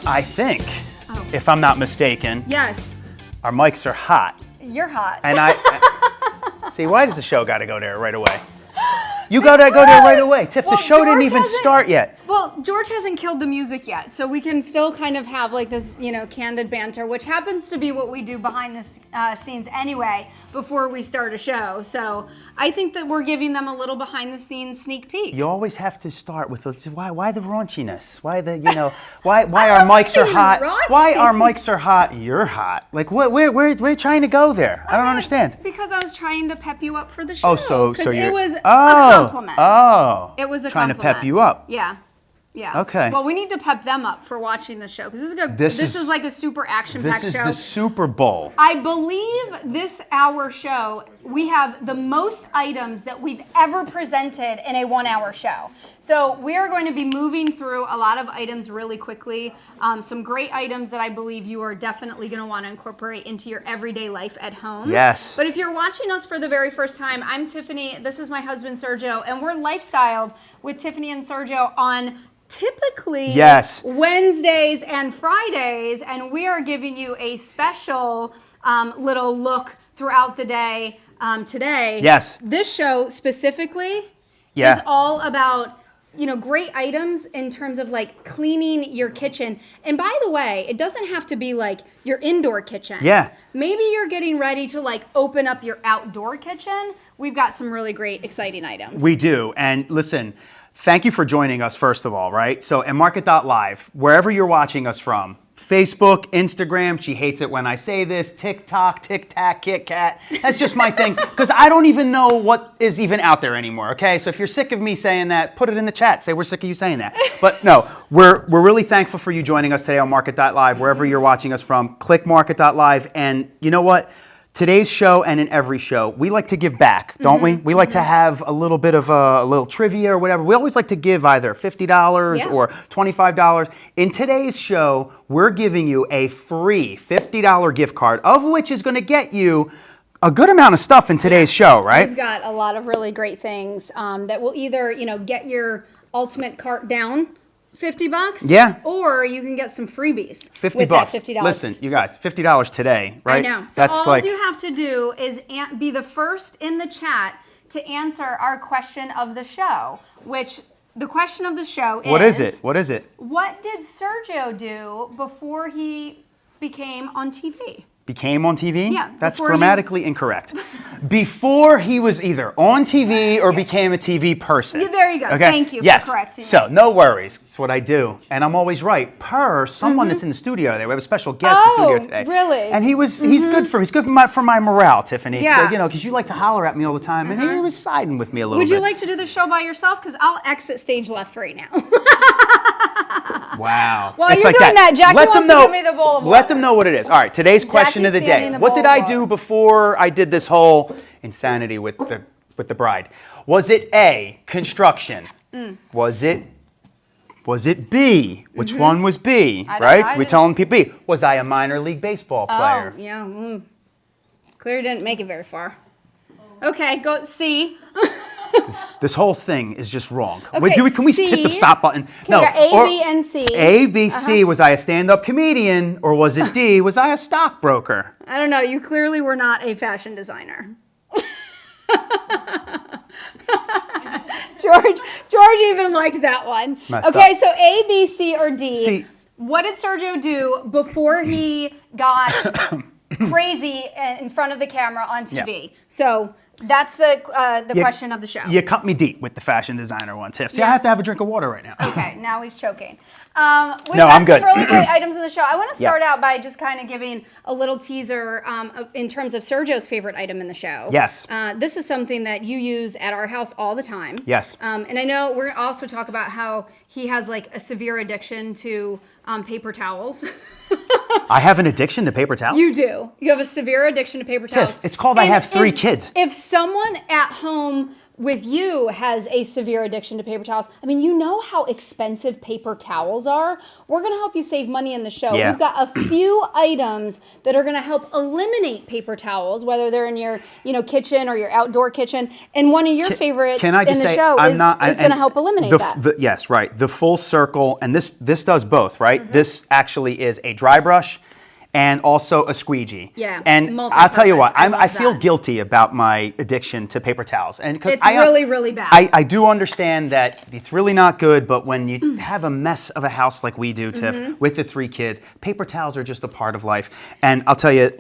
I think, Oh. if I'm not mistaken, Yes. our mics are hot. You're hot. And see, why does the show got to go there right away? You got to go there right away. Tiff, Well, the show didn't George even hasn't- start yet. Well, George hasn't killed the music yet, so we can still kind of have like this, candid banter, which happens to be what we do behind the scenes anyway before we start a show. So I think that we're giving them a little behind the scenes sneak peek. You always have to start with why the raunchiness? Why the why our I'm not mics are being hot? raunchy. Why our mics are hot? You're hot. Like we're trying to go there. I don't understand. Because I was trying to pep you up for the show. Oh, so 'Cause you're it was a compliment. Oh, It was a trying compliment. to pep you up. Yeah. Yeah. Okay. Well, we need to pep them up for watching the show because this is like a super action-packed This is show. the Super Bowl. I believe this hour show, we have the most items that we've ever presented in a 1 hour show. So we are going to be moving through a lot of items really quickly. Some great items that I believe you are definitely going to want to incorporate into your everyday life at home. Yes. But if you're watching us for the very first time, I'm Tiffany. This is my husband, Sergio, and we're lifestyled with Tiffany and Sergio on typically Yes. Wednesdays and Fridays, and we are giving you a special little look throughout the day today. Yes. This show specifically Yeah. is all about great items in terms of like cleaning your kitchen. And by the way, it doesn't have to be like your indoor kitchen. Yeah. Maybe you're getting ready to like open up your outdoor kitchen. We've got some really great, exciting items. We do. And listen, thank you for joining us, first of all, right? So, at Market.live, wherever you're watching us from, Facebook, Instagram, she hates it when I say this, TikTok, Tic Tac, Kit Kat. That's just my thing, because I don't even know what is even out there anymore, okay? So if you're sick of me saying that, put it in the chat. Say we're sick of you saying that. But no, we're really thankful for you joining us today on Market.live. Wherever you're watching us from, click Market.live. And you know what? Today's show and in every show, we like to give back, don't we? We like to have a little bit of a little trivia or whatever. We always like to give either $50 Yeah. or $25. In today's show, we're giving you a free $50 gift card, of which is going to get you a good amount of stuff in today's show, right? We've got a lot of really great things that will either, get your ultimate cart down $50. Yeah. Or you can get some freebies. 50 with bucks. That $50. So, you guys, $50 today, right? I know. So all you have to do is be the first in the chat to answer our question of the show, which the question of the show is... What is it? What is it? What did Sergio do before he became on TV? Became on TV? Yeah, That's before grammatically incorrect. Before he was either on TV or became a TV person. Yeah, there you go. Okay? Thank you Yes. for correcting me. So, no worries. It's what I do. And I'm always right. Per someone that's in the studio today. We have a special guest in the studio today. Really? And he's good for my morale, Tiffany. Yeah. So, because you like to holler at me all the time. And he was siding with me a little Would bit. you like to do the show by yourself? Because I'll exit stage left right now. Wow. While It's you're doing that, Jackie let wants them to know, give me the bowl of Let water. them know what it is. All right, today's question of the day. standing in a What bowl did of I water. do before I did this whole insanity with the bride? Was it A, construction? Was it B? Which one was B? I don't Right? know. I We're didn't- telling people B. Was I a minor league baseball player? Oh, yeah. Clearly didn't make it very far. Okay, go C. This whole thing is just wrong. Okay, Can we hit the C. stop button? Okay, we got A, B, and C. A, B, C. Was I a stand-up comedian or was it D? Was I a stockbroker? I don't know. You clearly were not a fashion designer. George even liked that one. messed Okay, up. so A, B, C, or D. See- What did Sergio do before he got crazy in front of the camera on TV? Yeah. So that's the question of the show. You cut me deep with the fashion designer one, Tiff. See, Yeah. I have to have a drink of water right now. Okay, now he's choking. We've No, got I'm good. some really great items in the show. I want to Yeah. start out by just kind of giving a little teaser in terms of Sergio's favorite item in the show. Yes. This is something that you use at our house all the time. Yes. And I know we're going to also talk about how he has like a severe addiction to paper towels. I have an addiction to paper towels. You do. You have a severe addiction to paper towels. Tiff, it's called I And have 3 if- kids. If someone at home with you has a severe addiction to paper towels. I mean, you know how expensive paper towels are. We're going to help you save money in the show. Yeah. We've got a few items that are going to help eliminate paper towels, whether they're in your, kitchen or your outdoor kitchen. And one of your favorites in the show is going to help eliminate that. Yes, right. The full circle, and this does both, right? Mm-hmm. This actually is a dry brush and also a squeegee. Yeah, and I'll tell you what, multi-purpose. I I love feel that. guilty about my addiction to paper towels, and because It's really, really bad. I do understand that it's really not good, but when you have a mess of a house like we do, Tiff, Mm-hmm. with the 3 kids, paper towels are just a part of life. And I'll tell you,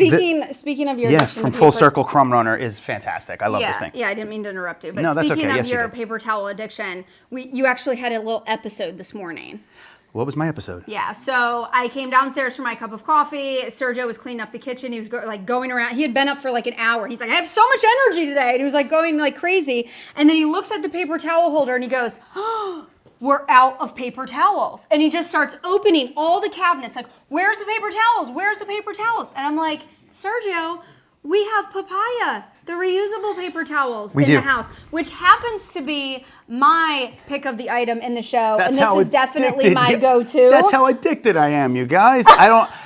Speaking of your yeah, addiction from to Full papers- Circle Crumb Runner is fantastic. I love this thing. Yeah, I didn't mean to interrupt you. But No, that's speaking okay. of Yes, you your did. paper towel addiction, you actually had a little episode this morning. What was my episode? Yeah, so I came downstairs for my cup of coffee. Sergio was cleaning up the kitchen. He was going around. He had been up for like an hour. He's like, I have so much energy today. And he was like going like crazy. And then he looks at the paper towel holder and he goes, oh, we're out of paper towels. And he just starts opening all the cabinets like, where's the paper towels? Where's the paper towels? And I'm like, Sergio, we have Papaya, the reusable paper towels in the house, which happens to be my pick of the item in the show. And this is definitely my go-to. That's how addicted I am, you guys.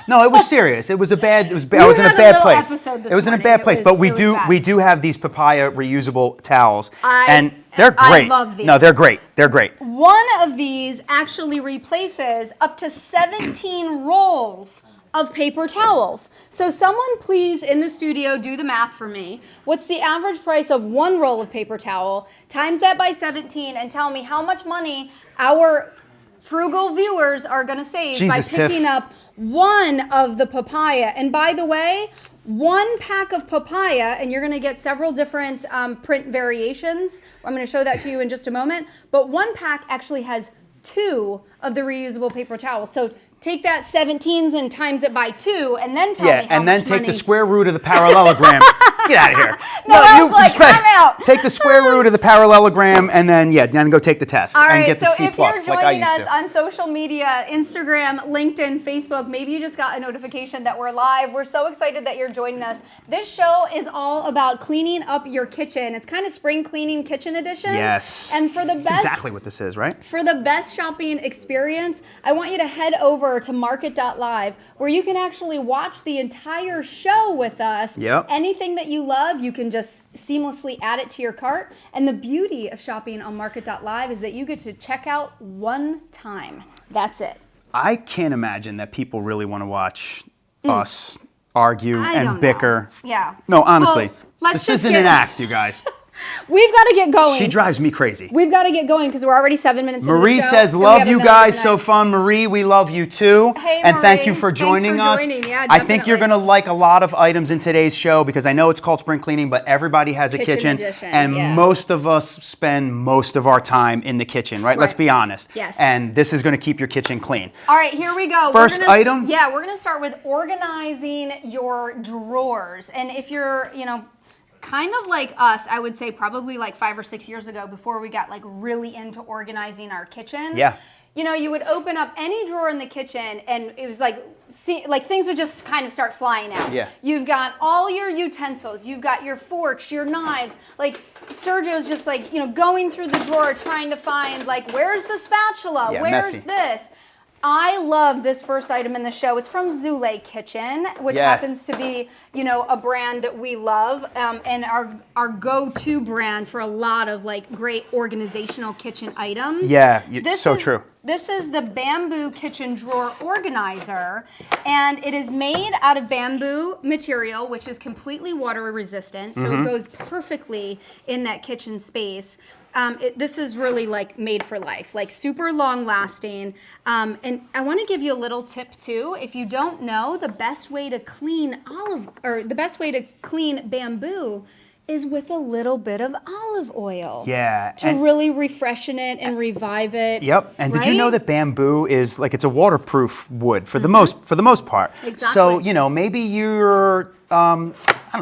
No, it was serious. It was a bad, I was in a had a bad little place. episode this It was in a morning. bad It place, was- but we it was bad. do have these Papaya reusable towels. I they're great. love these. No, they're great. They're great. One of these actually replaces up to 17 rolls of paper towels. So someone please in the studio do the math for me. What's the average price of one roll of paper towel? Times that by 17 and tell me how much money our frugal viewers are going to save by Jesus, Tiff. picking up one of the Papaya. And by the way, one pack of Papaya, and you're going to get several different print variations. I'm going to show that to you in just a moment. But one pack actually has 2 of the reusable paper towels. So take that 17s and times it by 2, and then tell me how and then much take money. the square root of the parallelogram. Get out of here. I was like, I'm out. Take the square root of the parallelogram, and then go take the test All and right, get the so C+, if you're like I joining used us to. on social media, Instagram, LinkedIn, Facebook, maybe you just got a notification that we're live. We're so excited that you're joining us. This show is all about cleaning up your kitchen. It's kind of spring cleaning kitchen edition. Yes. And for the That's best exactly what this is, right? For the best shopping experience, I want you to head over to market.live where you can actually watch the entire show with us. Yep. Anything that you love, you can just seamlessly add it to your cart. And the beauty of shopping on market.live is that you get to check out one time. That's it. I can't imagine that people really want to watch us argue I and don't bicker. know. Yeah. No, honestly, Well, let's this just isn't an act, you guys. We've got to get going. She drives me crazy. We've got to get going because we're already 7 minutes into Marie the show. says, and we love have you another guys, minute. so fun. Marie, we love you too. Hey, and thank you Marie. for Thanks joining for us. joining. Yeah, I think you're definitely. going to like a lot of items in today's show because I know it's called spring cleaning, but everybody has a Kitchen kitchen. edition, And yeah. most of us spend most of our time in the kitchen, right? Let's Right. be honest. Yes. And this is going to keep your kitchen clean. All right, here we go. First We're gonna item? Yeah, we're going to start with organizing your drawers. And if you're, kind of like us, I would say probably like 5 or 6 years ago before we got like really into organizing our kitchen. Yeah. You would open up any drawer in the kitchen and it was like things would just kind of start flying out. Yeah. You've got all your utensils, you've got your forks, your knives. Like Sergio's just like, going through the drawer trying to find like, where's the spatula? Yeah, Where's messy. this? I love this first item in the show. It's from Zule Kitchen, which Yes. happens to be, a brand that we love and our go-to brand for a lot of like great organizational kitchen items. Yeah, This so is- true. This is the Bamboo Kitchen Drawer Organizer, and it is made out of bamboo material, which is completely water resistant, so Mm-hmm. it goes perfectly in that kitchen space. This is really like made for life, like super long lasting. And I want to give you a little tip too. If you don't know, the best way to clean bamboo is with a little bit of olive oil. Yeah. To really refreshen it and revive it. Yep. And did you know right? that bamboo is like it's a waterproof wood for the most part. Exactly. So, maybe your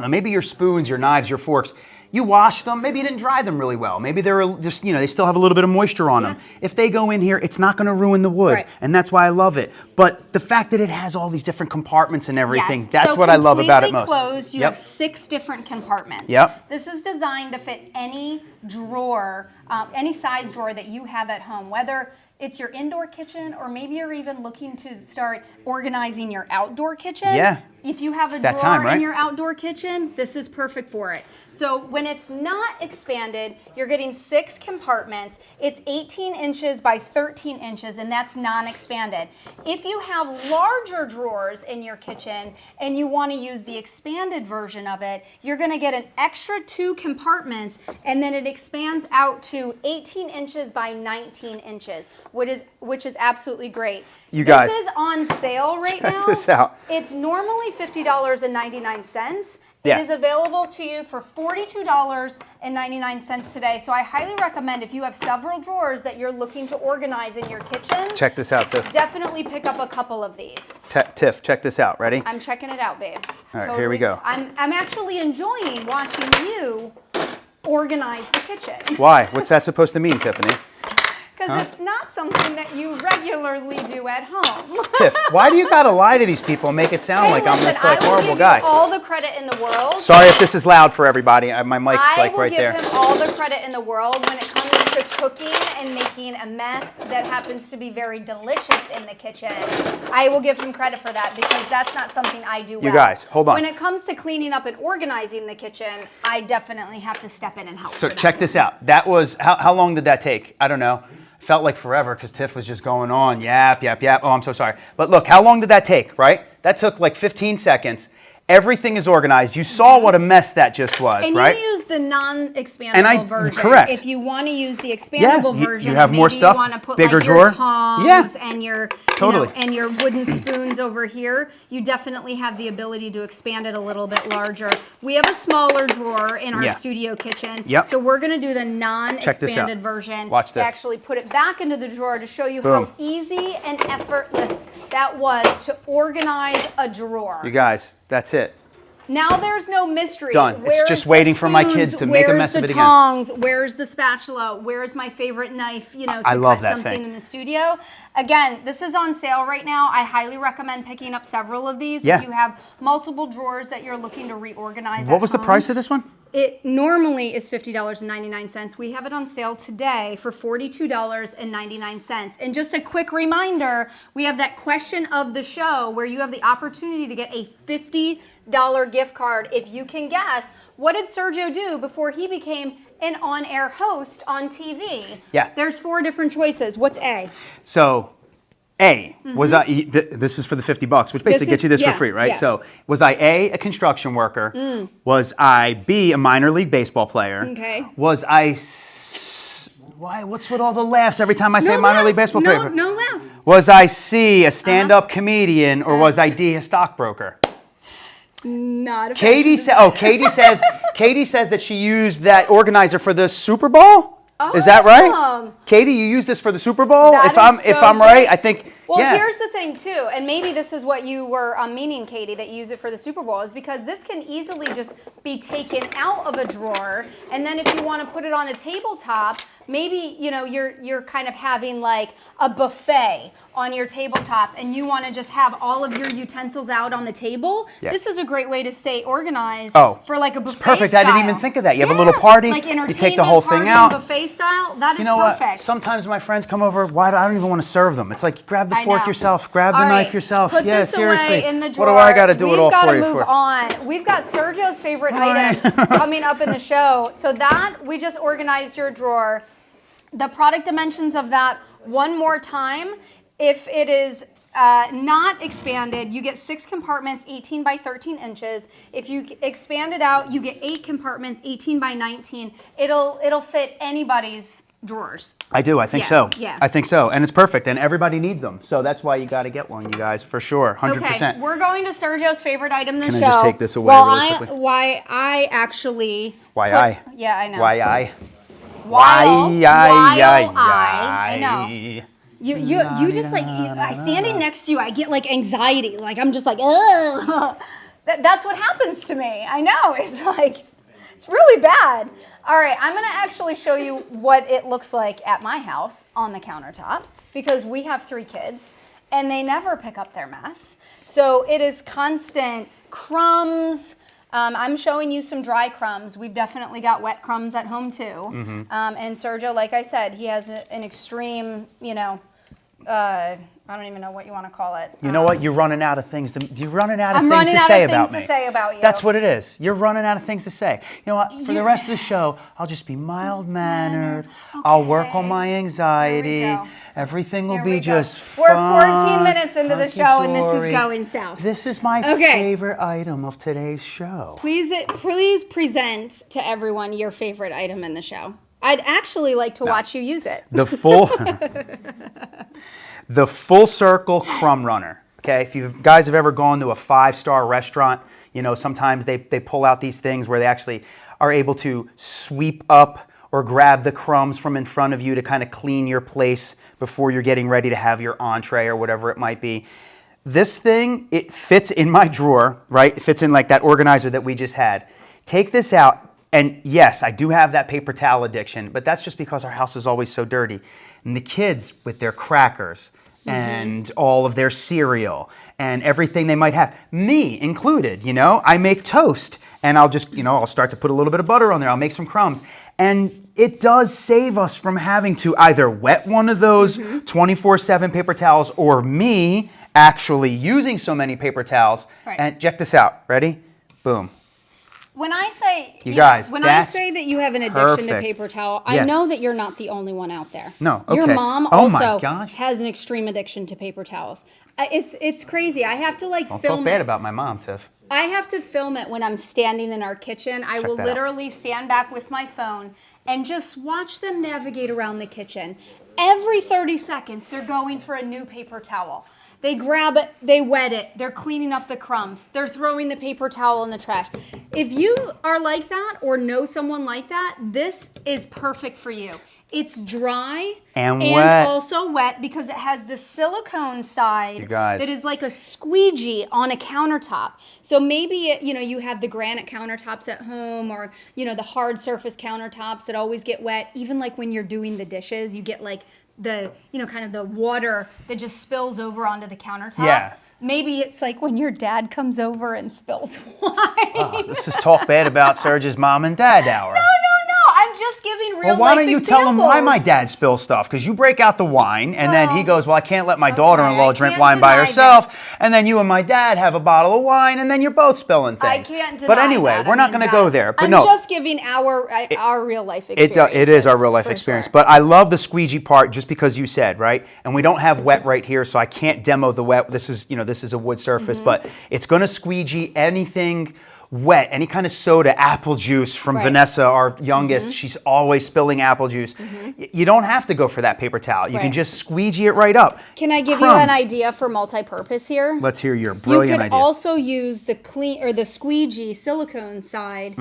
maybe your spoons, your knives, your forks, You wash them, maybe you didn't dry them really well. Maybe they're just, they still have a little bit of moisture on them. If they go in here, it's not gonna ruin the wood. Right. And that's why I love it. But the fact that it has all these different compartments and everything, Yes. that's So what I love about it most. completely closed, you Yep. have 6 different compartments. Yep. This is designed to fit any drawer, any size drawer that you have at home, whether it's your indoor kitchen or maybe you're even looking to start organizing your outdoor kitchen. Yeah. If you have a that drawer time, right? in your outdoor kitchen, this is perfect for it. So when it's not expanded, you're getting 6 compartments. It's 18 inches by 13 inches, and that's non-expanded. If you have larger drawers in your kitchen and you want to use the expanded version of it, you're going to get an extra 2 compartments, and then it expands out to 18 inches by 19 inches, which is absolutely great. You guys- This is on sale right now. Check this out. It's normally $50.99. Yeah. It is available to you for $42.99 today. So I highly recommend if you have several drawers that you're looking to organize in your kitchen, Check this out, Tiff. definitely pick up a couple of these. Tiff, check this out. Ready? I'm checking it out, babe. All right, here we go. I'm actually enjoying watching you organize the kitchen. Why? What's that supposed to mean, Tiffany? Because it's not something that you regularly do at home. Tiff, why do you gotta lie to these people and make it sound Hey, like I'm listen, this like I will horrible give guy? you all the credit in the world. Sorry if this is loud for everybody. My mic's I like will right give there. him all the credit in the world when it comes to cooking and making a mess that happens to be very delicious in the kitchen. I will give him credit for that because that's not something I do well. You guys, hold on. When it comes to cleaning up and organizing the kitchen, I definitely have to step in and help. So for that. check this out. That was, how long did that take? I don't know. Felt like forever because Tiff was just going on, yap, yap, yap. Oh, I'm so sorry. But look, how long did that take, right? That took like 15 seconds. Everything is organized. You saw what a mess that just was, And right? you use the non-expandable And I- version. correct. If you want to use the expandable you version, have more maybe stuff, you want to put bigger like drawer. your tongs Yeah. and your Totally. and your wooden spoons over here. You definitely have the ability to expand it a little bit larger. We have a smaller drawer in our Yeah. studio kitchen. Yep. So we're going to do the this out. non-expanded version. Watch To this. actually put it back into the drawer to show you Boom. how easy and effortless that was to organize a drawer. You guys, that's it. Now there's no mystery. Done. It's Where's just the waiting for my kids spoons? to make a mess of it Where's the again. tongs? Where's the spatula? Where's my favorite knife, to I love cut that something thing. in the studio? Again, this is on sale right now. I highly recommend picking up several of these Yeah. if you have multiple drawers that you're looking to reorganize. What at was the home. price of this one? It normally is $50.99. We have it on sale today for $42.99. And just a quick reminder, we have that question of the show where you have the opportunity to get a $50 gift card if you can guess what did Sergio do before he became an on-air host on TV. Yeah. There's 4 different choices. What's A? So, A, was this is for the $50, which basically Mm-hmm. This gets is- you this yeah, for free, right? yeah. Mm. So, was I A, a construction worker? Was I B, a minor league baseball player? Okay. Was I why? What's with all the laughs every time I say No minor laugh. league baseball No, player? no laugh. Was I C, a stand-up comedian, or was I D, a stockbroker? Not a Katie fashion said. Oh, Katie says that she used that organizer for the Super Bowl. Is that right? Awesome. Katie, you used this for the Super Bowl? That if is so I'm right, great. I think. Well, yeah. here's the thing too, and maybe this is what you were meaning, Katie, that you use it for the Super Bowl, is because this can easily just be taken out of a drawer, and then if you want to put it on a tabletop, maybe you're kind of having like a buffet on your tabletop, and you want to just have all of your utensils out on the table. Yeah. This is a great way to stay organized for like a buffet. It's perfect. I didn't even style. think of that. You have a Yeah, little party, like you take the whole thing party, out. buffet style. That is You know perfect. what? Sometimes my friends come over. I don't even want to serve them. It's like grab the I fork know. yourself, grab the All knife right, yourself. Put Yeah, this seriously. away in the What drawer. do I got to do it all for you We've got to move for? on. We've got Sergio's favorite item coming up in the show. So that, we just organized your drawer. The product dimensions of that one more time. If it is not expanded, you get 6 compartments, 18 by 13 inches. If you expand it out, you get 8 compartments, 18 by 19. It'll fit anybody's drawers. I do. I think Yeah, so. yeah. I think so. And it's perfect. And everybody needs them. So that's why you got to get one, you guys, for sure. 100%. Okay, we're going to Sergio's favorite item in the Can show. I just take this away well, really quickly? Why I actually... Why put- I? Yeah, I know. Why I? While I? I know. You just like, standing next to you, I get like anxiety. Like, I'm just like, ugh. That's what happens to me. I know. It's like, It's really bad. All right, I'm gonna actually show you what it looks like at my house on the countertop because we have 3 kids and they never pick up their mess. So it is constant crumbs. I'm showing you some dry crumbs. We've definitely got wet crumbs at home too. And Sergio, like I said, he has an extreme, I don't even know what you want to call it. You know what? You're running out of things. You're running out of I'm things running to out say of about things me. to say about you. That's what it is. You're running out of things to say. You know what? For the rest of the show, I'll just be mild-mannered. I'll work on my anxiety. There we go. Everything will Here be we go. just We're fun. 14 minutes into the show, and this is hunky-dory. going south. This is my favorite item of today's show. Please present to everyone your favorite item in the show. I'd actually like to watch you use it. The full circle crumb runner. Okay, if you guys have ever gone to a 5-star restaurant, sometimes they pull out these things where they actually are able to sweep up or grab the crumbs from in front of you to kind of clean your place before you're getting ready to have your entree or whatever it might be. This thing, it fits in my drawer, right? It fits in like that organizer that we just had. Take this out, and yes, I do have that paper towel addiction, but that's just because our house is always so dirty. And the kids with their crackers and all of their cereal and everything they might have, me included, I make toast and I'll just, I'll start to put a little bit of butter on there. I'll make some crumbs. And it does save us from having to either wet one of those 24/7 paper towels or me actually using so many paper towels. Right. And check this out. Ready? Boom. When I say when I say that you have an addiction to paper towel, I know that you're not the only one out there. No, okay. Your mom Oh my also gosh. has an extreme addiction to paper towels. It's crazy. I have to I film felt bad it. about my mom, Tiff. I have to film it when I'm standing in our kitchen. I will that out. literally stand back with my phone and just watch them navigate around the kitchen. Every 30 seconds, they're going for a new paper towel. They grab it, they wet it, they're cleaning up the crumbs, they're throwing the paper towel in the trash. If you are like that or know someone like that, this is perfect for you. It's dry and wet. Also wet because it has the silicone side You guys. that is like a squeegee on a countertop. So maybe you have the granite countertops at home or the hard surface countertops that always get wet. Even like when you're doing the dishes, you get like the kind of the water that just spills over onto the countertop. Yeah. Maybe it's like when your dad comes over and spills wine. Oh, this is talk bad about Serge's mom and dad hour. No, I'm just giving real Well, why life don't you tell him why examples. my dad spills stuff? Because you break out the wine, and then he Well, goes, well, I can't let my daughter-in-law I drink can't wine by deny herself. this. And then you and my dad have a bottle of wine, and then you're both spilling things. I can't deny But anyway, that. we're not going to go there. But I'm no, just giving our real life experience. it is our real life experience. Sure. But I love the squeegee part just because you said, right? And we don't have wet right here, so I can't demo the wet. This is a wood surface, but it's going to squeegee anything wet, any kind of soda, apple juice from Right. Vanessa, our youngest. She's always spilling apple juice. You don't have to go for that paper towel. You can Right. just squeegee it right up. Can I give Crumbs. you an idea for multi-purpose here? Let's hear your You brilliant could idea. also use the squeegee silicone side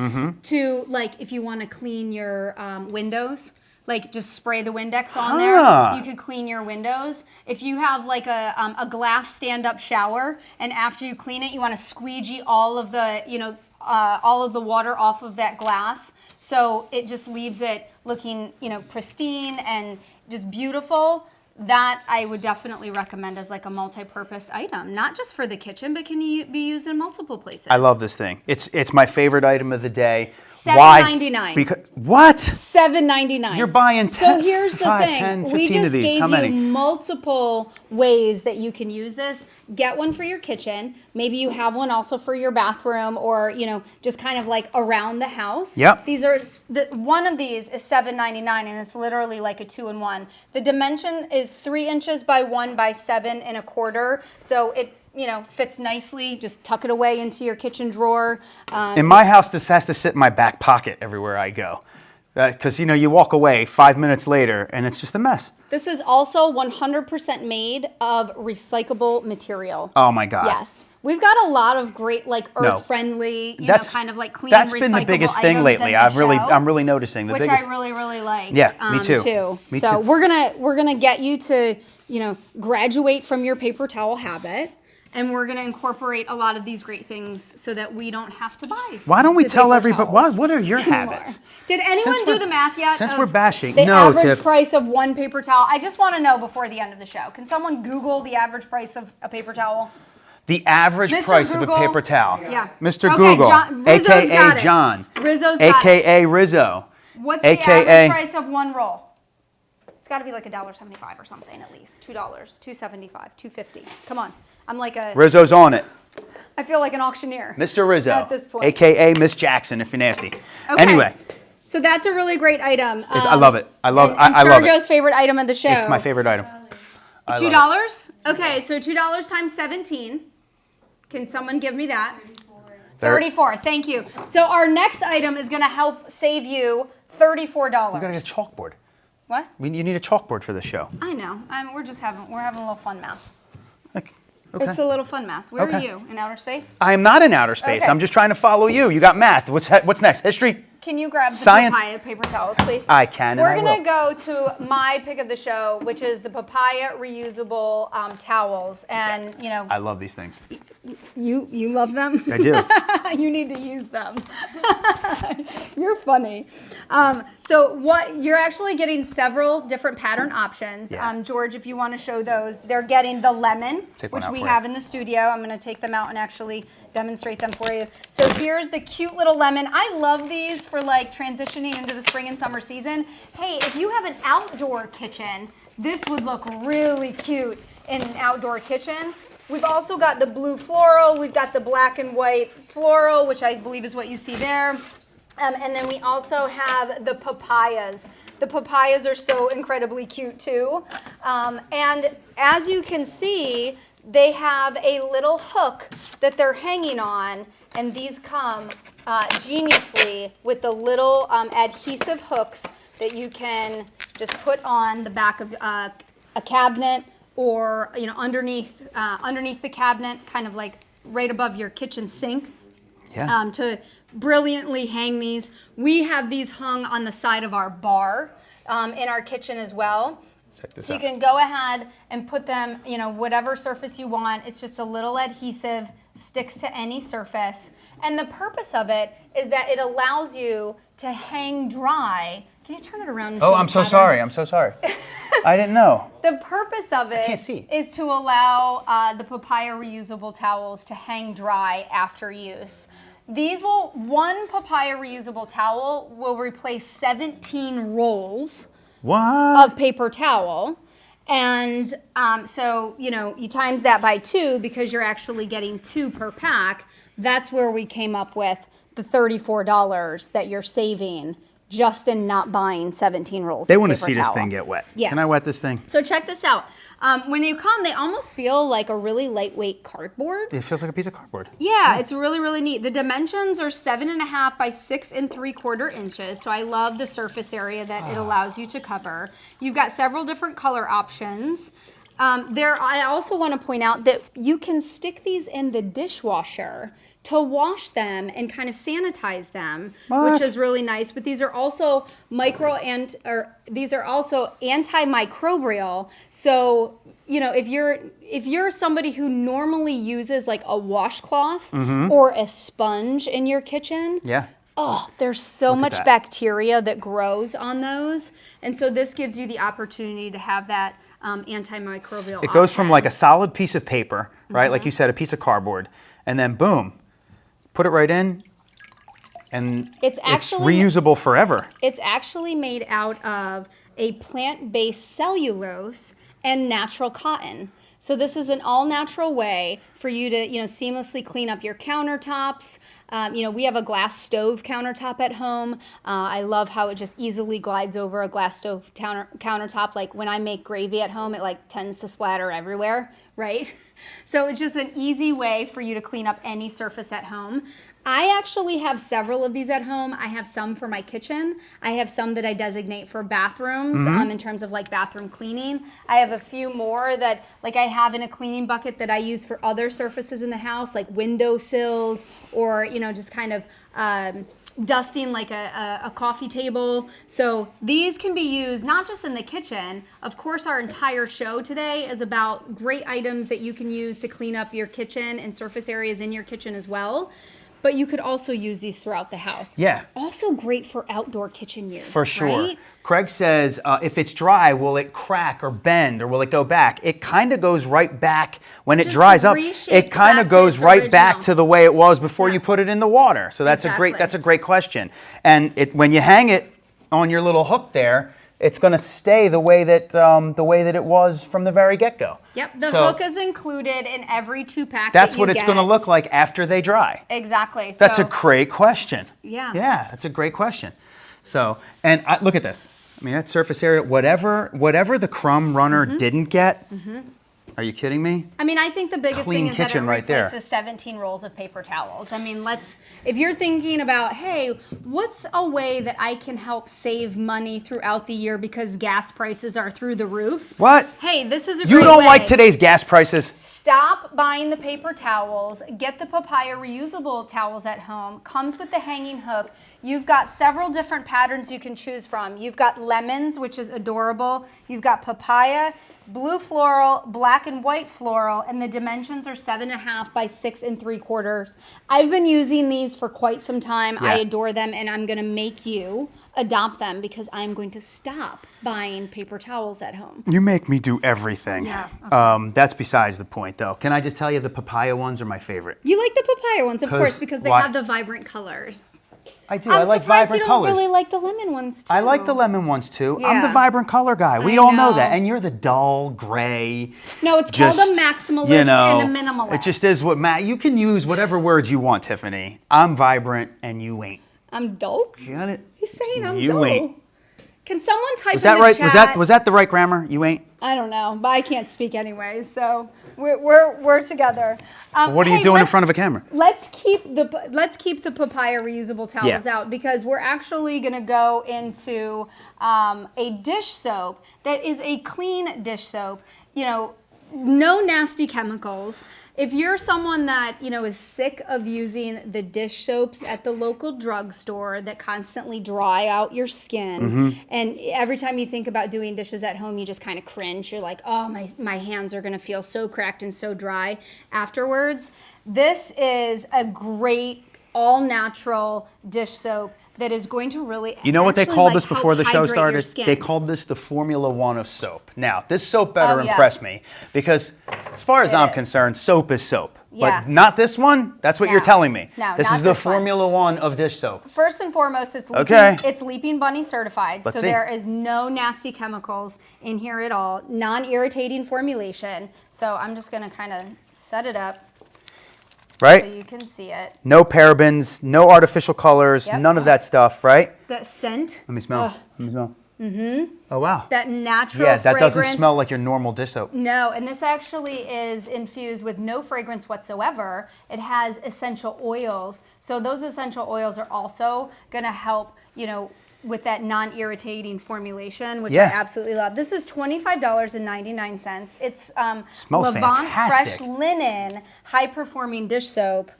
to if you want to clean your windows. Like just spray the Windex on Ah. there. You could clean your windows. If you have like a glass stand-up shower, and after you clean it, you want to squeegee all of the water off of that glass, so it just leaves it looking pristine and just beautiful. That I would definitely recommend as like a multi-purpose item, not just for the kitchen, but can be used in multiple places. I love this thing. It's my favorite item of the day. $7.99. Because what? $7.99. You're buying So 10, here's the 5, thing. 10, We 15 of just these. gave How many? you multiple ways that you can use this. Get one for your kitchen. Maybe you have one also for your bathroom or, just kind of like around the house. Yep. These are one of these is $7.99 and it's literally like a 2-in-1. The dimension is 3 inches by 1 by 7 1/4. So it fits nicely. Just tuck it away into your kitchen drawer. In my house, this has to sit in my back pocket everywhere I go. Because, you walk away 5 minutes later and it's just a mess. This is also 100% made of recyclable material. Oh my God. Yes. We've got a lot of great, earth-friendly, kind of like clean, That's recyclable been the biggest thing items lately. in the show, I'm really noticing the which biggest. I really, really like. Yeah, me too. Me so too. we're gonna get you to, graduate from your paper towel habit. and we're going to incorporate a lot of these great things so that we don't have to buy. Why don't we the tell paper everybody, towels what are your anymore. habits? Did anyone Since do we're- the math yet? since of we're bashing- the No, average Tiff. price of one paper towel? I just want to know before the end of the show. Can someone Google the average price of a paper towel? The average Mr. price of Google. a paper towel. Yeah. Mr. Okay, Google, Rizzo's got AKA it. John, Rizzo's got it. AKA Rizzo. What's the AKA average price of one roll? It's got to be like $1.75 or something at least. $2, $2.75, $2.50. Come on. I'm like Rizzo's on it. I feel like an auctioneer. Mr. Rizzo, At this point. AKA Miss Jackson, if you're nasty. Okay. Anyway, So that's a really great item. I love it. I love and I love it. Sergio's favorite item of the show. It's my favorite item. I love it. $2? Okay, so $2 times 17. Can someone give me that? 34. Thank you. So our next item is going to help save you $34. We gotta get a chalkboard. What? You need a chalkboard for this show. I know. We're having a little fun math. Like, okay. It's a little fun math. Where are Okay. you? In outer space? I am not in outer space. Okay. I'm just trying to follow you. You got math. What's next? History? Can you grab the Science. papaya paper towels, please? I can, and We're I gonna will. go to my pick of the show, which is the papaya reusable towels, and you know, I love these things. you love them. I do. You need to use them. You're funny. So what you're actually getting several different pattern options. Yeah. George, if you want to show those, they're getting the lemon, Take one which out we for have you. in the studio. I'm going to take them out and actually demonstrate them for you. So here's the cute little lemon. I love these for like transitioning into the spring and summer season. Hey, if you have an outdoor kitchen, this would look really cute in an outdoor kitchen. We've also got the blue floral, we've got the black and white floral, which I believe is what you see there. And then we also have the papayas. The papayas are so incredibly cute too. And as you can see, they have a little hook that they're hanging on, and these come geniusly with the little adhesive hooks that you can just put on the back of a cabinet, or underneath the cabinet, kind of like right above your kitchen sink. Yeah. To brilliantly hang these. We have these hung on the side of our bar in our kitchen as well. Check this So out. you can go ahead and put them, whatever surface you want. It's just a little adhesive, sticks to any surface. And the purpose of it is that it allows you to hang dry. Can you turn it around and show Oh, the I'm so pattern? sorry. I'm so sorry. I didn't know. The purpose of it can't see. is to allow the papaya reusable towels to hang dry after use. One papaya reusable towel will replace 17 rolls What? of paper towel. And so, you times that by 2 because you're actually getting 2 per pack. That's where we came up with the $34 that you're saving just in not buying 17 rolls They of want to paper see this towel. thing get wet. Yeah. Can I wet this thing? So check this out. When you come, they almost feel like a really lightweight cardboard. It feels like a piece of cardboard. Yeah, it's really, really neat. The dimensions are 7.5 by 6 3/4 inches. So I love the surface area that it allows you to cover. You've got several different color options. I also want to point out that you can stick these in the dishwasher to wash them and kind of sanitize them, What? which is really nice. But these are also antimicrobial. So if you're somebody who normally uses like a washcloth or a sponge in your kitchen, Yeah. oh, there's so Look at much that. bacteria that grows on those, and so this gives you the opportunity to have that antimicrobial. It goes from option. like a solid piece of paper, right? Like you said, a piece of cardboard, and then boom, put it right in, and It's actually- reusable forever. It's actually made out of a plant-based cellulose and natural cotton. So this is an all-natural way for you to, seamlessly clean up your countertops. We have a glass stove countertop at home. I love how it just easily glides over a glass stove countertop. Like when I make gravy at home, it like tends to splatter everywhere, right? So it's just an easy way for you to clean up any surface at home. I actually have several of these at home. I have some for my kitchen. I have some that I designate for bathrooms in terms of like bathroom cleaning. I have a few more that like I have in a cleaning bucket that I use for other surfaces in the house, like windowsills or, just kind of dusting like a coffee table. So these can be used not just in the kitchen. Of course, our entire show today is about great items that you can use to clean up your kitchen and surface areas in your kitchen as well. But you could also use these throughout the house. Yeah. Also great for outdoor kitchen use. For sure. Right? Craig says, if it's dry, will it crack or bend or will it go back? It kind of goes right back when it Just dries up. reshapes It kind back of to goes its right back original. to the way it was before Yeah. you put it in the water. So that's Exactly. that's a great question. And when you hang it on your little hook there, it's going to stay the way that it was from the very get-go. Yep, the So hook is included in every 2-pack. that's that what you it's get. going to look like after they dry. Exactly. That's a So- great question. Yeah. Yeah, that's a great question. So, and look at this. I mean, that surface area, whatever the crumb runner Mm-hmm. didn't get. Are you kidding me? I mean, I think the biggest Clean thing is that it kitchen right there. replaces 17 rolls of paper towels. I mean, if you're thinking about, hey, what's a way that I can help save money throughout the year because gas prices are through the roof? What? Hey, this is a You great don't way. like today's gas prices? Stop buying the paper towels. Get the Papaya reusable towels at home. Comes with the hanging hook. You've got several different patterns you can choose from. You've got lemons, which is adorable. You've got papaya, blue floral, black and white floral, and the dimensions are 7.5 by 6 3/4. I've been using these for quite some time. I Yeah. adore them, and I'm going to make you adopt them because I'm going to stop buying paper towels at home. You make me do everything. Yeah, That's besides the point, though. Can I just tell you the papaya ones are my favorite? You like the papaya ones, of 'Cause course, because they why- have the vibrant colors. I do. I'm I like surprised vibrant you don't colors. really like the lemon ones too. I like the lemon ones too. I'm the Yeah. vibrant color guy. We I all know know. that. And you're the dull gray. No, it's called a maximalist and a minimalist. It just is what you can use whatever words you want, Tiffany. I'm vibrant and you ain't. I'm dull. You got it? He's saying I'm You dull. ain't. Can someone type Was in that the right? chat? Was that the right grammar? You ain't. I don't know, but I can't speak anyway, so we're together. What are you doing in front of a camera? Let's keep the papaya reusable towels Yeah. out because we're actually going to go into a dish soap that is a clean dish soap. You know, no nasty chemicals. If you're someone that, is sick of using the dish soaps at the local drugstore that constantly dry out your skin, and every time you think about doing dishes at home, you just kind of cringe. You're like, oh, my hands are going to feel so cracked and so dry afterwards. This is a great all-natural dish soap that is going to really You know what they actually, called like, this before the help show hydrate your started? skin. They called this the Formula One of soap. Now, this soap better Oh, yeah. impress me because, as far as It I'm is. concerned, soap is soap. Yeah. But not this one. That's what you're No. telling me. No, this not is the this one. Formula One of dish soap. First and foremost, it's Leaping, Okay. it's Leaping Bunny certified, Let's so see. there is no nasty chemicals in here at all. Non-irritating formulation. So I'm just going to kind of set it up so Right? you can see it. No parabens, no artificial colors, Yep. none of that stuff, right? That scent. Let me smell. Ugh. Let me smell. Mm-hmm. Oh, wow. That natural Yeah, that fragrance. doesn't smell like your normal dish soap. No, and this actually is infused with no fragrance whatsoever. It has essential oils. So those essential oils are also going to help, with that non-irritating formulation, which I Yeah. absolutely love. This is $25.99. It's Smells Levant fantastic. Fresh Linen high-performing dish soap.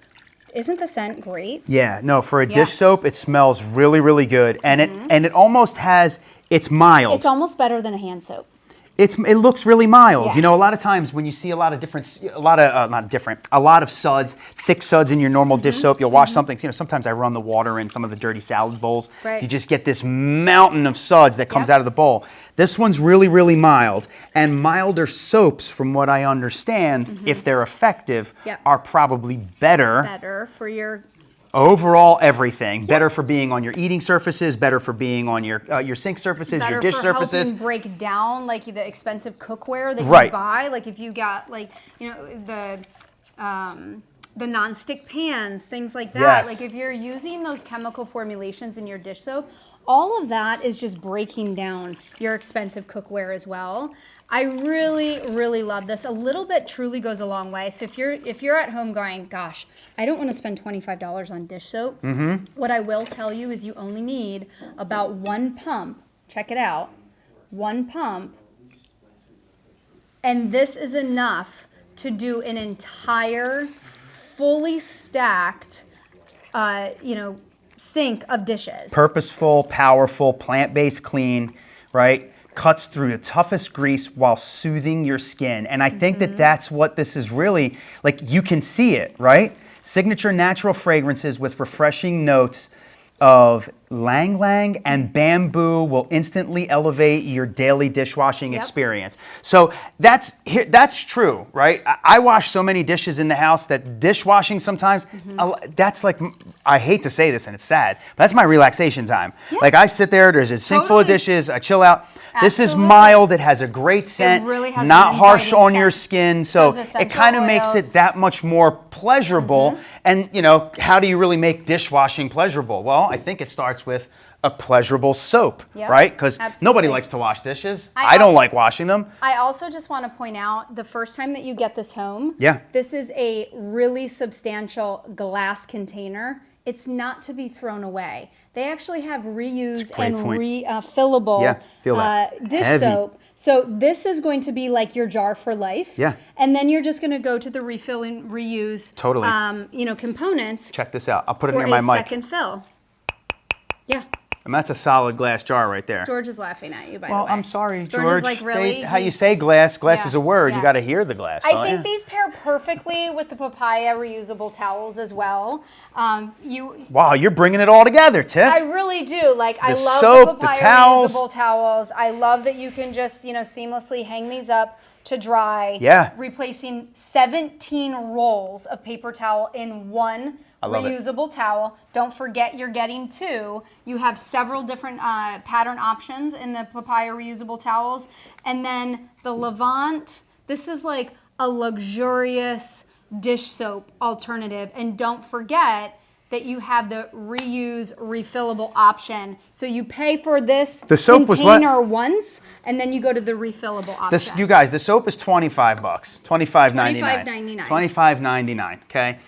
Isn't the scent great? Yeah, no, for a Yeah. dish soap, it smells really, really good. And it almost has, it's mild. It's almost better than a hand soap. It looks really mild. Yeah. You know, a lot of times when you see a lot of suds, thick suds in your normal dish soap, you'll wash something. Sometimes I run the water in some of the dirty salad bowls. Right. You just get this mountain of suds that comes Yep. out of the bowl. This one's really, really mild. And milder soaps, from what I understand, if they're effective, Yep. are probably Better for your overall everything. Better for being on your eating surfaces, better for being on your sink surfaces, better your dish for surfaces. helping break down like the expensive cookware that Right. you buy. Like if you got the nonstick pans, things like that. Yes. Like if you're using those chemical formulations in your dish soap, all of that is just breaking down your expensive cookware as well. I really, really love this. A little bit truly goes a long way. So if you're at home going, gosh, I don't want to spend $25 on dish soap. What I will tell you is you only need about one pump. Check it out. One pump. And this is enough to do an entire fully stacked, sink of dishes. Purposeful, powerful, plant-based clean, right? Cuts through the toughest grease while soothing your skin. And I think that that's what this is really, like, you can see it, right? Signature natural fragrances with refreshing notes of Lang Lang and bamboo will instantly elevate your daily dishwashing experience. So that's true, right? I wash so many dishes in the house that dishwashing sometimes, that's like, I hate to say this and it's sad, but that's my relaxation time. Like I sit there, there's a sink full of dishes, I chill out. This is mild, it has a great scent, really has not an harsh inviting on your scent. skin, so Those it kind of essential makes oils. it that much more pleasurable. And you know, how do you really make dishwashing pleasurable? Well, I think it starts with a pleasurable soap, Yep, right? Because absolutely. nobody likes to wash dishes. I I don't al- like washing them. I also just want to point out the first time that you get this home, Yeah. this is a really substantial glass container. It's not to be thrown away. They actually have reuse great and point. refillable Yeah, feel that. dish Heavy. soap. So this is going to be like your jar for life. Yeah. And then you're just going to go to the refill and reuse Totally. Components Check this out. I'll put it for near my a mic. second fill. Yeah. And that's a solid glass jar right there. George is laughing at you, by the Well, way. I'm sorry, George George. is like, really? How you He's- say glass? Glass Yeah, is a word. yeah. You got to hear the glass. I don't think ya? these pair perfectly with the papaya reusable towels as well. Wow, you're bringing it all together, Tiff. I really do. Like, I The love soap, the the papaya towels. reusable towels. I love that you can just, seamlessly hang these up to dry. Yeah. Replacing 17 rolls of paper towel in one I love it. reusable towel. Don't forget you're getting two. You have several different pattern options in the papaya reusable towels. And then the Levant, this is like a luxurious dish soap alternative. And don't forget that you have the reuse refillable option. So you pay for this The soap was what? container once, and then you go to the refillable option. This, you guys, the soap is $25, $25.99. $25.99. $25.99. Okay.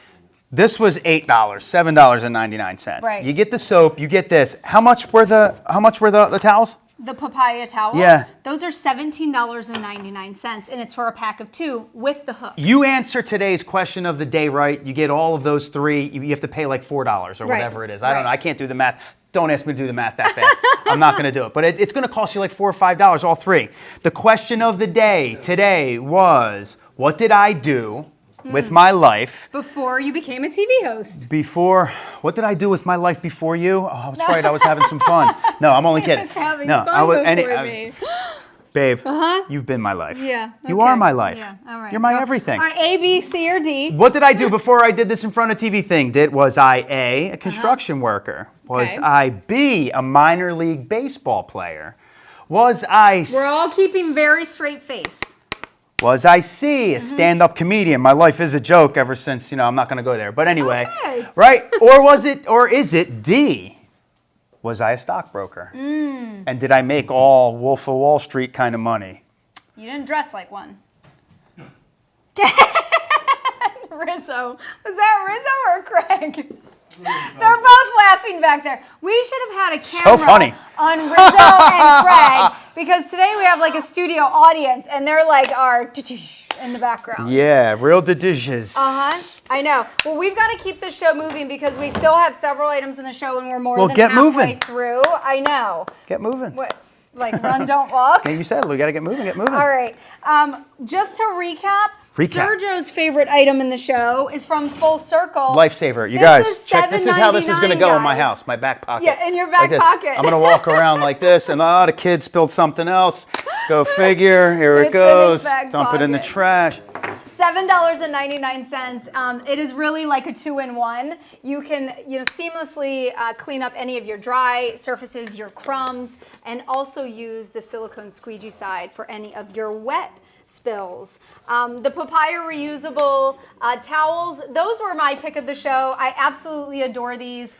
This was $8, $7.99. Right. You get the soap, you get this. How much were the towels? The papaya towels, Yeah. those are $17.99, and it's for a pack of two with the hook. You answer today's question of the day right, you get all of those three. You have to pay like $4 or Right, whatever it is. I don't right. know. I can't do the math. Don't ask me to do the math that fast. I'm not going to do it. But it's going to cost you like $4 or $5, all three. The question of the day today was, what did I do with my life Before you became a TV host. before? What did I do with my life before you? Oh, that's right. I was having some fun. No, I'm only kidding. I was having no, fun before me. Babe, you've been my life. Yeah. You okay. are my life. Yeah, all right. You're my Go. everything. All right, A, B, C, or D. What did I do before I did this in front of TV thing? Was I A, construction worker? Was Okay. I B, a minor league baseball player? Was I We're all keeping very straight faced. Was I C, a stand-up comedian? My life is a joke ever since, I'm not going to go there. But anyway, Okay. right? Or is it D? Was I a stockbroker? And did I make all Wolf of Wall Street kind of money? You didn't dress like one. Rizzo. Was that Rizzo or Craig? They're both laughing back there. We should have had a camera funny. on Rizzo and Craig because today we have like a studio audience and they're like our in the background. Yeah, real dishes. Uh-huh. I know. Well, we've got to keep this show moving because we still have several items in the show and we're more Well, than get halfway moving. through. I know. Get moving. What? Like run, don't walk? Yeah, you said it. We got to get moving. Get moving. All right. Just to recap, Sergio's favorite item in the show is from Full Circle. Lifesaver. You This guys, is check. This is how this is going to go in my $7.99, house. My back pocket. Yeah, in your back like this. pocket. I'm going to walk around like this, and the kid spilled something else. Go figure. Here It's it in goes. his back Dump it in the pocket. trash. $7.99. It is really like a two-in-one. You can, seamlessly clean up any of your dry surfaces, your crumbs, and also use the silicone squeegee side for any of your wet spills. The papaya reusable towels, those were my pick of the show. I absolutely adore these.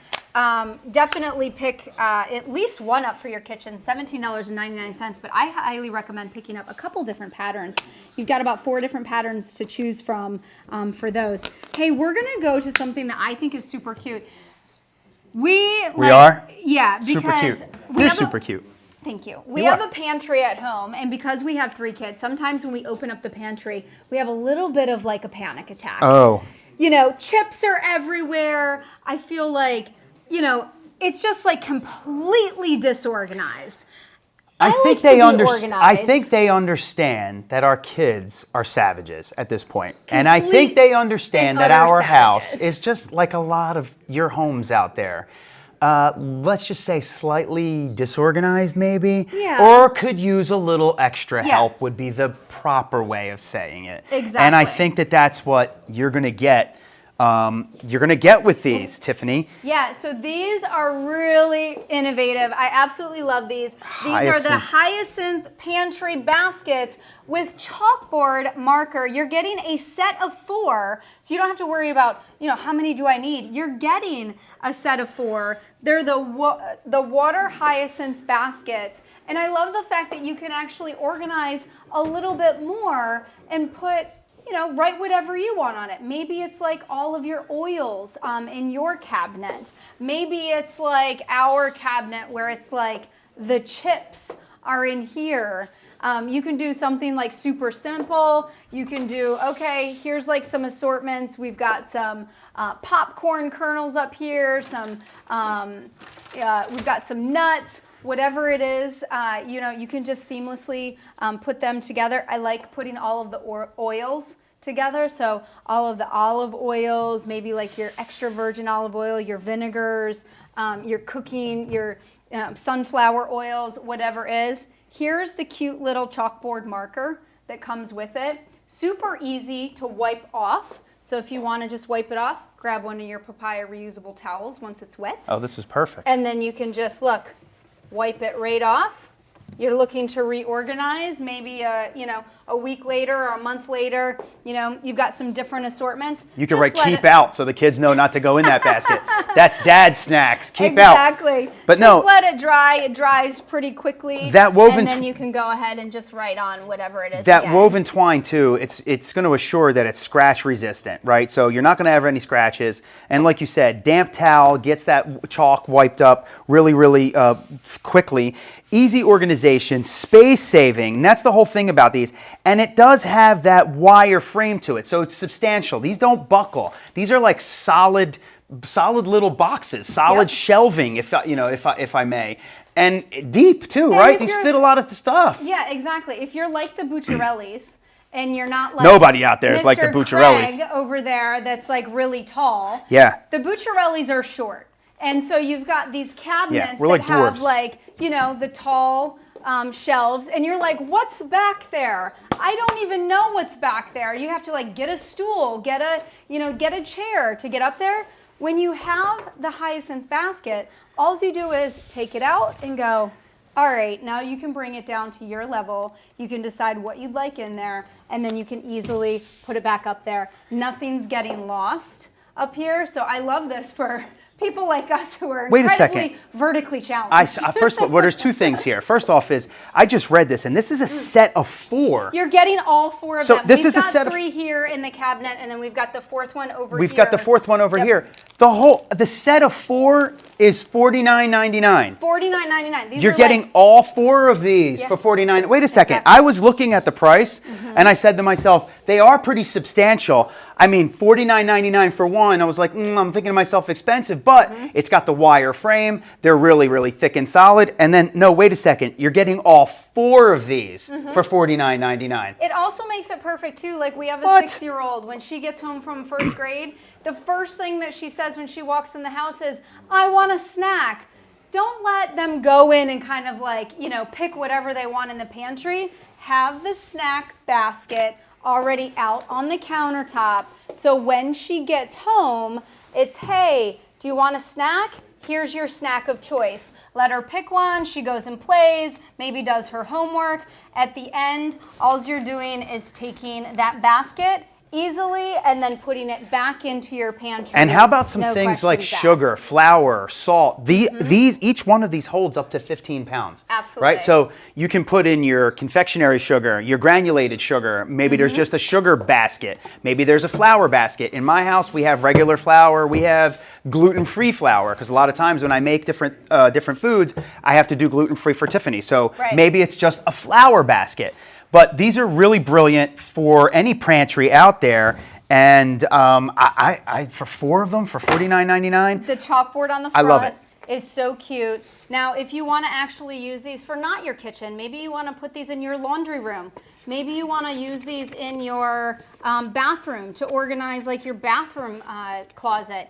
Definitely pick at least one up for your kitchen, $17.99, but I highly recommend picking up a couple different patterns. You've got about 4 different patterns to choose from for those. Hey, we're gonna go to something that I think is super cute. We are? Yeah, because Super cute. we You're have super cute. Thank you. We You have are. a pantry at home, and because we have 3 kids, sometimes when we open up the pantry, we have a little bit of like a panic attack. Oh. Chips are everywhere. I feel like, it's just like completely disorganized. I like think to they be understand. I organized. think they understand that our kids are savages at this point, and I think they understand and that utter our house savages. is just like a lot of your homes out there. Let's just say slightly disorganized, maybe, Yeah. or could use a little extra Yeah. help. Would be the proper way of saying it. Exactly. And I think that that's what you're gonna get. You're gonna get with these, Tiffany. Yeah, so these are really innovative. I absolutely love these. These are the Hyacinth Pantry Baskets with chalkboard marker. You're getting a set of 4, so you don't have to worry about, how many do I need? You're getting a set of 4. They're the water hyacinth baskets. And I love the fact that you can actually organize a little bit more and put write whatever you want on it. Maybe it's like all of your oils in your cabinet. Maybe it's like our cabinet where it's like the chips are in here. You can do something like super simple. You can do, okay, here's like some assortments. We've got some popcorn kernels up here, we've got some nuts. Whatever it is, you can just seamlessly put them together. I like putting all of the oils together. So all of the olive oils, maybe like your extra virgin olive oil, your vinegars, your cooking, your sunflower oils, whatever is. Here's the cute little chalkboard marker that comes with it. Super easy to wipe off. So if you want to just wipe it off, grab one of your papaya reusable towels once it's wet. Oh, this is perfect. And then you can just wipe it right off. You're looking to reorganize, maybe a week later or a month later, you've got some different assortments. You can Just write let keep it- out so the kids know not to go in that basket. That's dad's snacks. Keep out. Exactly. But just let it dry. It dries pretty quickly. That woven and then you can go ahead and just write on whatever it is. That again. woven twine too, it's going to assure that it's scratch resistant, right? So you're not going to have any scratches. And like you said, damp towel gets that chalk wiped up really, really quickly. Easy organization, space saving. And that's the whole thing about these. And it does have that wire frame to it, so it's substantial. These don't buckle. These are like solid little boxes, solid Yep. shelving, if I may. And deep too, right? if These you're- fit a lot of the stuff. Yeah, exactly. If you're like the Bucciarellis and you're not like Nobody out there is like the Mr. Bucciarellis. Craig over there that's like really tall. Yeah. The Bucciarellis are short. And so you've got these cabinets we're that like have dwarves. like, the tall shelves, and you're like, what's back there? I don't even know what's back there. You have to like get a stool, get a chair to get up there. When you have the Hyacinth basket, all you do is take it out and go, all right, now you can bring it down to your level. You can decide what you'd like in there, and then you can easily put it back up there. Nothing's getting lost up here, so I love this for people like us who are Wait a incredibly second. vertically challenged. First of all, well, there's two things here. First off is, I just read this, and this is a set of 4. You're getting all 4 of So them. this We've is a got set of- 3 here in the cabinet, and then we've got the 4th one over here. We've got the 4th one over Yep. here. The set of 4 is $49.99. $49.99. These You're are getting like, all 4 of these Yeah. for $49. Wait a second. Exactly. I was looking at the price, and I said to myself, they are pretty substantial. I mean, $49.99 for one. I was like, I'm thinking to myself, expensive, but it's got the wire frame. They're really, really thick and solid. And then, no, wait a second. You're getting all 4 of these for $49.99. it also makes it perfect too. Like we have a What? 6-year-old, when she gets home from 1st grade, the first thing that she says when she walks in the house is, I want a snack. Don't let them go in and kind of like, pick whatever they want in the pantry. Have the snack basket already out on the countertop. So when she gets home, it's, hey, do you want a snack? Here's your snack of choice. Let her pick one. She goes and plays, maybe does her homework. At the end, all you're doing is taking that basket easily and then putting it back into your pantry. And how about some No things like questions sugar, asked. flour, salt? Each one of these holds up to 15 pounds. Absolutely. Right? So you can put in your confectionery sugar, your granulated sugar. Maybe there's just a sugar basket. Maybe there's a flour basket. In my house, we have regular flour. We have gluten-free flour, because a lot of times when I make different foods, I have to do gluten-free for Tiffany. So Right. maybe it's just a flour basket. But these are really brilliant for any pantry out there. And I for 4 of them for $49.99. The chalkboard on the I front. love it. is so cute. Now, if you want to actually use these for not your kitchen, maybe you want to put these in your laundry room. Maybe you want to use these in your bathroom to organize like your bathroom closet.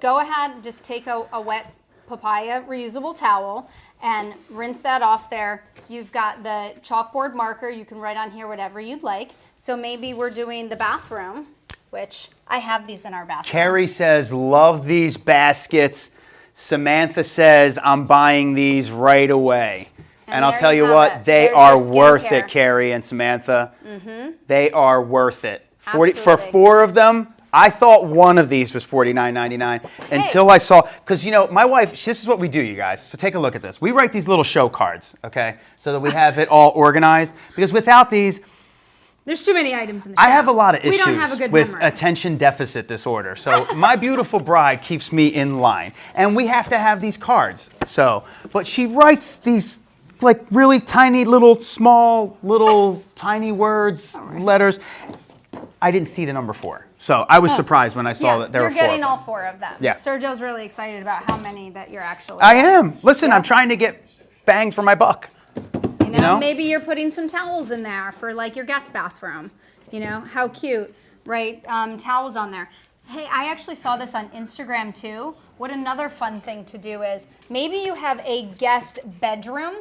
Go ahead, just take a wet papaya reusable towel and rinse that off there. You've got the chalkboard marker. You can write on here whatever you'd like. So maybe we're doing the bathroom, which I have these in our bathroom. Carrie says, love these baskets. Samantha says, I'm buying these right away. And I'll there tell you you have what, it. they There's are your worth skincare. it, Carrie and Samantha. They are worth it. For Absolutely. 4 of them, I thought one of these was $49.99 until I saw, because my wife, this is what we do, you guys. So take a look at this. We write these little show cards, okay, so that we have it all organized. Because without these, There's too many items in the I show. have a lot of issues We don't have a good with memory. attention deficit disorder. So my beautiful bride keeps me in line. And we have to have these cards. So, but she writes these like really tiny little, small, little tiny words, letters. I didn't see the number 4. So I was surprised when I saw that there were 4 You're getting of all them. 4 of them. Yeah. Sergio's really excited about how many that you're actually I am. Listen, Yeah. I'm trying to get bang for my buck. You know, know? maybe you're putting some towels in there for like your guest bathroom. You know, how cute, right? Towels on there. Hey, I actually saw this on Instagram too. What another fun thing to do is maybe you have a guest bedroom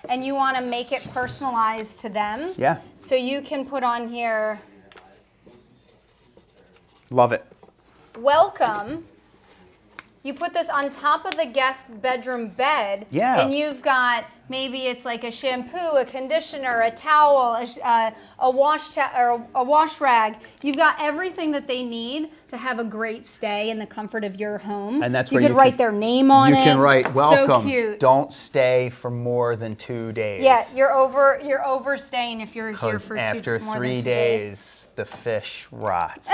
and you want to make it personalized to them. Yeah. So you can put on here, Love it. welcome. You put this on top of the guest bedroom bed, Yeah. and you've got maybe it's like a shampoo, a conditioner, a towel, a wash rag. You've got everything that they need to have a great stay in the comfort of your home. And that's you where could you write can- their name on You it. can write, welcome. So cute. Don't stay for more than 2 days. Yeah, you're overstaying if you're here Because for after more than 3 2 days, the fish rots.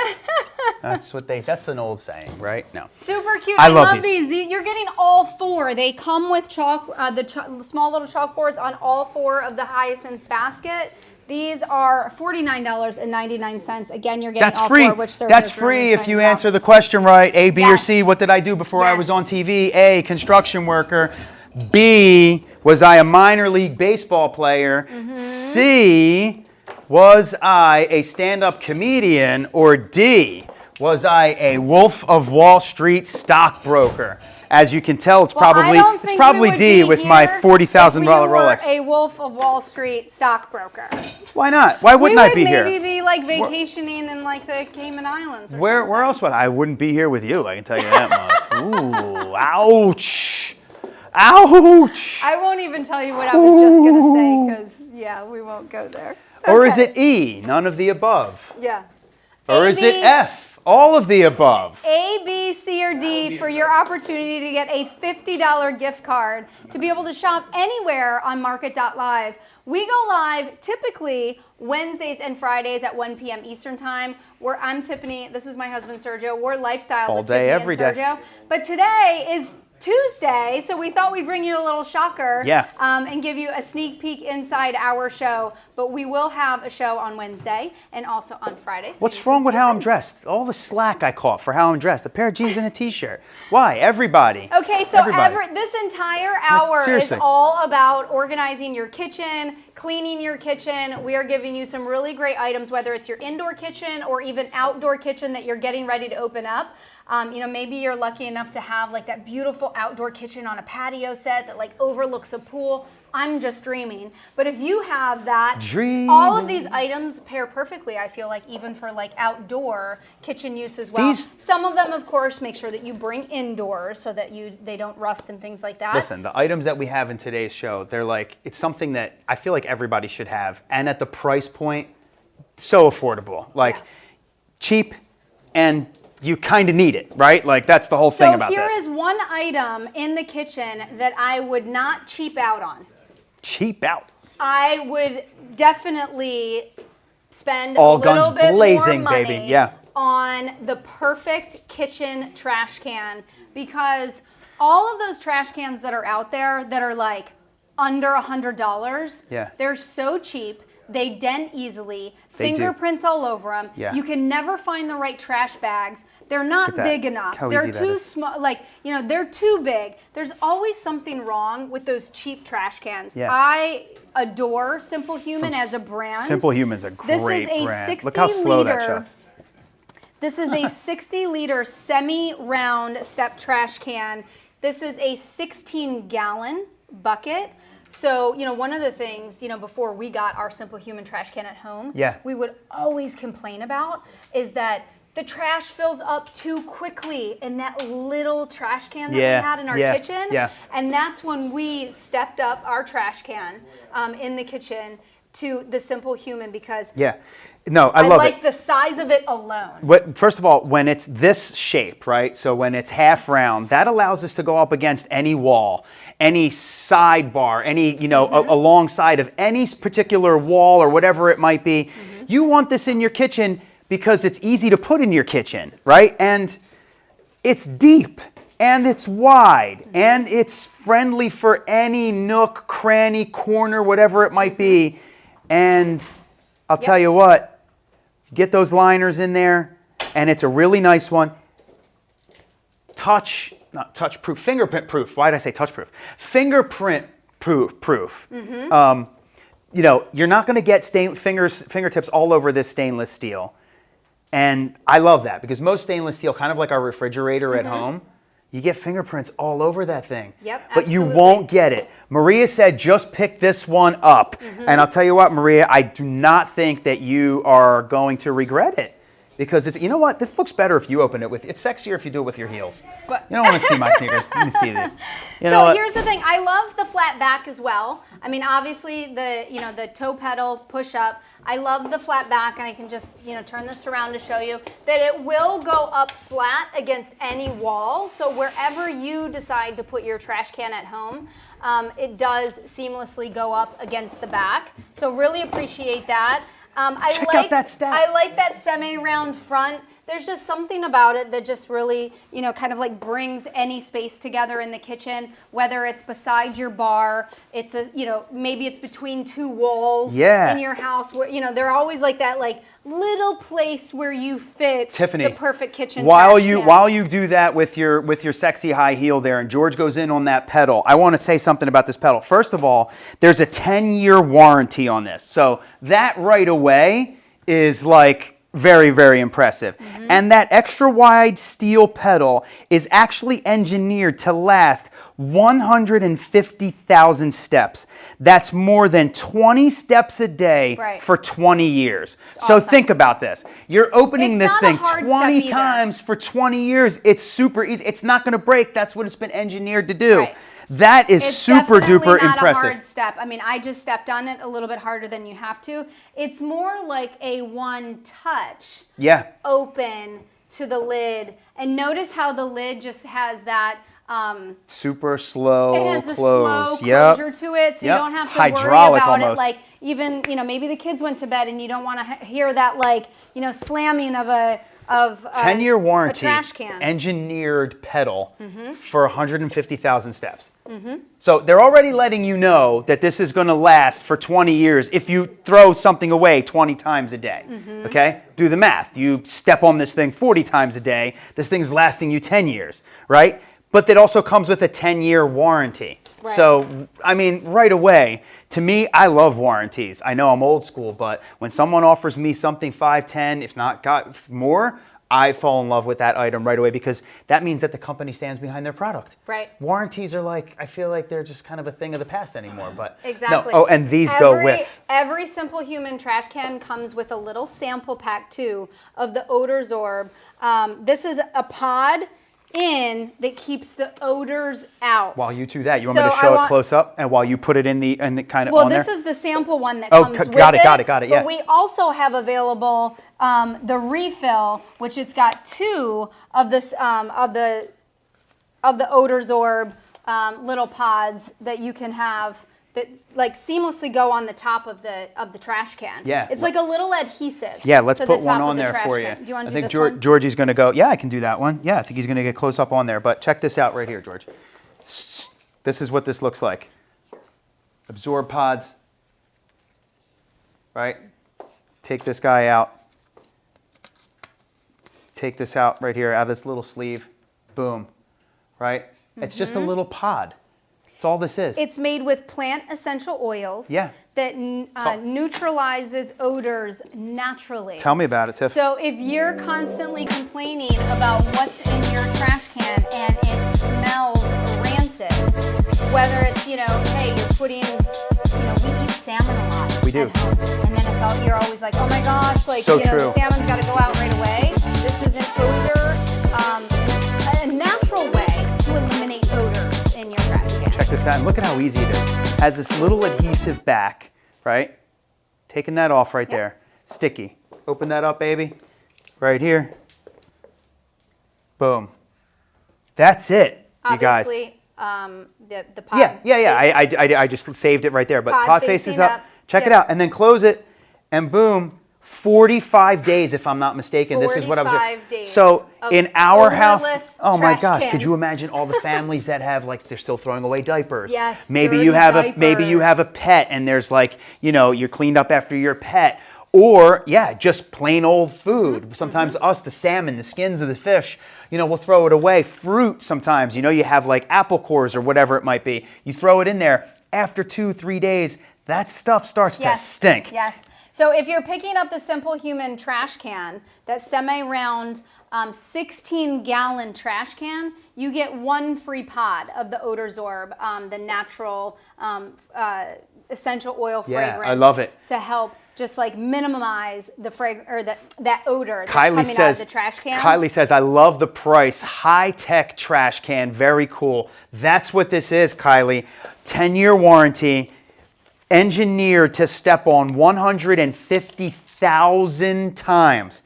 That's an old saying, right? No. Super cute. I I love love these. these. You're getting all 4. They come with small little chalkboards on all 4 of the Hyacinths basket. These are $49.99. Again, you're getting That's all free. 4, which Sergio's That's really free if excited you about. answer the question right. A, B, or Yes. C. What did I do before I was Yes. on TV? A, construction worker. B, was I a minor league baseball player? Mm-hmm. C, was I a stand-up comedian? Or D, was I a Wolf of Wall Street stockbroker? As you can tell, it's Well, I probably don't think you would D be with my here $40,000 if you were Rolex. a Wolf of Wall Street stockbroker. Why not? Why wouldn't we I would be here? maybe be like vacationing in like the Cayman Islands or Where something. else would I wouldn't be here with you? I can tell you that much. Ooh, ouch, ouch. I won't even tell you what I was just gonna say because we won't go there. Or is Okay. it E? None of the above. Yeah. Or is it A, B, F? All of the above. A, B, C, or D for your opportunity to get a $50 gift card to be able to shop anywhere on Market.live. We go live typically Wednesdays and Fridays at 1 p.m. Eastern Time. I'm Tiffany. This is my husband Sergio. We're Lifestyle All with day, Tiffany every and day. Sergio. But today is Tuesday, so we thought we'd bring you a little shocker Yeah. and give you a sneak peek inside our show. But we will have a show on Wednesday and also on Friday. so What's you can wrong with see how them. I'm dressed? All the slack I caught for how I'm dressed. A pair of jeans and a t-shirt. Why? Everybody. Okay, so Everybody. this entire hour is seriously. all about organizing your kitchen, cleaning your kitchen. We are giving you some really great items, whether it's your indoor kitchen or even outdoor kitchen that you're getting ready to open up. Maybe you're lucky enough to have like that beautiful outdoor kitchen on a patio set that like overlooks a pool. I'm just dreaming. But if you have that, all of these items pair perfectly, I feel like, even for like outdoor kitchen use as well. Some of them, of course, make sure that you bring indoors so that they don't rust and things like that. Listen, the items that we have in today's show, they're like, it's something that I feel like everybody should have. And at the price point, so affordable. Like, cheap, and you kind of need it, right? Like, that's the whole thing about So here this. is one item in the kitchen that I would not cheap out on. Cheap out. I would definitely spend All a little guns bit blazing, more money baby. Yeah. on the perfect kitchen trash can, because all of those trash cans that are out there that are like under $100, Yeah. they're so cheap. They dent easily. They do. Fingerprints all over them. Yeah. You can never find the right trash bags. They're not Look at that. big enough. How They're easy that too is. small. Like, you know, they're too big. There's always something wrong with those cheap trash cans. Yeah. I adore Simple Human as a brand. Simple Human's a great This is a brand. 60 Look how slow that liter shuts. This is a 60-liter semi-round step trash can. This is a 16-gallon bucket. So, you know, one of the things, you know, before we got our Simple Human trash can at home, Yeah. we would always complain about is that the trash fills up too quickly in that little trash can that Yeah, we had in our yeah, kitchen. yeah. And that's when we stepped up our trash can in the kitchen to the Simple Human because Yeah. No, I I love like it. the size of it alone. First of all, when it's this shape, right? So when it's half round, that allows us to go up against any wall, any sidebar, any, you know, alongside of any particular wall or whatever it might be. You want this in your kitchen because it's easy to put in your kitchen, right? And it's deep and it's wide and it's friendly for any nook, cranny, corner, whatever it might be. And I'll tell you what, get those liners in there, and it's a really nice one. Not touch proof, fingerprint proof. Why did I say touch proof? Fingerprint proof. You know, you're not going to get fingertips all over this stainless steel. And I love that because most stainless steel, kind of like our refrigerator at home, you get fingerprints all over that thing. Yep, but you absolutely. won't get it. Maria said, just pick this one up. And I'll tell you what, Maria, I do not think that you are going to regret it. Because it's, you know what, this looks better if you open it with, it's sexier if you do it with your heels. But- You don't want to see my sneakers. Let me see this. You know So what? here's the thing. I love the flat back as well. I mean, obviously the toe pedal push up. I love the flat back, and I can just turn this around to show you that it will go up flat against any wall. So wherever you decide to put your trash can at home, it does seamlessly go up against the back. So really appreciate that. Check out that step. I like that semi-round front. There's just something about it that just really, kind of like brings any space together in the kitchen, whether it's beside your bar, it's maybe it's between two walls Yeah. in your house where, they're always like that like little place where you fit Tiffany, the perfect kitchen while trash can. while you do that with your sexy high heel there, and George goes in on that pedal, I want to say something about this pedal. First of all, there's a 10-year warranty on this, so that right away is like very, very impressive. And that extra wide steel pedal is actually engineered to last 150,000 steps. That's more than 20 steps a day Right. for 20 years. So awesome. think about this. You're opening It's this not a thing hard 20 step either. times for 20 years. It's super easy. It's not going to break. That's what it's been engineered to do. Right. That is It's super definitely duper not impressive. a hard step. I mean, I just stepped on it a little bit harder than you have to. It's more like a one touch Yeah. open to the lid. And notice how the lid just has that Super slow it has the close. slow Yep. closure to it, so Yep. you don't have to Hydraulic worry about almost. it. Like even maybe the kids went to bed and you don't want to hear that slamming of a 10-year warranty, a trash can. engineered pedal for 150,000 steps. So they're already letting you know that this is going to last for 20 years if you throw something away 20 times a day. Okay? Do the math. You step on this thing 40 times a day, this thing's lasting you 10 years, right? But that also comes with a 10-year warranty. Right. So, I mean, right away, to me, I love warranties. I know I'm old school, but when someone offers me something 5, 10, if not got more, I fall in love with that item right away because that means that the company stands behind their product. Right. Warranties are like, I feel like they're just kind of a thing of the past anymore, but Exactly. no. Oh, and these go with. Every Simple Human trash can comes with a little sample pack too of the Odors Orb. This is a pod in that keeps the odors out. While you do that, you want me to So show I it want- close up and while you put it in the kind of Well, on this there? is the sample one that Oh, comes with got it, it. got it, got it, yeah. But we also have available the refill, which it's got 2 of this of the Odors Orb little pods that you can have that like seamlessly go on the top of the trash can. Yeah. It's like a little adhesive. Yeah, let's to the put one top of on the there trash for can. you. Do you want I to do think this one? Georgie's going to go. Yeah, I can do that one. Yeah, I think he's going to get close up on there. But check this out right here, George. This is what this looks like. Absorb pods. right? Take this guy out. Take this out right here, out of this little sleeve. Boom, right? It's just a little pod. That's all this is. It's made with plant essential oils that neutralizes odors naturally. Tell me about it, Tiff. So if you're constantly complaining about what's in your trash can and it smells rancid, whether it's, hey, you're putting, we eat salmon a lot. We do. At home. And then it's all, you're always like, oh my gosh, So true. the salmon's got to go out right away. This is an odor, a natural way to eliminate odors in your trash can. Check this out, and look at how easy it is. Has this little adhesive back, right? Taking that off right there. Sticky. Open that up, baby. Right here. Boom. That's it, you guys. Obviously, the pod. Yeah. I just saved it right there. But pod face is up. Check it out, and then close it, and boom. 45 days, if I'm not mistaken. This is what I was doing. 45 days So in our house, odorless oh my trash gosh, can. could you imagine all the families that have they're still throwing away diapers? Yes, maybe dirty you have a diapers. pet, and there's you're cleaned up after your pet, or just plain old food. Sometimes us, the salmon, the skins of the fish, we'll throw it away. Fruit sometimes, you have apple cores or whatever it might be. You throw it in there. After 2-3 days, that stuff starts to stink. Yes. So if you're picking up the Simple Human trash can, that semi-round 16-gallon trash can, you get one free pod of the OdorZorb, the natural essential oil fragrance. I love it. To help just minimize the that odor that's coming out of the trash can. Kylie says, I love the price. High-tech trash can. Very cool. That's what this is, Kylie. 10-year warranty. Engineered to step on 150,000 times.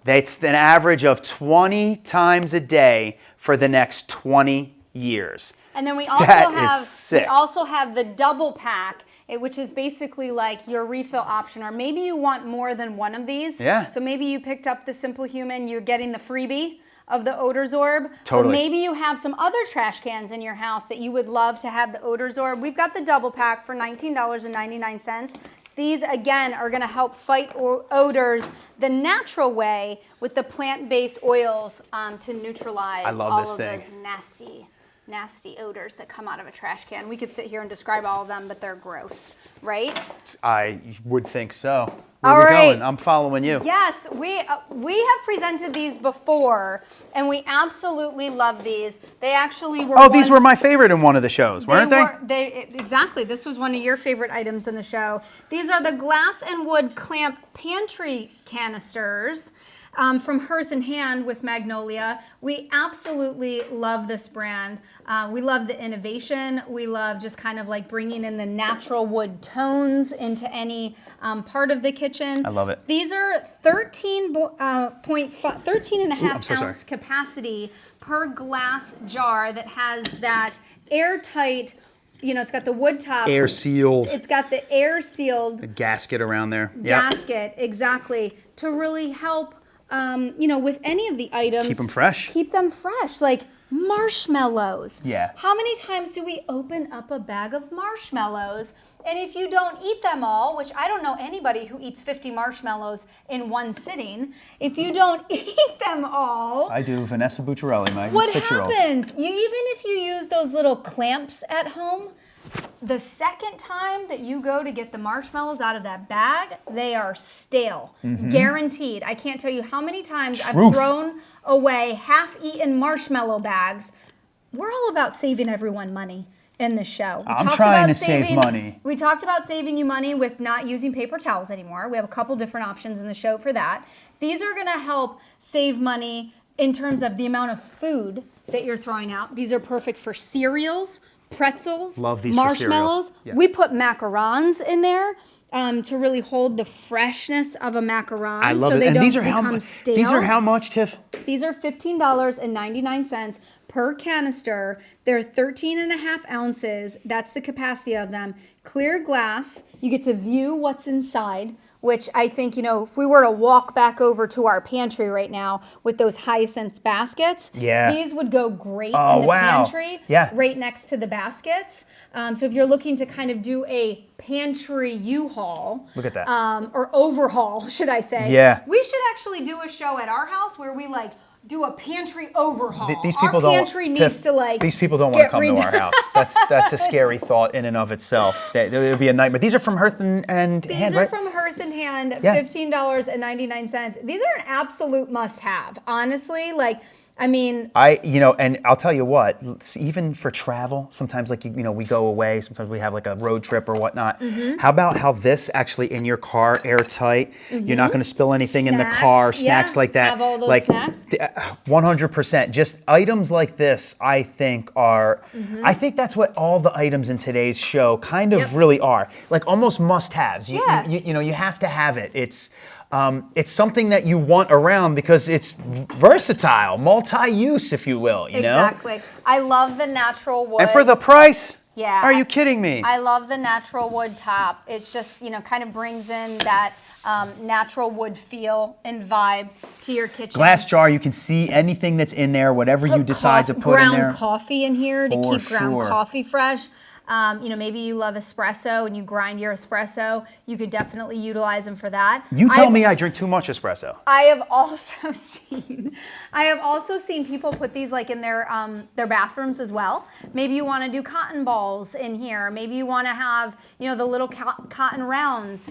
That's an average of 20 times a day for the next 20 years. And then we also have the double pack, which is basically your refill option, or maybe you want more than one of these. Yeah. So maybe you picked up the Simple Human, you're getting the freebie of the OdorZorb. Totally. But maybe you have some other trash cans in your house that you would love to have the OdorZorb. We've got the double pack for $19.99. These, again, are going to help fight odors the natural way with the plant-based oils to neutralize all of those nasty odors that come out of a trash can. We could sit here and describe all of them, but they're gross, right? I would think so. Where are we going? I'm following you. Yes, we have presented these before, and we absolutely love these. They actually were. Oh, these were my favorite in one of the shows, weren't they? Exactly. This was one of your favorite items in the show. These are the glass and wood clamp pantry canisters. From Hearth and Hand with Magnolia. We absolutely love this brand. We love the innovation. We love just kind of bringing in the natural wood tones into any part of the kitchen. I love it. These are 13.5 ounce capacity per glass jar that has that airtight, it's got the wood top. Air sealed. It's got the air sealed. The gasket around there. Gasket, exactly. To really help with any of the items. Keep them fresh. Keep them fresh, like marshmallows. Yeah. How many times do we open up a bag of marshmallows, and if you don't eat them all, which I don't know anybody who eats 50 marshmallows in one sitting, if you don't eat them all. I do. Vanessa Bucciarelli, my 6-year-old. What happens? Even if you use those little clamps at home, the second time that you go to get the marshmallows out of that bag, they are stale. Guaranteed. I can't tell you how many times I've thrown away half-eaten marshmallow bags. We're all about saving everyone money in this show. I'm trying to save money. We talked about saving you money with not using paper towels anymore. We have a couple different options in the show for that. These are going to help save money in terms of the amount of food that you're throwing out. These are perfect for cereals, pretzels, love these marshmallows. For cereals. We put macarons in there to really hold the freshness of a macaron. I love so it. They And don't these are become stale. These are how much, Tiff? These are $15.99 per canister. They're 13.5 ounces. That's the capacity of them. Clear glass. You get to view what's inside, which I think, if we were to walk back over to our pantry right now with those Hyacinth baskets, Yeah. these would go great Oh, in the wow. pantry, Yeah. right next to the baskets. So if you're looking to kind of do a pantry U-Haul, Look at that. or overhaul, should I say? Yeah. We should actually do a show at our house where we do a pantry overhaul. These people our pantry needs to These people don't want to get come to our redone. house. That's a scary thought in and of itself. It would be a nightmare. These are from Hearth and Hand, These are right? from Hearth and Hand, Yeah. $15.99. These are an absolute must-have. Honestly, and I'll tell you what, even for travel, sometimes we go away, sometimes we have like a road trip or whatnot. Mm-hmm. How about how this actually in your car, airtight, you're not going to spill anything in the Snacks, car, snacks yeah. like that. Have all those snacks. 100%. Just items like this, I think I think that's what all the items in today's show kind of really are. Like almost must-haves. Yeah. You have to have it. It's something that you want around because it's versatile, multi-use, if you will. You know. Exactly. I love the natural wood. And for the price? Yeah. Are you kidding me? I love the natural wood top. It's just, kind of brings in that natural wood feel and vibe to your kitchen. Glass jar, you can see anything that's in there, whatever you decide to put in there. Ground coffee in here to For keep ground sure. coffee fresh. Maybe you love espresso and you grind your espresso. You could definitely utilize them for that. You tell me I drink too much espresso. I have also seen people put these in their bathrooms as well. Maybe you want to do cotton balls in here. Maybe you want to have the little cotton rounds.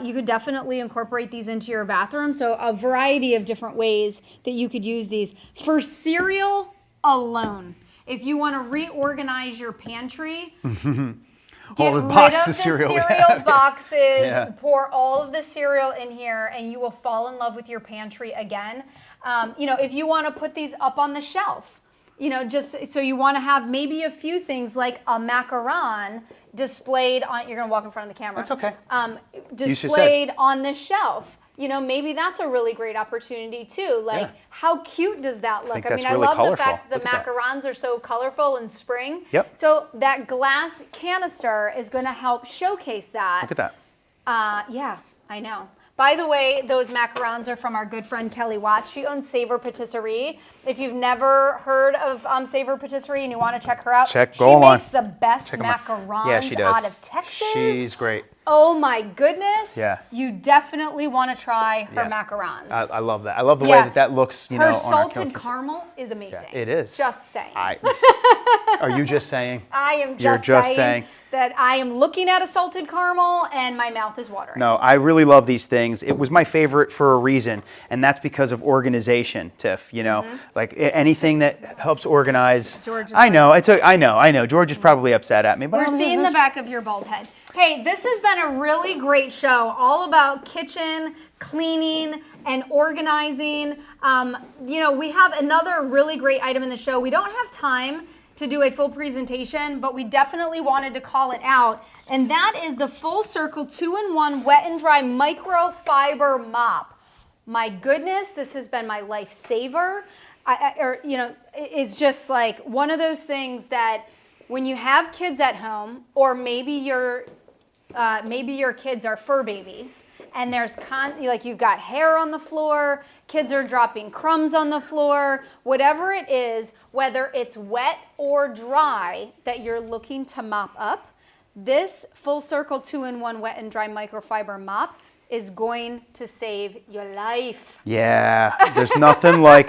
You could definitely incorporate these into your bathroom. So a variety of different ways that you could use these for cereal alone. If you want to reorganize your pantry, get rid box of of the cereal. cereal boxes, Yeah. pour all of the cereal in here, and you will fall in love with your pantry again. If you want to put these up on the shelf, just so you want to have maybe a few things like a macaron displayed on, you're going to walk in front of the camera. That's okay. Displayed on the shelf. Maybe that's a really great opportunity too. Yeah. How cute does that look? think I that's mean, really I love colorful. the fact that the Look at that. macarons are so colorful in spring. Yep. So that glass canister is going to help showcase that. Look at that. Yeah, I know. By the way, those macarons are from our good friend Kelly Watts. She owns Savor Patisserie. If you've never heard of Savor Patisserie and you want to check her out, Go she on. makes the best Check 'em out. macarons Yeah, she does. out of Texas. She's great. Oh my goodness. Yeah. You definitely want to try her Yeah. macarons. I love that. I love the Yeah. way that looks, her on our salted cookies. caramel is amazing. Yeah, it is. Just saying. Are you just saying? I am You're just, just saying. saying that I am looking at a salted caramel and my mouth is watering. No, I really love these things. It was my favorite for a reason, and that's because of organization, Tiff. Like anything that helps organize. George is I know. I know. George is probably upset at me, but We're seeing the back of your bald head. Hey, this has been a really great show, all about kitchen, cleaning, and organizing. We have another really great item in the show. We don't have time to do a full presentation, but we definitely wanted to call it out. And that is the Full Circle 2-in-1 Wet and Dry Microfiber Mop. My goodness, this has been my lifesaver. It's just like one of those things that when you have kids at home, or maybe your kids are fur babies, and there's you've got hair on the floor, kids are dropping crumbs on the floor, whatever it is, whether it's wet or dry that you're looking to mop up, this Full Circle 2-in-1 Wet and Dry Microfiber Mop is going to save your life. Yeah, there's nothing like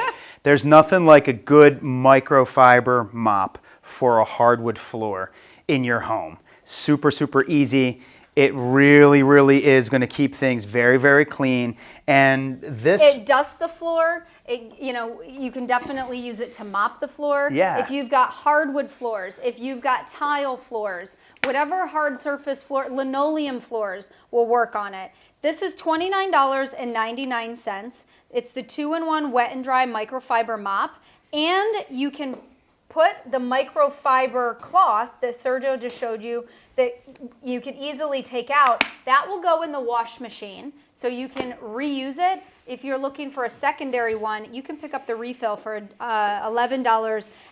a good microfiber mop for a hardwood floor in your home. Super, super easy. It really, really is going to keep things very, very clean. And this... It dusts the floor. You can definitely use it to mop the floor. Yeah. If you've got hardwood floors, if you've got tile floors, whatever hard surface floor, linoleum floors will work on it. This is $29.99. It's the 2-in-1 Wet and Dry Microfiber Mop. And you can put the microfiber cloth that Sergio just showed you that you can easily take out. That will go in the wash machine, so you can reuse it. If you're looking for a secondary one, you can pick up the refill for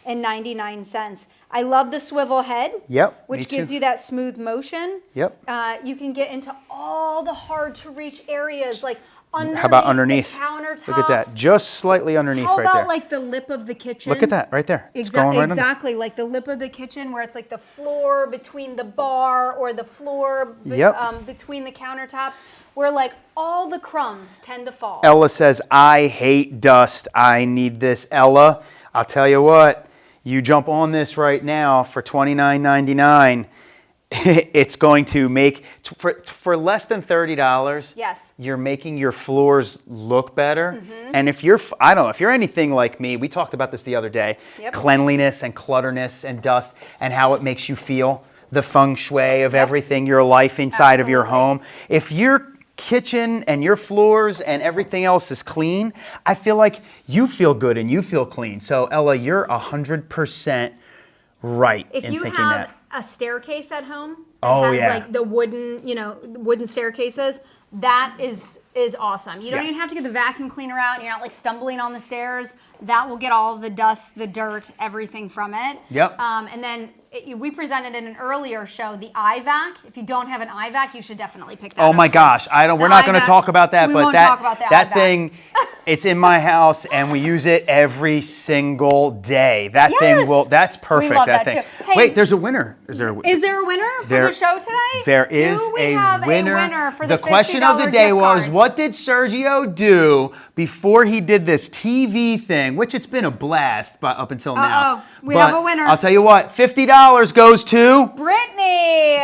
$11.99. I love the swivel head, Yep, me which gives too. you that smooth motion. Yep. You can get into all the hard to reach areas like underneath, How about underneath? the countertops. Look at that. Just slightly underneath How right about there. like the lip of the kitchen? Look at that right there. It's going right under. Exactly, like the lip of the kitchen where it's like the floor between the bar or the floor Yep. between the countertops where like all the crumbs tend to fall. Ella says, I hate dust. I need this. Ella, I'll tell you what. You jump on this right now for $29.99. It's going to make, for less than $30, Yes. you're making your floors look better. And if you're, I don't know, if you're anything like me, we talked about this the other day, Yep. cleanliness and clutterness and dust and how it makes you feel, the feng shui of everything, your life inside of your Absolutely. home. If your kitchen and your floors and everything else is clean, I feel like you feel good and you feel clean. So Ella, you're 100% right If in you thinking have that. a staircase at home that Oh, has yeah. like the wooden, wooden staircases, that is awesome. You don't Yeah. even have to get the vacuum cleaner out. You're not like stumbling on the stairs. That will get all of the dust, the dirt, everything from it. Yep. And then we presented in an earlier show the iVac. If you don't have an iVac, you should definitely pick that up. Oh my too. gosh, we're The not going to iVac, talk about that, we but won't talk about that iVac. thing, it's in my house and we use it every single day. That thing Yes. will, that's perfect. love that that thing. too. Hey, Wait, there's a winner. Is there a winner? Is there a winner for There- the show today? There is Do we a have winner. a winner for the question of the $50 day gift was, card? what did Sergio do before he did this TV thing, which it's been a blast but up until now. Uh-oh, we have But a winner. I'll tell you what, $50 goes to Brittany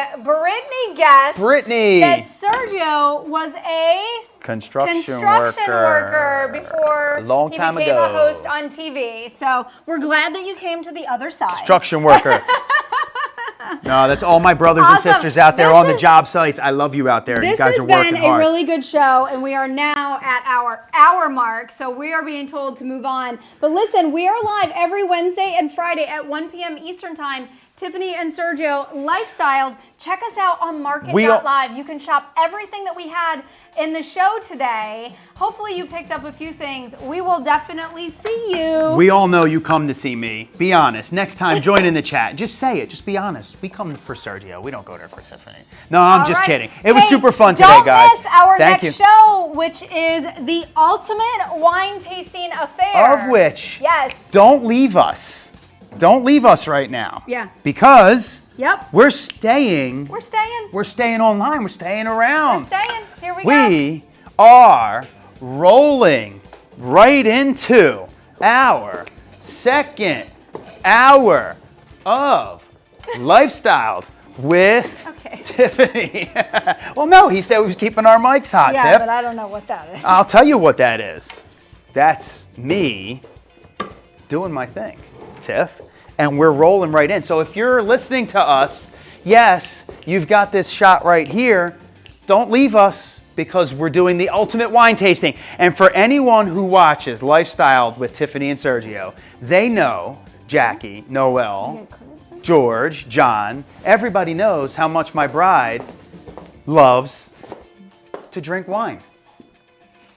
guessed Brittany. that Sergio was a Construction worker before A long he time became ago. a host on TV. So we're glad that you came to the other side. Construction worker. No, that's all my brothers Awesome. and sisters out there This on the is- job sites. I love you out there. You This guys has are working been a hard. really good show, and we are now at our hour mark, so we are being told to move on. But listen, we are live every Wednesday and Friday at 1 p.m. Eastern Time. Tiffany and Sergio, Lifestyled. Check us out on Market.live. You can shop everything that we had in the show today. Hopefully you picked up a few things. We will definitely see you. We all know you come to see me. Be honest. Next time, join in the chat. Just say it. Just be honest. We come for Sergio. We don't go there for Tiffany. No, I'm All just right. kidding. It was Hey, super fun today, guys. Don't miss our Thank next you. show, which is the Ultimate Wine Tasting Affair. Of which, Yes. don't leave us. Don't leave us right now. Yeah. Because Yep. we're staying. We're staying. We're staying online. We're staying around. We're staying. Here we go. We are rolling right into our second hour of Lifestyled with Okay. Tiffany. Well, no, he said we was keeping our mics hot, Yeah, Tiff. but I don't know what that is. I'll tell you what that is. That's me doing my thing, Tiff. And we're rolling right in. So if you're listening to us, yes, you've got this shot right here. Don't leave us because we're doing the ultimate wine tasting. And for anyone who watches Lifestyled with Tiffany and Sergio, they know Jackie, Noelle, George, John, everybody knows how much my bride loves to drink wine.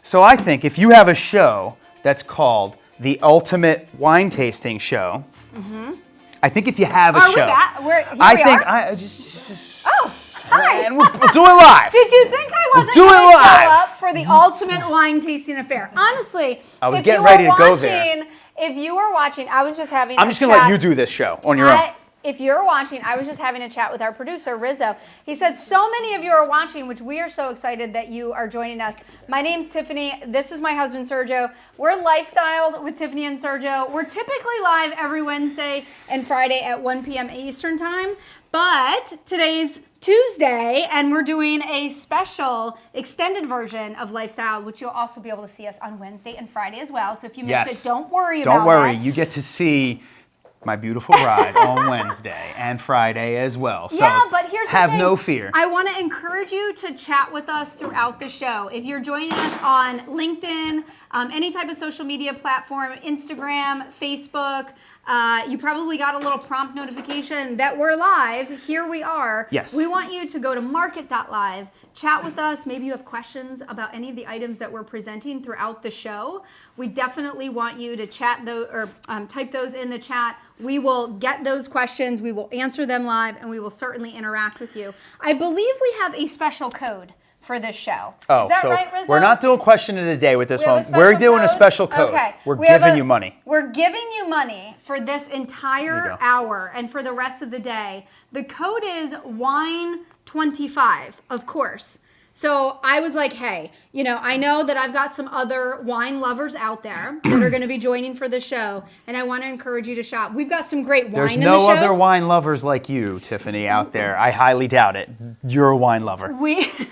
So I think if you have a show that's called the Ultimate Wine Tasting Show, I think if you have a Are we show, back? Here I we think are? I just Oh, hi. and we'll do it live. Did you think I wasn't do it going to live. show up for the Ultimate Wine Tasting Affair? Honestly, I was if getting you were ready to go there. If you were watching, I was just having I'm a just gonna let chat- you do this show on your own. If you're watching, I was just having a chat with our producer, Rizzo. He said, so many of you are watching, which we are so excited that you are joining us. My name's Tiffany. This is my husband, Sergio. We're Lifestyled with Tiffany and Sergio. We're typically live every Wednesday and Friday at 1 p.m. Eastern Time. But today's Tuesday, and we're doing a special extended version of Lifestyle, which you'll also be able to see us on Wednesday and Friday as well. So if you missed it, don't worry about it. Don't worry. You get to see my beautiful bride on Wednesday and Friday as well. So Yeah, but here's the have thing. no fear. I want to encourage you to chat with us throughout the show. If you're joining us on LinkedIn, any type of social media platform, Instagram, Facebook, You probably got a little prompt notification that we're live. Here we are. Yes. We want you to go to market.live, chat with us. Maybe you have questions about any of the items that we're presenting throughout the show. We definitely want you to chat those or type those in the chat. We will get those questions. We will answer them live, and we will certainly interact with you. I believe we have a special code for this show. Oh, Is that so right, Rizzo? we're not doing question of the day with this We have a one. special We're doing a code? special code. Okay. We're We have giving you money. We're giving you money for this There you entire go. hour and for the rest of the day. The code is WINE25, of course. So I was like, hey, you know, I know that I've got some other wine lovers out there that are going to be joining for the show, and I want to encourage you to shop. We've got some great wine There's in the show. no other wine lovers like you, Tiffany, out there. I highly doubt it. You're a wine lover.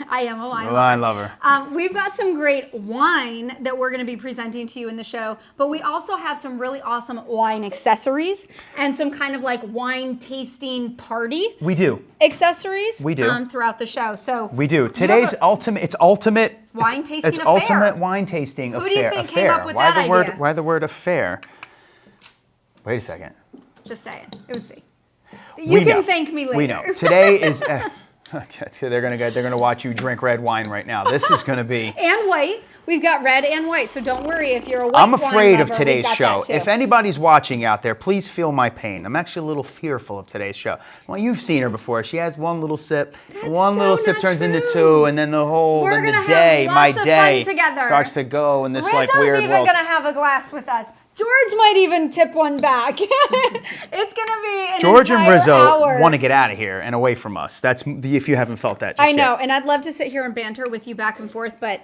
I am a wine Wine lover. lover. We've got some great wine that we're going to be presenting to you in the show, but we also have some really awesome wine accessories and some kind of like wine tasting party We do. accessories. We do. Throughout the show. So We do. you Today's have ultimate Wine it's- tasting It's affair. ultimate wine tasting Who affair. do you think came affair. up with why that the word? idea? Why the word affair? Wait a second. just saying, it was me. We You can know. thank me later. We know. Today is. They're gonna watch you drink red wine right now. This is gonna be. And white. We've got red and white, so don't worry if you're a white I'm wine afraid of lover, today's we've got show. that too. If anybody's watching out there, please feel my pain. I'm actually a little fearful of today's show. Well, you've seen her before. She has one little sip. One so little sip not turns into true. two, and then the We're then gonna the have day, my lots of day, fun together. starts to go in this Rizzo's like weird even world. gonna have a glass with us. George might even tip one back. It's gonna be an George and entire Rizzo hour. want to get out of here and away from us. That's if you haven't felt that. Just I know, yet. and I'd love to sit here and banter with you back and forth, but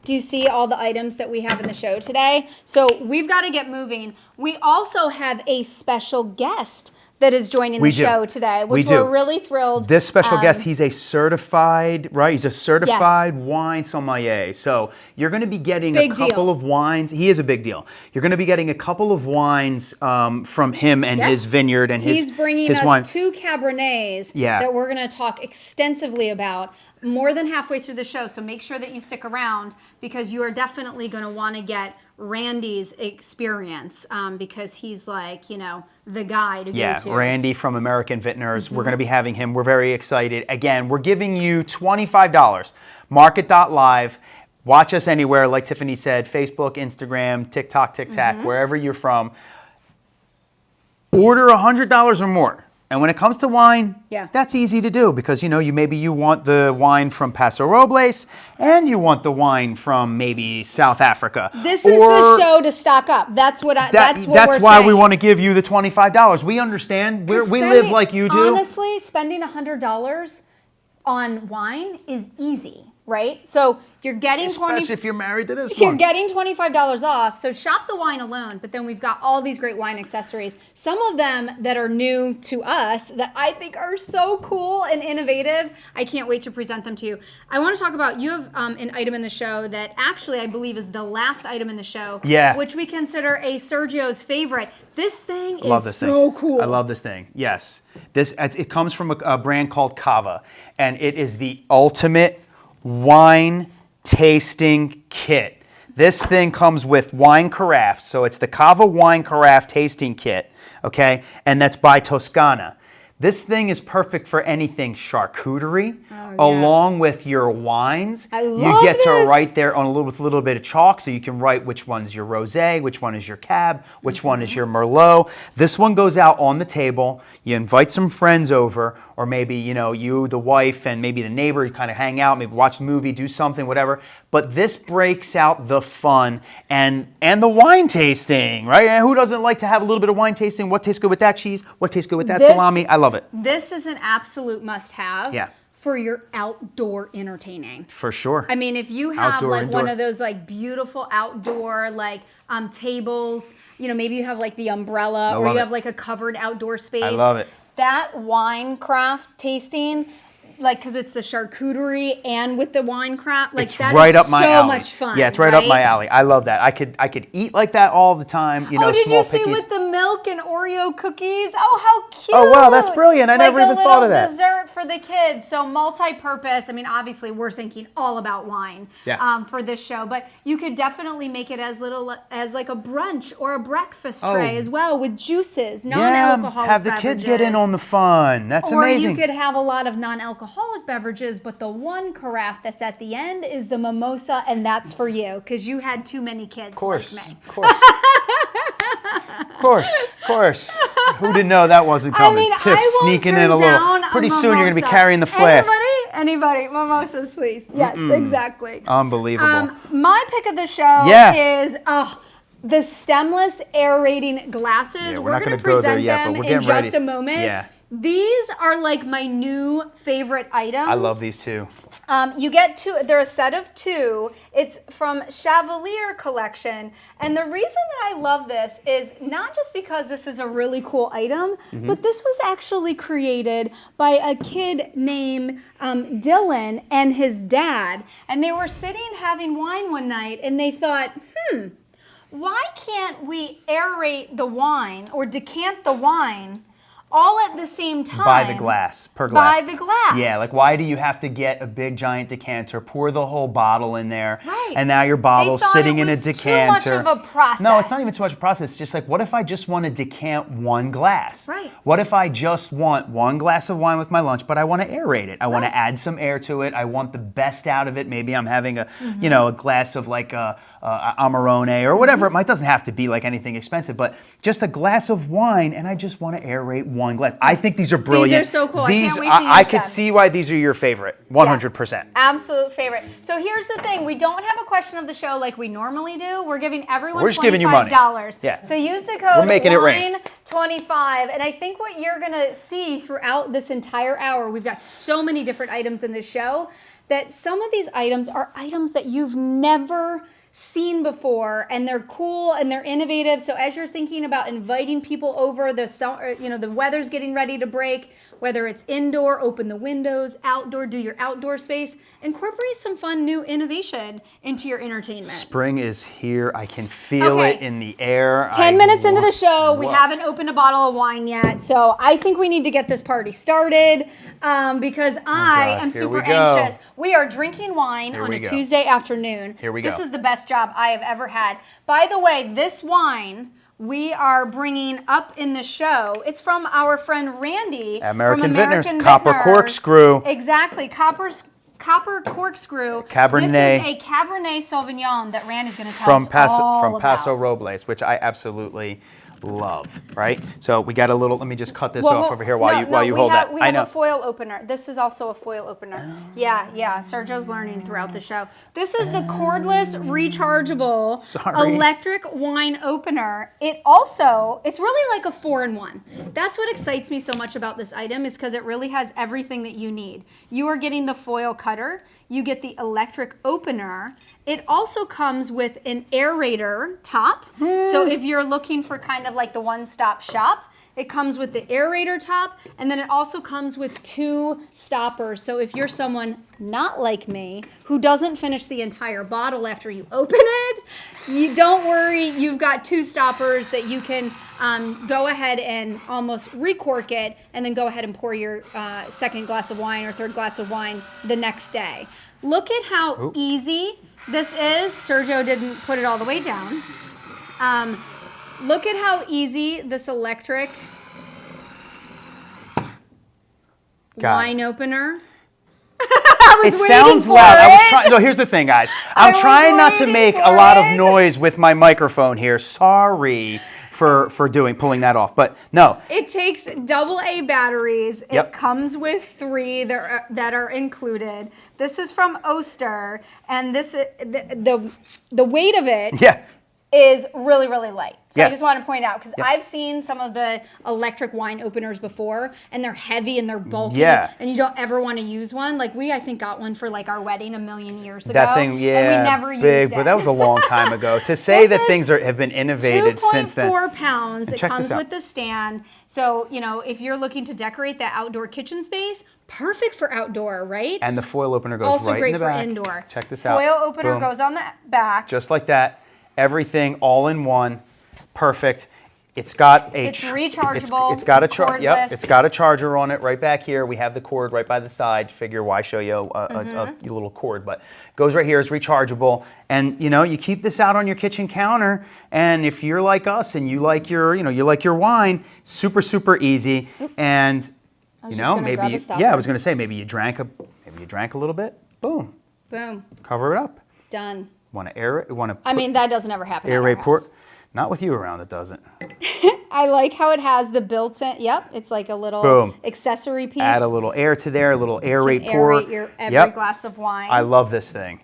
do you see all the items that we have in the show today? So we've got to get moving. We also have a special guest that is joining We the do. show today, We which do. we're really thrilled. This special guest, he's a certified, right? He's a certified Yes. wine sommelier. So you're going to be getting Big a couple deal. of wines. He is a big deal. You're going to be getting a couple of wines from him and Yes. his vineyard and He's bringing his us wine. 2 Cabernets Yeah. that we're going to talk extensively about more than halfway through the show. So make sure that you stick around because you are definitely going to want to get Randy's experience because he's like, you know, the guy to Yeah, go to. Randy from American Vintners. Mm-hmm. We're going to be having him. We're very excited. Again, we're giving you $25. Market.live. Watch us anywhere, like Tiffany said, Facebook, Instagram, TikTok, TikTok, Mm-hmm. wherever you're from. Order $100 or more. And when it comes to wine, Yeah. that's easy to do because maybe you want the wine from Paso Robles and you want the wine from maybe South Africa. This is the show to stock up. That's what That's we're why saying. we want to give you the $25. We understand. We live Spending- like you do. Honestly, spending $100 on wine is easy, right? So you're getting Especially if you're married to this You're one. getting $25 off, so shop the wine alone, but then we've got all these great wine accessories. Some of them that are new to us that I think are so cool and innovative. I can't wait to present them to you. I want to talk about, you have an item in the show that actually I believe is the last item in the show, Yeah. which we consider a Sergio's favorite. This thing I love is this so thing. cool. I love this thing. Yes. It comes from a brand called Cava, and it is the ultimate wine tasting kit. This thing comes with wine carafe, so it's the Cava wine carafe tasting kit, okay? And that's by Toscana. This thing is perfect for anything charcuterie, along with your wines. I You love get to this. write there with a little bit of chalk, so you can write which one's your rosé, which one is your cab, which one is your merlot. This one goes out on the table. You invite some friends over, or maybe you, the wife, and maybe the neighbor. You kind of hang out, maybe watch a movie, do something, whatever. But this breaks out the fun and the wine tasting, right? And who doesn't like to have a little bit of wine tasting? What tastes good with that cheese? What tastes good with that This- salami? I love it. This is an absolute must-have Yeah. for your outdoor entertaining. For sure. I mean, if you have Outdoor, like one indoor. of those like beautiful outdoor like tables, maybe you have like the umbrella or love you it. have like a covered outdoor space. I love it. That wine craft tasting, like because it's the charcuterie and with the wine craft. Like It's that right is up my so alley. much fun. Yeah, it's right up my alley. I love that. I could eat like that all the time. You know, Oh, did small you see pickies. with the milk and Oreo cookies? Oh, how cute! Oh, wow, that's brilliant. I never even thought of that. Like a little dessert for the kids. So multi-purpose. I mean, obviously, we're thinking all about wine for this show, but you could definitely make it as little as like a brunch or a breakfast tray as well with juices, non-alcoholic have the kids get in on the fun. That's or amazing. you could have a lot of non-alcoholic beverages, but the one carafe that's at the end is the mimosa, and that's for you because you had too many kids Of course, like me. of course. Of course. Who didn't know that wasn't coming? I mean, Tiff I won't sneaking turn in a little. down Pretty a soon you're going to be mimosa. carrying the flask. Anybody, mimosas, please. Yes, exactly. Unbelievable. My pick of the show is the stemless aerating glasses. Yeah, we're not going gonna to go there present yet, but them we're in getting just ready. a moment. Yeah. These are like my new favorite items. I love these too. You get two, they're a set of two. It's from Chevalier Collection. And the reason that I love this is not just because this is a really cool item, but this was actually created by a kid named Dylan and his dad. And they were sitting having wine one night and they thought, why can't we aerate the wine or decant the wine all at the same time? By the glass, per glass. By the glass. Yeah, like why do you have to get a big giant decanter, pour the whole bottle in there, Right. and now your bottle's They thought sitting it in a was decanter? too much of a process. No, it's not even too much of a process. It's just like, what if I just want to decant one glass? Right. What if I just want one glass of wine with my lunch, but I want to aerate it? I want to add some air to it. I want the best out of it. Maybe I'm having a, a glass of like a Amarone or whatever. It doesn't have to be like anything expensive, but just a glass of wine, and I just want to aerate one glass. I think these are brilliant. These are so cool. I can't wait to I use could them. see why these are your favorite, 100%. Absolute favorite. So here's the thing. We don't have a question of the show like we normally do. We're giving everyone We're just giving you money. $25. Yeah. So use the code We're making it rain. WINE25. And I think what you're going to see throughout this entire hour, we've got so many different items in this show, that some of these items are items that you've never seen before, and they're cool and they're innovative. So as you're thinking about inviting people over, the weather's getting ready to break, whether it's indoor, open the windows, outdoor, do your outdoor space, incorporate some fun new innovation into your entertainment. Spring is here. I can feel it in the air. 10 minutes into the show, we haven't opened a bottle of wine yet, so I think we need to get this party started because I am super anxious. We are drinking wine on a Tuesday afternoon. Here we go. This is the best job I have ever had. By the way, this wine we are bringing up in the show, it's from our friend Randy American from American Vintners, Copper Corkscrew. Exactly, Copper Corkscrew. Cabernet. This is a Cabernet Sauvignon that Randy's going to tell us all from Paso about. Robles, which I absolutely love, right? So we got a little, let me just cut this off over here while you hold that. We have a foil opener. This is also a foil opener. Yeah. Sergio's learning throughout the show. This is the cordless, rechargeable, electric wine opener. It's really like a 4-in-1. That's what excites me so much about this item is because it really has everything that you need. You are getting the foil cutter. You get the electric opener. It also comes with an aerator top. So if you're looking for kind of like the one-stop shop, it comes with the aerator top, and then it also comes with 2 stoppers. So if you're someone not like me who doesn't finish the entire bottle after you open it, you don't worry. You've got 2 stoppers that you can go ahead and almost recork it, and then go ahead and pour your second glass of wine or third glass of wine the next day. Look at how easy this is. Sergio didn't put it all the way down. Look at how easy this electric wine opener. It sounds loud. I was trying. No, here's the thing, guys. I'm trying not to make a lot of noise with my microphone here. Sorry for pulling that off, but no. It takes AA batteries. It comes with 3 that are included. This is from Oster, and this the weight of it. Yeah. is really, really light. So Yeah. I just want to point out, because I've seen some of the electric wine openers before, and they're heavy and they're bulky, Yeah. and you don't ever want to use one. Like I think, got one for like our wedding a million years ago. That thing, yeah, and we never big, used it. but that was a long time ago. To say This that is things have been innovated since then. 2.4 pounds. It check comes this out. with the stand. So, if you're looking to decorate that outdoor kitchen space, perfect for outdoor, right? And the foil opener goes Also right great in the for back. indoor. Check this out. Foil opener Boom. goes on the back. Just like that. Everything all in one. Perfect. It's got a It's rechargeable, It's got it's Yep, cordless. it's got a charger on it right back here. We have the cord right by the side. Figure why show you a Mm-hmm. little cord, but goes right here. It's rechargeable, and you keep this out on your kitchen counter. And if you're like us and you like your wine, super easy. And just gonna maybe grab a stopper. yeah, I was gonna say maybe you drank a little bit. Boom, Boom. cover it up. Done. Want to air it? Want to? I mean, that doesn't ever happen at our aerate port. house. Not with you around, it doesn't. I like how it has the built-in, it's like a little Boom. accessory piece. Add a little air to there, a little aerate You can pour. aerate your every Yep. glass of wine. I love this thing.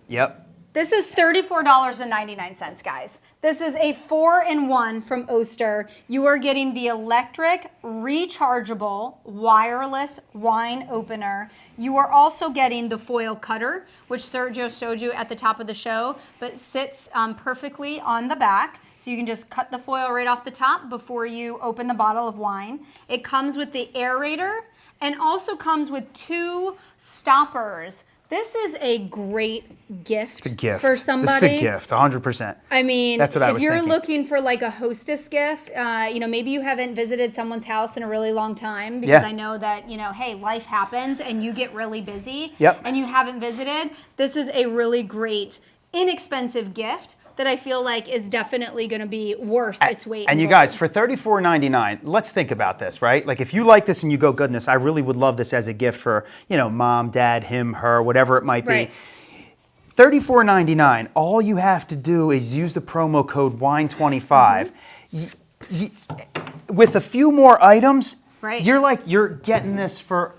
Yep. This is $34.99, guys. This is a 4-in-1 from Oster. You are getting the electric, rechargeable, wireless wine opener. You are also getting the foil cutter, which Sergio showed you at the top of the show, but sits perfectly on the back. So you can just cut the foil right off the top before you open the bottle of wine. It comes with the aerator and also comes with 2 stoppers. This is a great gift, for somebody. This is a gift, 100%. I mean, That's what I if was you're thinking. looking for like a hostess gift, maybe you haven't visited someone's house in a really long time, because Yeah. I know that, hey, life happens and you get really busy Yep. and you haven't visited. This is a really great, inexpensive gift that I feel like is definitely going to be worth its weight. And in you gold. guys, for $34.99, let's think about this, right? Like if you like this and you go, goodness, I really would love this as a gift for, mom, dad, him, her, whatever it might be. Right. $34.99, all you have to do is use the promo code WINE25. With a few more items, Right. you're getting this for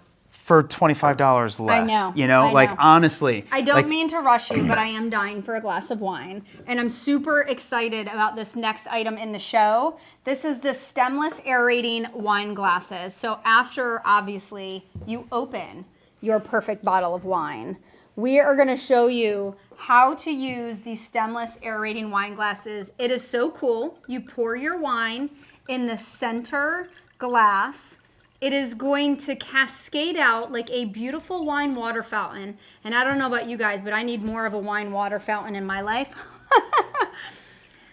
$25 less. I know, I like know. honestly. I don't like, mean to rush you, but I am dying for a glass of wine. And I'm super excited about this next item in the show. This is the stemless aerating wine glasses. So after, obviously, you open your perfect bottle of wine, we are going to show you how to use these stemless aerating wine glasses. It is so cool. You pour your wine in the center glass. It is going to cascade out like a beautiful wine water fountain. And I don't know about you guys, but I need more of a wine water fountain in my life.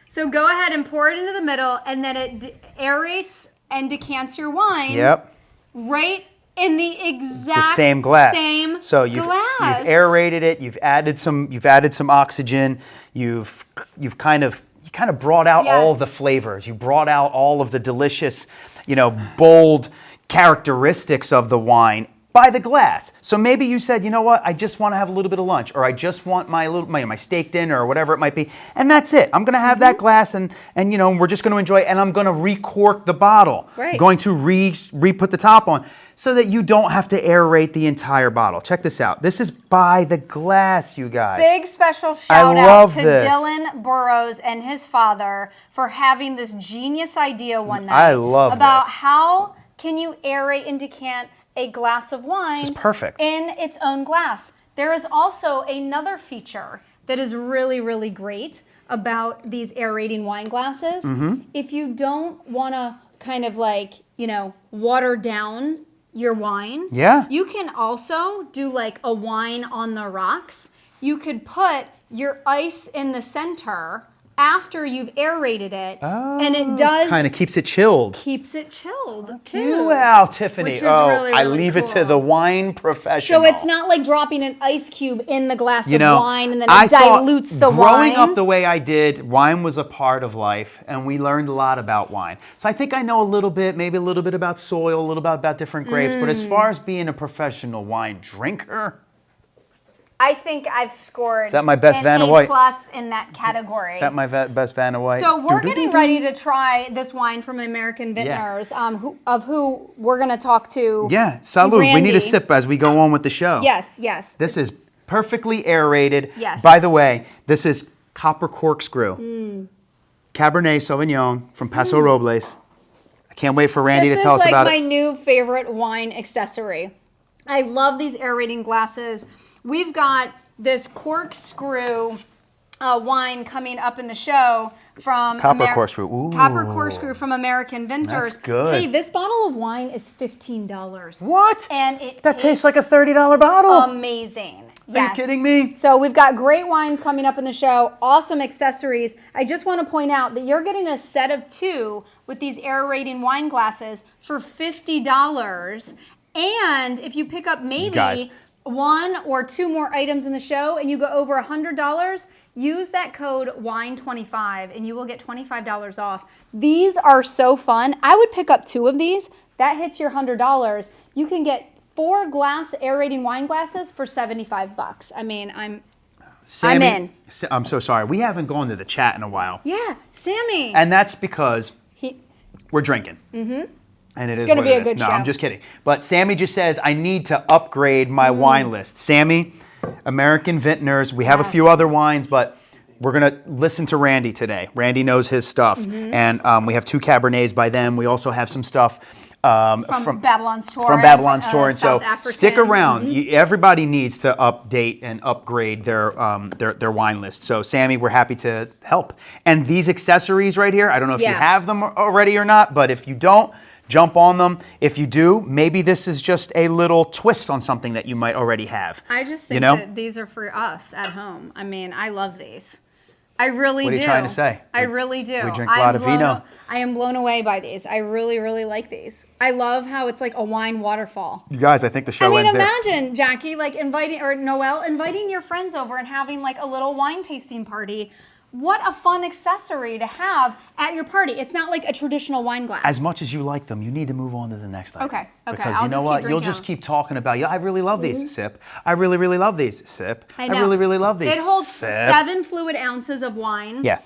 So go ahead and pour it into the middle, and then it aerates and decants your wine Yep. right in the exact The same glass. So you've aerated it. You've added some oxygen. You kind of brought out all Yes. the flavors. You brought out all of the delicious, bold characteristics of the wine by the glass. So maybe you said, you know what, I just want to have a little bit of lunch, or I just want my steak dinner, or whatever it might be, and that's it. I'm going to have that glass, and we're just going to enjoy it, and I'm going to recork the bottle. Right. I'm going to re-put the top on, so that you don't have to aerate the entire bottle. Check this out. This is by the glass, you guys. Big special shout out love to this. Dylan Burrows and his father for having this genius idea one night. I love about this. how can you aerate and decant a glass of wine This is perfect. in its own glass. There is also another feature that is really, really great about these aerating wine glasses. Mm-hmm. If you don't want to kind of water down your wine, Yeah. you can also do like a wine on the rocks. You could put your ice in the center after you've aerated it, and it does Kind of keeps it chilled. keeps it chilled too. Wow, Tiffany. Which is Oh, really, I really leave it to cool. the wine professional. So it's not like dropping an ice cube in the glass of wine and then I it thought dilutes the wine. Growing up the way I did, wine was a part of life, and we learned a lot about wine. So I think I know a little bit, maybe a little bit about soil, a little bit about different grapes, but as far as being a professional wine drinker, I think I've scored Is that my best an Vanna A+ White? in that category. is that my best Vanna White? So we're Do-do-do-do. getting ready to try this wine from American Vintners, who we're going to talk to. Yeah, salud. We need a Randy. sip as we go on with the show. Yes. This is perfectly aerated. Yes. By the way, this is copper corkscrew. Cabernet Sauvignon from Paso Robles. I can't wait for Randy to tell us about This is like it. my new favorite wine accessory. I love these aerating glasses. We've got this corkscrew wine coming up in the show from Copper corkscrew. Ooh. Copper corkscrew from American Vintners. That's good. Hey, this bottle of wine is $15. What? And it That tastes like a $30 bottle. amazing. Are Yes. you kidding me? So we've got great wines coming up in the show, awesome accessories. I just want to point out that you're getting a set of 2 with these aerating wine glasses for $50. And if you pick up Guys. maybe 1 or 2 more items in the show and you go over $100, use that code WINE25 and you will get $25 off. These are so fun. I would pick up 2 of these. That hits your $100. You can get 4 glass aerating wine glasses for $75. I mean, I'm in. I'm so sorry. We haven't gone to the chat in a while. Yeah, Sammy. And that's because He, we're drinking. Mm-hmm. And it's gonna what be it a is. good No, show. I'm just kidding. But Sammy just says, I need to upgrade my wine list. Sammy, American Vintners. We have a few Yes. other wines, but we're going to listen to Randy today. Randy knows his stuff. And we have 2 Cabernets by them. We also have some stuff from Babylon's Tour. From Babylon's Tour. And so South African. stick around. Everybody needs to update and upgrade their wine list. So Sammy, we're happy to help. And these accessories right here, I don't know if you Yeah. have them already or not, but if you don't, jump on them. If you do, maybe this is just a little twist on something that you might already have. I just think you know? that these are for us at home. I mean, I love these. I really do. What are you trying to say? I really do. we drink a lot of vino. I am blown away by these. I really, really like these. I love how it's like a wine waterfall. You guys, I think the show I mean, ends there. imagine, Jackie, like Noelle, inviting your friends over and having like a little wine tasting party. What a fun accessory to have at your party. It's not like a traditional wine glass. As much as you like them, you need to move on to the next item. Okay, Because I'll you know just keep what? You'll drinking just on. keep talking about, yeah, I really love these. Sip. I really, really love these. Sip. I know. really, really love these. It holds Sip. 7 fluid ounces of wine. Yeah.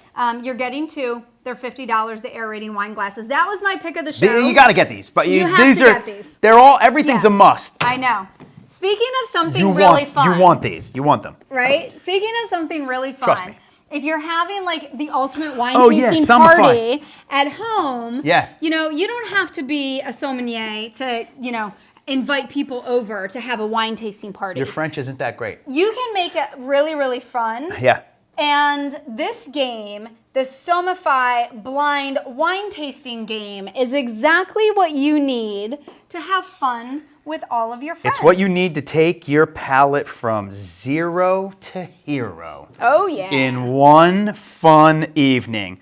You're getting 2. They're $50, the aerating wine glasses. That was my pick of the show. You got to get these. But You have these to are, get these. They're all, everything's Yeah. a must. I know. Speaking of something You really want, fun. You want these. You want them. Right? Speaking of something really fun. Trust me. If you're having like the ultimate wine Oh, yeah, tasting summer fun. party at home, Yeah. you know, you don't have to be a sommelier to, you know, invite people over to have a wine tasting party. Your French isn't that great. You can make it really, really fun. Yeah. And this game, the Somify Blind Wine Tasting Game, is exactly what you need to have fun with all of your friends. It's what you need to take your palate from 0 to hero. Oh, yeah. In one fun evening.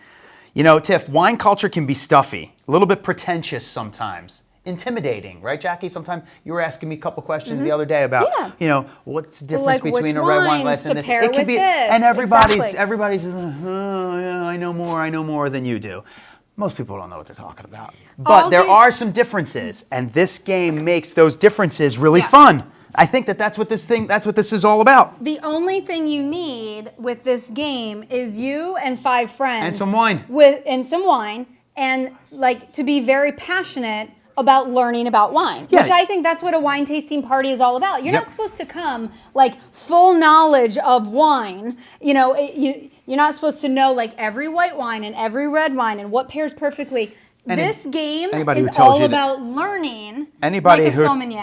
You know, Tiff, wine culture can be stuffy, a little bit pretentious sometimes, intimidating, right, Jackie? Sometimes you were asking me a couple questions the other day about, Yeah. you know, what's the difference Like between which a red wine wines glass to and this? pair It can with be, this. and everybody's, Exactly. oh, yeah, I know more than you do. Most people don't know what they're talking about. But All there the- are some differences, and this game makes those differences really Yeah. fun. I think that's what this is all about. The only thing you need with this game is you and 5 friends. And some wine. And some wine, and like to be very passionate about learning about wine, Yeah. which I think that's what a wine tasting party is all about. You're Yep. not supposed to come like full knowledge of wine. You know, you're not supposed to know like every white wine and every red wine and what pairs perfectly. This game anybody who is tells all you that- about learning Anybody like a who sommelier.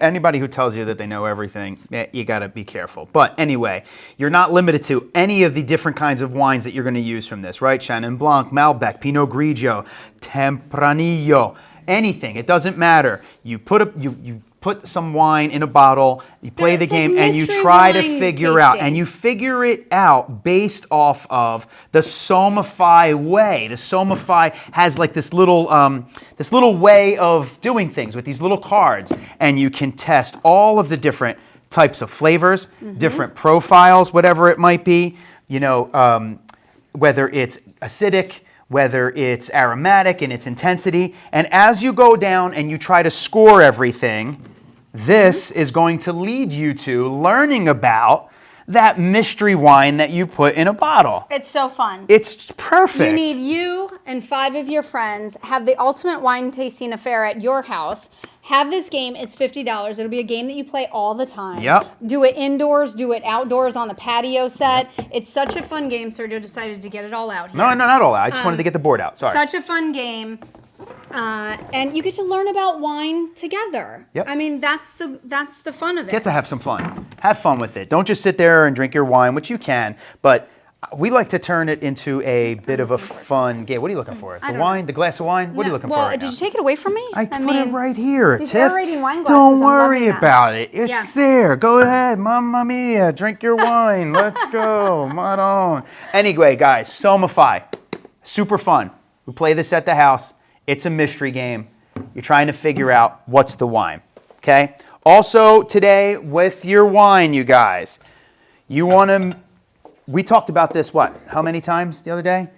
anybody who tells you that they know everything, you got to be careful. But anyway, you're not limited to any of the different kinds of wines that you're going to use from this, right? Chenin Blanc, Malbec, Pinot Grigio, Tempranillo, anything. It doesn't matter. You put some wine in a bottle, you play the It's like game, and you mystery try to wine figure out, tasting. and you figure it out based off of the Somify way. The Somify has like this little way of doing things with these little cards, and you can test all of the different types of flavors, different profiles, whatever it might be. You know, whether it's acidic, whether it's aromatic in its intensity, and as you go down and you try to score everything, this is going to lead you to learning about that mystery wine that you put in a bottle. It's so fun. It's perfect. You need you and 5 of your friends have the ultimate wine tasting affair at your house. Have this game. It's $50. It'll be a game that you play all the time. Yep. Do it indoors. Do it outdoors on the patio set. It's such a fun game. Sergio decided to get it all out here. No, not all that. I just wanted to get the board out. Sorry. Such a fun game. And you get to learn about wine together. Yep. I mean, that's the fun of it. Get to have some fun. Have fun with it. Don't just sit there and drink your wine, which you can, but we like to turn it into a bit of a fun game. What are you looking for? The don't wine? The glass of wine? What are you looking for right did now? you take it away from me? I put it right here, these Tiff. aerating wine glasses, Don't I'm worry loving that. about it. It's Yeah. there. Go ahead, Mamma Mia. Drink your wine. Let's go. Madon. Anyway, guys, Somify. Super fun. We play this at the house. It's a mystery game. You're trying to figure out what's the wine. Okay? Also, today, with your wine, you guys, you want to... We talked about this, how many times the other day?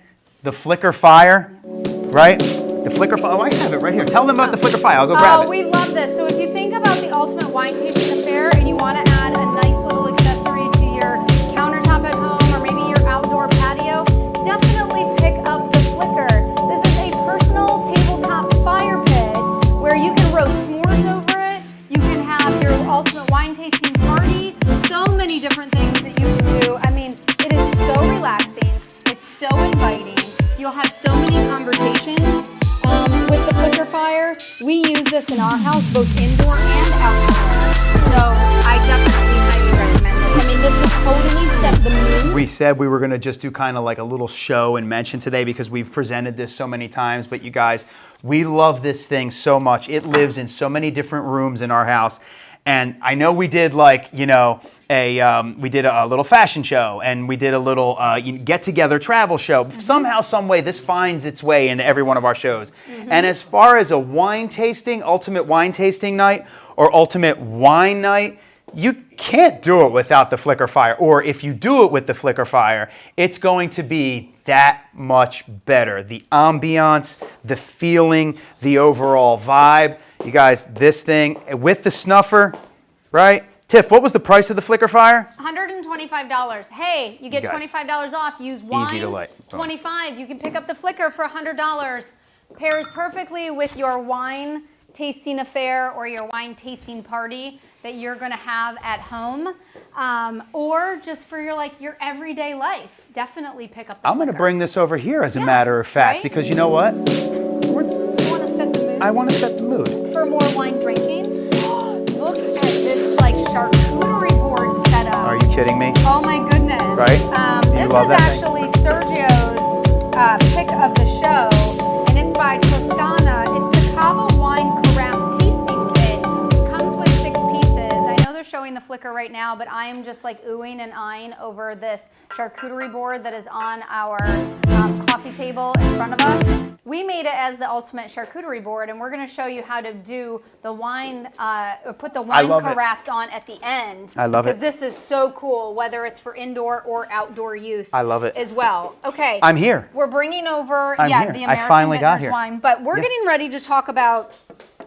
The Flicker Fire, right? The Flicker Fire. Oh, I have it right here. Tell them about the Flicker Fire. I'll go grab it. Oh, we love this. So if you think about the ultimate wine tasting affair and you want to add a nice little accessory to your countertop at home or maybe your outdoor patio, definitely pick up the Flicker. This is a personal tabletop fire pit where you can roast s'mores over it. You can have your ultimate wine tasting party. So many different things that you can do. I mean, it is so relaxing. It's so inviting. You'll have so many conversations with the Flicker Fire. We use this in our house, both indoor and outdoor. So I definitely highly recommend this. I mean, this has totally set the mood. We said we were going to just do kind of like a little show and mention today because we've presented this so many times. But you guys, we love this thing so much. It lives in so many different rooms in our house. And I know we did we did a little fashion show and we did a little get-together travel show. Somehow, some way, this finds its way into every one of our shows. And as far as a wine tasting, ultimate wine tasting night or ultimate wine night, you can't do it without the Flicker Fire. Or if you do it with the Flicker Fire, it's going to be that much better. The ambiance, the feeling, the overall vibe. You guys, this thing with the snuffer, right? Tiff, what was the price of the Flicker Fire? $125. Hey, you get You guys. $25 off. Use wine. Easy to light. $25. You can pick up the Flicker for $100. Pairs perfectly with your wine tasting affair or your wine tasting party that you're going to have at home, or just for your everyday life. Definitely pick up the I'm going to Flicker. bring this over here, as a Yeah, matter of fact, right? because you know what? You want to set the mood I want to set the mood. for more wine drinking. Look at this charcuterie board setup. Are you kidding me? Oh my goodness. Right? You This love is that thing? actually Sergio's pick of the show, and it's by Toscana. It's the Cava Wine Carafe Tasting Kit. Comes with 6 pieces. I know they're showing the Flicker right now, but I am just oohing and eyeing over this charcuterie board that is on our coffee table in front of us. We made it as the ultimate charcuterie board, and we're going to show you how to do the wine, or put the wine love it. carafes on at the end. I love it. Because this is so cool, whether it's for indoor or outdoor use. I love it. As well. Okay. I'm here. We're bringing over, I'm here. the I American finally got Vintners here. wine, but we're Yeah. getting ready to talk about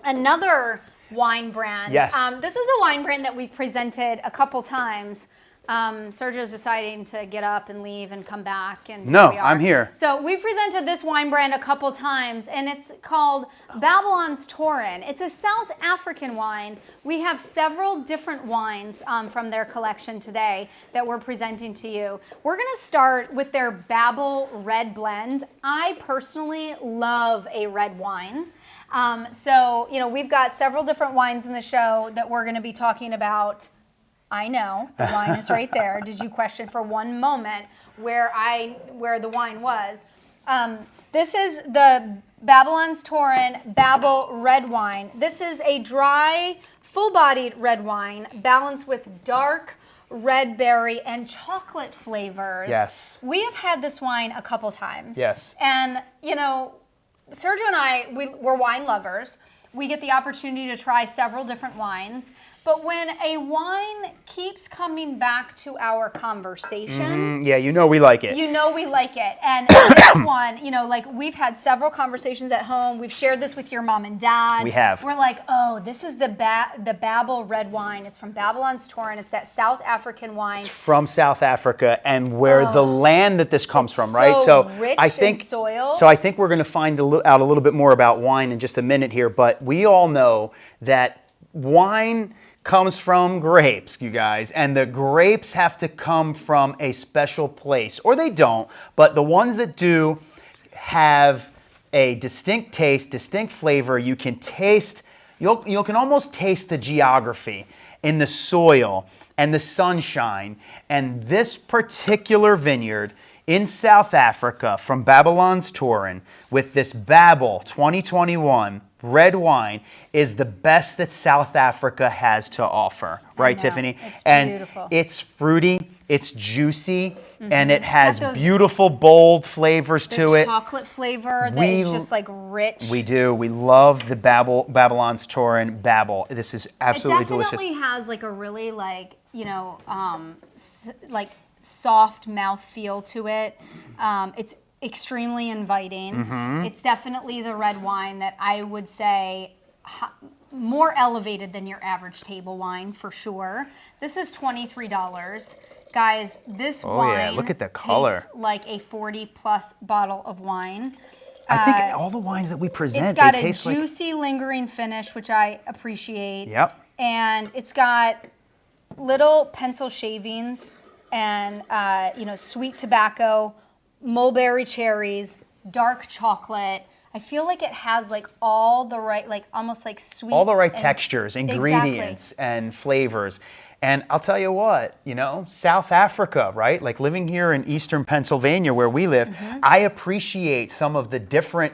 another wine brand. Yes. This is a wine brand that we've presented a couple times. Sergio's deciding to get up and leave and come back. And No, here we are. I'm here. So we presented this wine brand a couple times, and it's called Babylon's Torin. It's a South African wine. We have several different wines from their collection today that we're presenting to you. We're going to start with their Babel Red Blend. I personally love a red wine. We've got several different wines in the show that we're going to be talking about. I know, the wine is right there. Did you question for one moment where the wine was? This is the Babylon's Torin Babel Red Wine. This is a dry, full-bodied red wine balanced with dark red berry and chocolate flavors. Yes. We have had this wine a couple times. Yes. And, Sergio and I, we're wine lovers. We get the opportunity to try several different wines. But when a wine keeps coming back to our conversation, Yeah, you know we like it. you know we like it. And this one, like we've had several conversations at home. We've shared this with your mom and dad. We have. We're like, oh, this is the Babel red wine. It's from Babylon's Torin. It's that South African wine. From South Africa, and where the land that this comes from, right? so rich in soil. So I think we're going to find out a little bit more about wine in just a minute here. But we all know that wine comes from grapes, you guys, and the grapes have to come from a special place, or they don't. But the ones that do have a distinct taste, distinct flavor. You can taste. You can almost taste the geography in the soil and the sunshine. And this particular vineyard in South Africa from Babylon's Torin with this Babel 2021 red wine is the best that South Africa has to offer. Right, Tiffany? It's and beautiful. it's fruity, it's juicy, and it has beautiful, bold flavors to it. Chocolate flavor that is just like rich. We do. We love the Babylon's Torin Babel. This is absolutely delicious. It definitely has like a really like soft mouth feel to it. It's extremely inviting. It's definitely the red wine that I would say more elevated than your average table wine for sure. This is $23. Guys, this wine look at the color. tastes like a 40+ bottle of wine. I think all the wines that we present, It's got they a taste like... juicy, lingering finish, which I appreciate. Yep. And it's got little pencil shavings and sweet tobacco, mulberry cherries, dark chocolate. I feel like it has like all the right, like almost like sweet. All the right textures, ingredients, and flavors. And I'll tell you what, South Africa, right? Like living here in Eastern Pennsylvania where we live, I appreciate some of the different,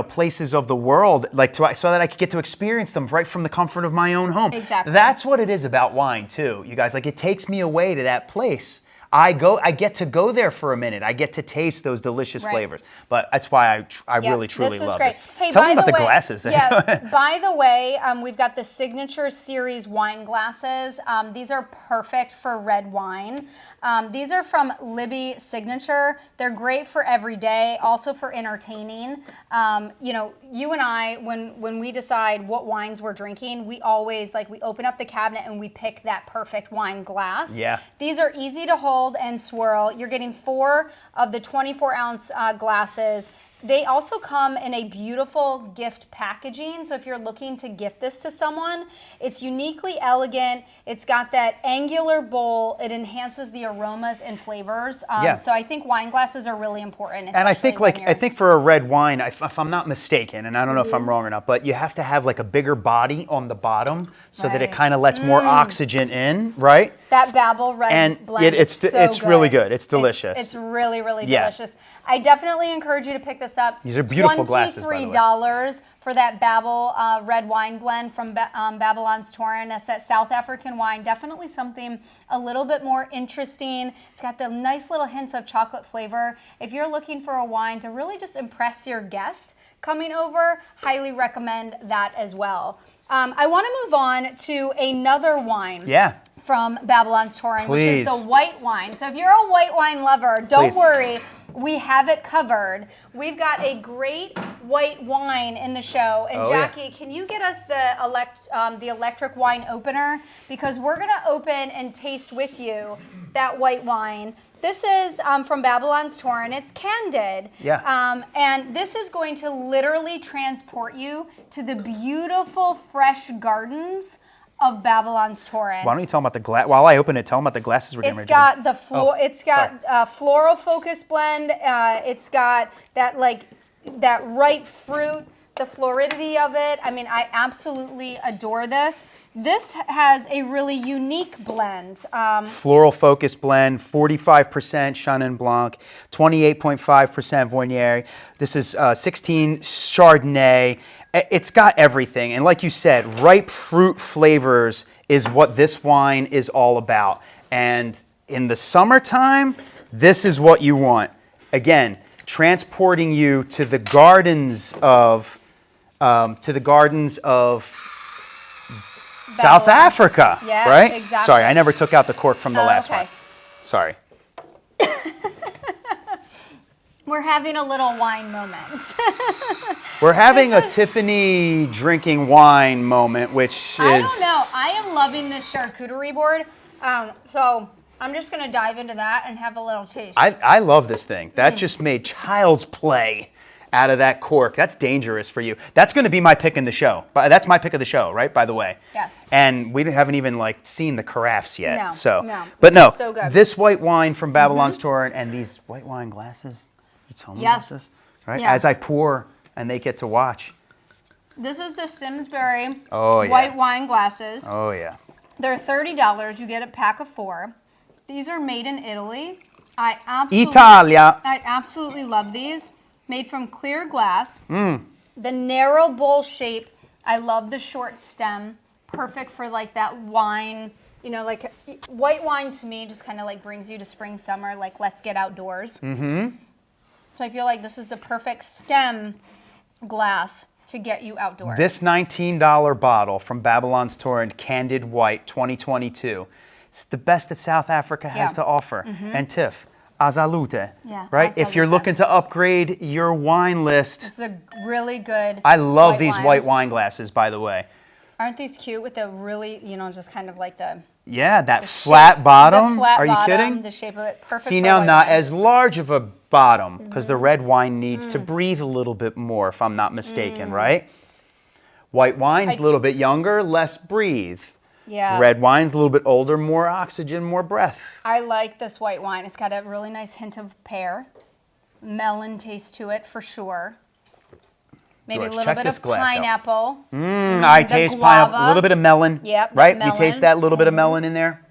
places of the world, so that I could get to experience them right from the comfort of my own home. Exactly. That's what it is about wine too, you guys. Like it takes me away to that place. I get to go there for a minute. I get to taste those delicious flavors. But that's why I really, truly love this. Hey, Tell me about the glasses. Yeah, by the way, we've got the Signature Series wine glasses. These are perfect for red wine. These are from Libby Signature. They're great for every day, also for entertaining. You and I, when we decide what wines we're drinking, we always, we open up the cabinet and we pick that perfect wine glass. Yeah. These are easy to hold and swirl. You're getting 4 of the 24-ounce glasses. They also come in a beautiful gift packaging. So if you're looking to gift this to someone, it's uniquely elegant. It's got that angular bowl. It enhances the aromas and flavors. So I think wine glasses are really important. And I think for a red wine, if I'm not mistaken, and I don't know if I'm wrong or not, but you have to have like a bigger body on the bottom so that it kind of lets more oxygen in, right? That Babel red blend it's really good. It's delicious. It's really, really delicious. I definitely encourage you to pick this up. These are beautiful glasses, by the way. $23 for that Babel red wine blend from Babylon's Torin. That's that South African wine. Definitely something a little bit more interesting. It's got the nice little hints of chocolate flavor. If you're looking for a wine to really just impress your guests coming over, highly recommend that as well. I want to move on to another wine. Yeah. From Babylon's Torin, which is the white wine. So if you're a white wine lover, don't worry. We have it covered. We've got a great white wine in the show. And Jackie, can you get us the electric wine opener? Because we're going to open and taste with you that white wine. This is from Babylon's Torin. It's candid. Yeah. And this is going to literally transport you to the beautiful, fresh gardens of Babylon's Torin. Why don't you tell them about the glass? While I open it, tell them about the glasses we're getting ready to do. It's got floral focus blend. It's got that ripe fruit, the floridity of it. I mean, I absolutely adore this. This has a really unique blend. Floral focus blend, 45% Chenin Blanc, 28.5% Viognier. This is 16 Chardonnay. It's got everything. And like you said, ripe fruit flavors is what this wine is all about. And in the summertime, this is what you want. Again, transporting you to the gardens of South Babylon. Africa, Yeah, right? exactly. Sorry, I never took out the cork from the last okay. one. Sorry. We're having a little wine moment. We're having a This is- Tiffany drinking wine moment, which is... I don't know. I am loving this charcuterie board. So I'm just going to dive into that and have a little taste. I love this thing. That just made child's play out of that cork. That's dangerous for you. That's going to be my pick in the show. That's my pick of the show, right? By the way. Yes. And we haven't even seen the carafes yet. No, So, no. but This no, is so good. this white wine from Babylon's Torrent and these white wine glasses. You tell me Yes. about this, right? Yeah. As I pour and they get to watch. This is the Simsbury Oh, yeah. white wine glasses. Oh yeah. They're $30. You get a pack of 4. These are made in Italy. I absolutely love these. Made from clear glass. The narrow bowl shape. I love the short stem. Perfect for that wine. White wine to me just kind of brings you to spring, summer. Let's get outdoors. So I feel like this is the perfect stem glass to get you outdoors. This $19 bottle from Babylon's Torrent Candid White 2022. It's the best that South Africa has Yeah. to offer. And Tiff, azalute, Yeah, right? If you're azalute. looking to upgrade your wine list, This is a really good. I love white these wine. white wine glasses, by the way. Aren't these cute with the really, just kind of like the Yeah, that shape- flat bottom. The flat Are you bottom, kidding? The shape of it, perfect. See for now, white not wine. as large of a bottom because the red wine needs to breathe a little bit more, if I'm not mistaken, right? White wine's a little bit younger, less breathe. Yeah. Red wine's a little bit older, more oxygen, more breath. I like this white wine. It's got a really nice hint of pear, melon taste to it for sure. Maybe George, a little check bit this of glass out. pineapple. I the taste pineapple, a guava. little bit of melon. Yep, Right? that You taste melon. that little bit of melon in there?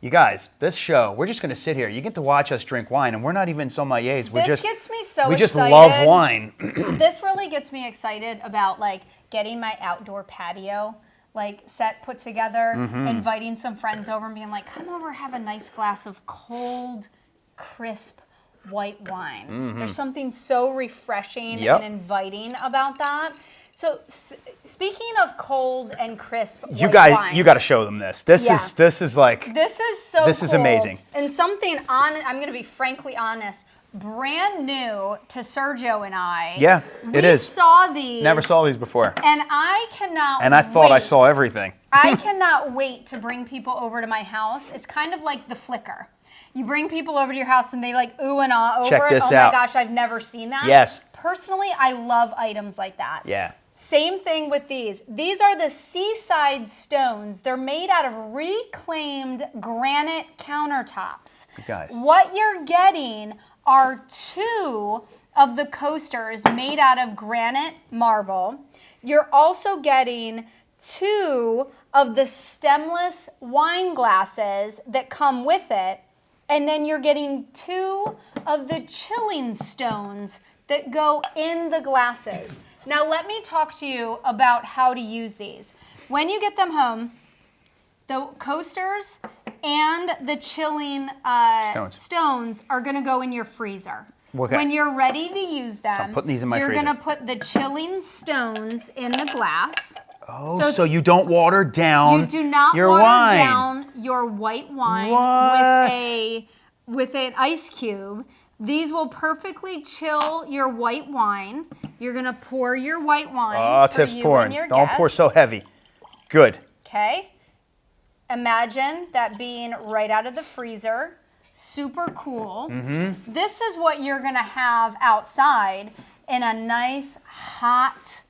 You guys, this show, we're just going to sit here. You get to watch us drink wine, and we're not even sommeliers. This gets me so we just excited. love wine. This really gets me excited about getting my outdoor patio set put together, Mm-hmm. inviting some friends over and being like, come over, have a nice glass of cold, crisp white wine. There's something so refreshing Yep. and inviting about that. So speaking of cold and crisp You white guys, wine, you got to show them this. This Yeah. is this is so This is cool. amazing. And something I'm going to be frankly honest, brand new to Sergio and I. Yeah, we it is. saw these. never saw these before. And I cannot And I thought I wait. saw everything. I cannot wait to bring people over to my house. It's kind of like the Flickr. You bring people over to your house and they ooh and ah over Check it. this Oh out. my gosh, I've never seen that. Yes. Personally, I love items like that. Yeah. Same thing with these. These are the Seaside Stones. They're made out of reclaimed granite countertops. You guys. What you're getting are 2 of the coasters made out of granite marble. You're also getting 2 of the stemless wine glasses that come with it. And then you're getting 2 of the chilling stones that go in the glasses. Now let me talk to you about how to use these. When you get them home, the coasters and the chilling stones are gonna go in your freezer. Okay. When you're ready to use them, I'm putting these in my you're freezer. gonna put the chilling stones in the glass. Oh, so you don't water down You do not your water wine. down your white wine What? with an ice cube. These will perfectly chill your white wine. You're gonna pour your white wine Oh, for Tiff's you pouring. and your Don't pour guests. so heavy. Good. Okay. Imagine that being right out of the freezer, super cool. Mm-hmm. This is what you're gonna have outside in a nice hot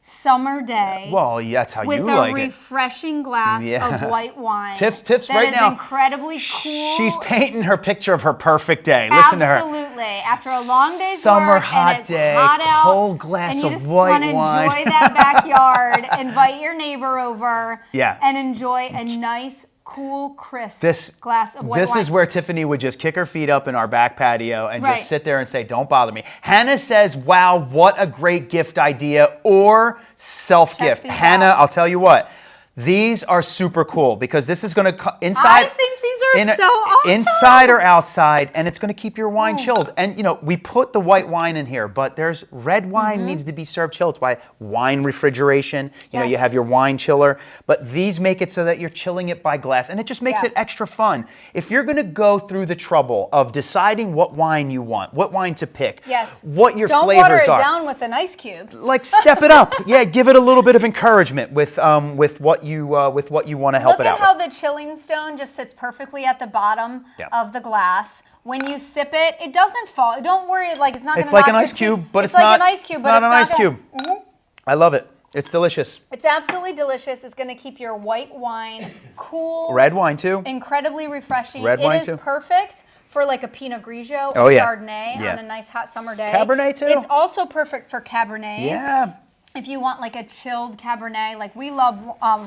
summer day. Well, that's how with you a like it. refreshing glass Yeah. of white wine. Tiff's that right is now. incredibly cool. She's painting her picture of her perfect day. Listen to her. Absolutely. After a long day's Summer work hot and it's day, hot out, cold glass and you of just white want to wine. enjoy that backyard, invite your neighbor over, Yeah. and enjoy a nice, cool, crisp glass of white This wine. is where Tiffany would just kick her feet up in our back patio and Right. just sit there and say, don't bother me. Hannah says, wow, what a great gift idea or self-gift. Check these Hannah, out. I'll tell you what. These are super cool because this is going to inside. I think these are so awesome. Inside or outside, and it's going to keep your wine chilled. And we put the white wine in here, but there's red wine needs to be served chilled. It's why wine refrigeration. You Yes. have your wine chiller, but these make it so that you're chilling it by glass, and it just makes Yeah. it extra fun. If you're going to go through the trouble of deciding what wine you want, what wine to pick, Yes. what your Don't flavors water it are. down with an ice cube. Like step it up, yeah. Give it a little bit of encouragement with what you want to help Look it at out how with. the chilling stone just sits perfectly at the bottom Yeah. of the glass. When you sip it, it doesn't fall. Don't worry, like it's not going to It's like knock an your ice cube, teeth. but it's it's like not. an ice cube, It's but not it's an not ice gonna- cube. I love it. It's delicious. It's absolutely delicious. It's going to keep your white wine cool. Red wine too. Incredibly refreshing. Red wine It is too. perfect for like a Pinot Grigio Oh, or yeah. Chardonnay Yeah. on a nice hot summer day. Cabernet too. It's also perfect for Cabernets. Yeah. If you want like a chilled Cabernet, like we love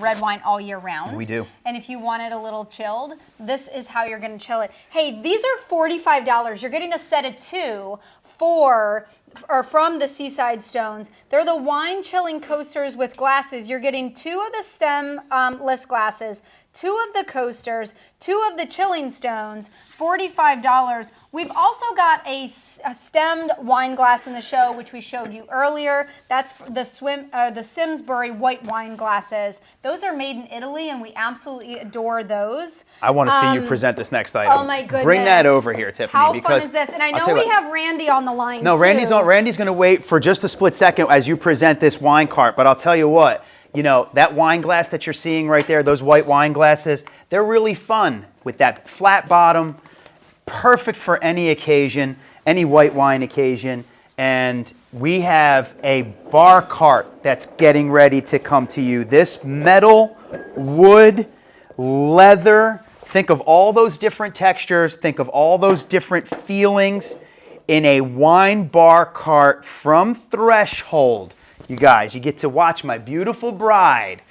red wine all year round. We do. And if you want it a little chilled, this is how you're going to chill it. Hey, these are $45. You're getting a set of two from the Seaside Stones. They're the wine chilling coasters with glasses. You're getting two of the stemless glasses, two of the coasters, two of the chilling stones, $45. We've also got a stemmed wine glass in the show, which we showed you earlier. That's the Simsbury white wine glasses. Those are made in Italy, and we absolutely adore those. I want to see you present this next item. Oh my goodness! Bring that over here, Tiffany. How because fun is this? And I I'll know tell you we what. have Randy on the line. No, too. Randy's going to wait for just a split second as you present this wine cart. But I'll tell you what, that wine glass that you're seeing right there, those white wine glasses, they're really fun with that flat bottom, perfect for any occasion, any white wine occasion. And we have a bar cart that's getting ready to come to you. This metal, wood, leather, think of all those different textures, think of all those different feelings in a wine bar cart from Threshold. You guys, you get to watch my beautiful bride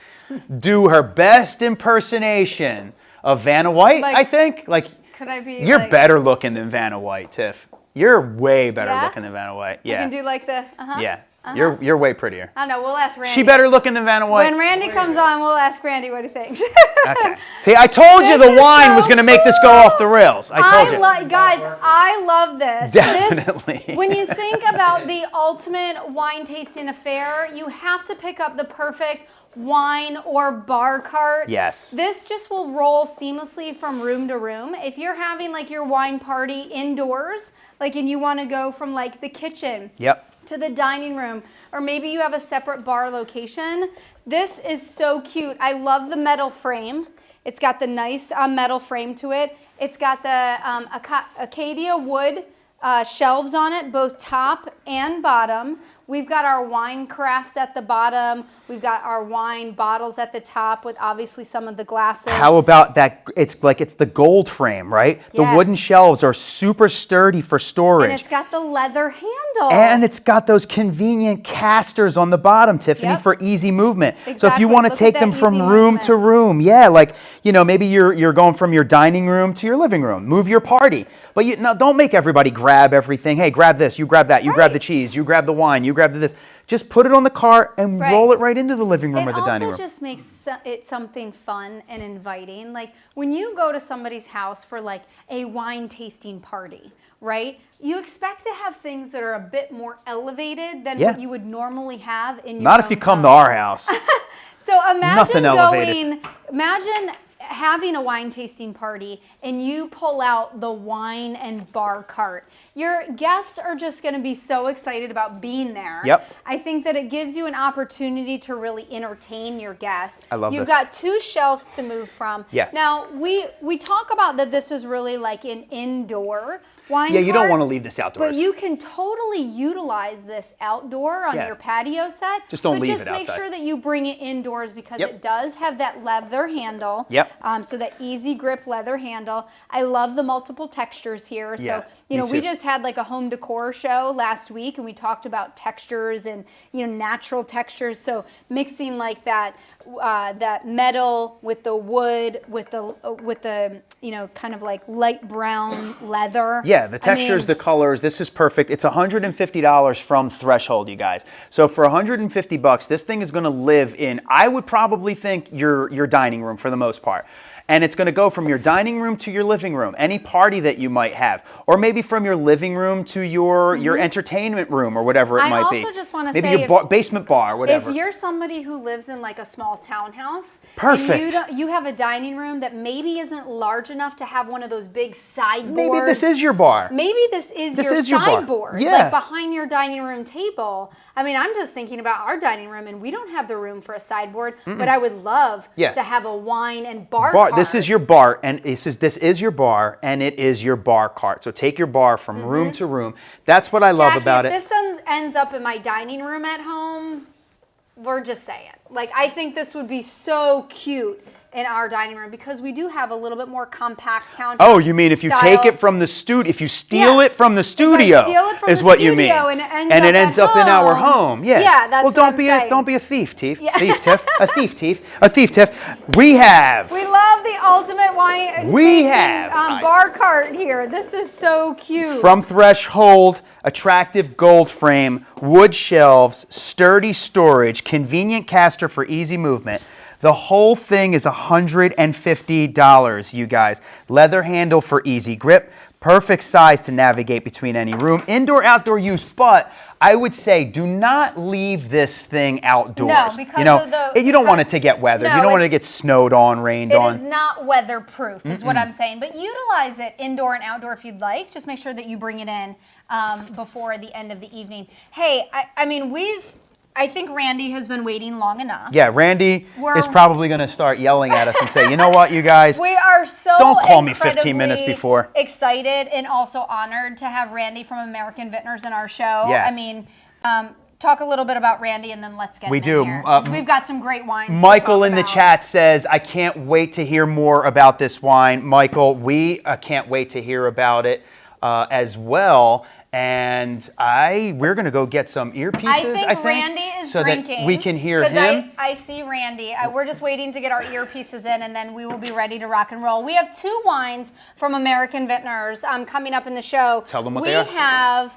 do her best impersonation of Vanna White, I think. Could I be? You're better looking than Vanna White, Tiff. You're way better Yeah? looking than Vanna White. You Yeah. can do like the. Yeah. You're way prettier. I know. We'll ask Randy. She better looking than Vanna White. When Randy comes on, we'll ask Randy what he thinks. Okay. See, I told you This the is wine so was going to make this go off the rails. I told you. Guys, I love this. Definitely. When you think about the ultimate wine tasting affair, you have to pick up the perfect wine or bar cart. Yes. This just will roll seamlessly from room to room. If you're having like your wine party indoors, and you want to go from like the kitchen to the dining room, or maybe you have a separate bar location, this is so cute. I love the metal frame. It's got the nice metal frame to it. It's got the Acadia wood shelves on it, both top and bottom. We've got our wine crafts at the bottom. We've got our wine bottles at the top with obviously some of the glasses. How about that? It's the gold frame, right? Yeah. The wooden shelves are super sturdy for storage. And it's got the leather handle. And it's got those convenient casters on the bottom, Tiffany, Yep. for easy movement. So if Exactly. you want to Look at take that them from easy room movement. to room, maybe you're going from your dining room to your living room. Move your party. But don't make everybody grab everything. Hey, grab this, you grab that, you grab the cheese, you grab the wine, you grab this. Just put it on the cart and Right. roll it right into the living room It or the dining room. also just makes it something fun and inviting. Like when you go to somebody's house for like a wine tasting party, right? You expect to have things that are a bit more elevated than Yeah. what you would normally have in your Not if own you come home. to our house. So imagine Nothing elevated. imagine having a wine tasting party and you pull out the wine and bar cart. Your guests are just going to be so excited about being there. Yep. I think that it gives you an opportunity to really entertain your guests. I love You've this. got two shelves to move from. Yeah. Now, we talk about that this is really like an indoor wine Yeah, you don't cart, want to leave this outdoors. But you can totally utilize this outdoor on Yeah. your patio set. Just don't but leave just it make outside. sure that you bring it indoors because Yep. it does have that leather handle. Yep. So that easy grip leather handle. I love the multiple textures here. Yeah, So, me we too. just had like a home decor show last week and we talked about textures and, natural textures. So mixing like that metal with the wood, with the kind of like light brown leather. Yeah, the textures, the colors, this is perfect. It's $150 from Threshold, you guys. So for $150, this thing is going to live in, I would probably think, your dining room for the most part. And it's going to go from your dining room to your living room, any party that you might have, or maybe from your living room to your entertainment room or whatever it might be. I also just want to maybe say, your basement bar, whatever. If you're somebody who lives in like a small townhouse, Perfect. And you have a dining room that maybe isn't large enough to have one of those big sideboards. Maybe this is your bar. Maybe this is bar. your sideboard, Yeah. like behind your dining room table. I mean, I'm just thinking about our dining room, and we don't have the room for a sideboard, but I would love to have a wine and bar cart. This is your bar, and this is your bar, and it is your bar cart. So take your bar from room to room. That's what I love about it. If this ends up in my dining room at home, we're just saying. Like, I think this would be so cute in our dining room because we do have a little bit more compact townhouse. Oh, you mean if you take it from the studio, if you steal it from the studio, is what you mean? And it ends up in our home. Yeah. Yeah, that's well, what I'm saying. don't be a thief, Tiff. Thief, Tiff. A thief, Tiff. We love the ultimate wine. Bar cart here. This is so cute. From Threshold, attractive gold frame, wood shelves, sturdy storage, convenient caster for easy movement. The whole thing is $150, you guys. Leather handle for easy grip. Perfect size to navigate between any room. Indoor, outdoor use, but I would say do not leave this thing outdoors. No, because you don't want it to get weathered. No, you don't want it to get snowed on, rained on. It is not weatherproof, is what I'm saying. But utilize it indoor and outdoor if you'd like. Just make sure that you bring it in before the end of the evening. Hey, I think Randy has been waiting long enough. Yeah, Randy is probably going to start yelling at us and say, you know what, you guys? We are so don't call me 15 minutes before. Excited and also honored to have Randy from American Vintners in our show. Yes. I mean, talk a little bit about Randy and then let's get we do. in here. 'Cause we've got some great wines. Michael in the chat says, I can't wait to hear more about this wine. Michael, we can't wait to hear about it as well. And we're going to go get some earpieces, I think Randy is so drinking, that we can hear him. I see Randy. We're just waiting to get our earpieces in, and then we will be ready to rock and roll. We have two wines from American Vintners coming up in the show. Tell them what they are. We have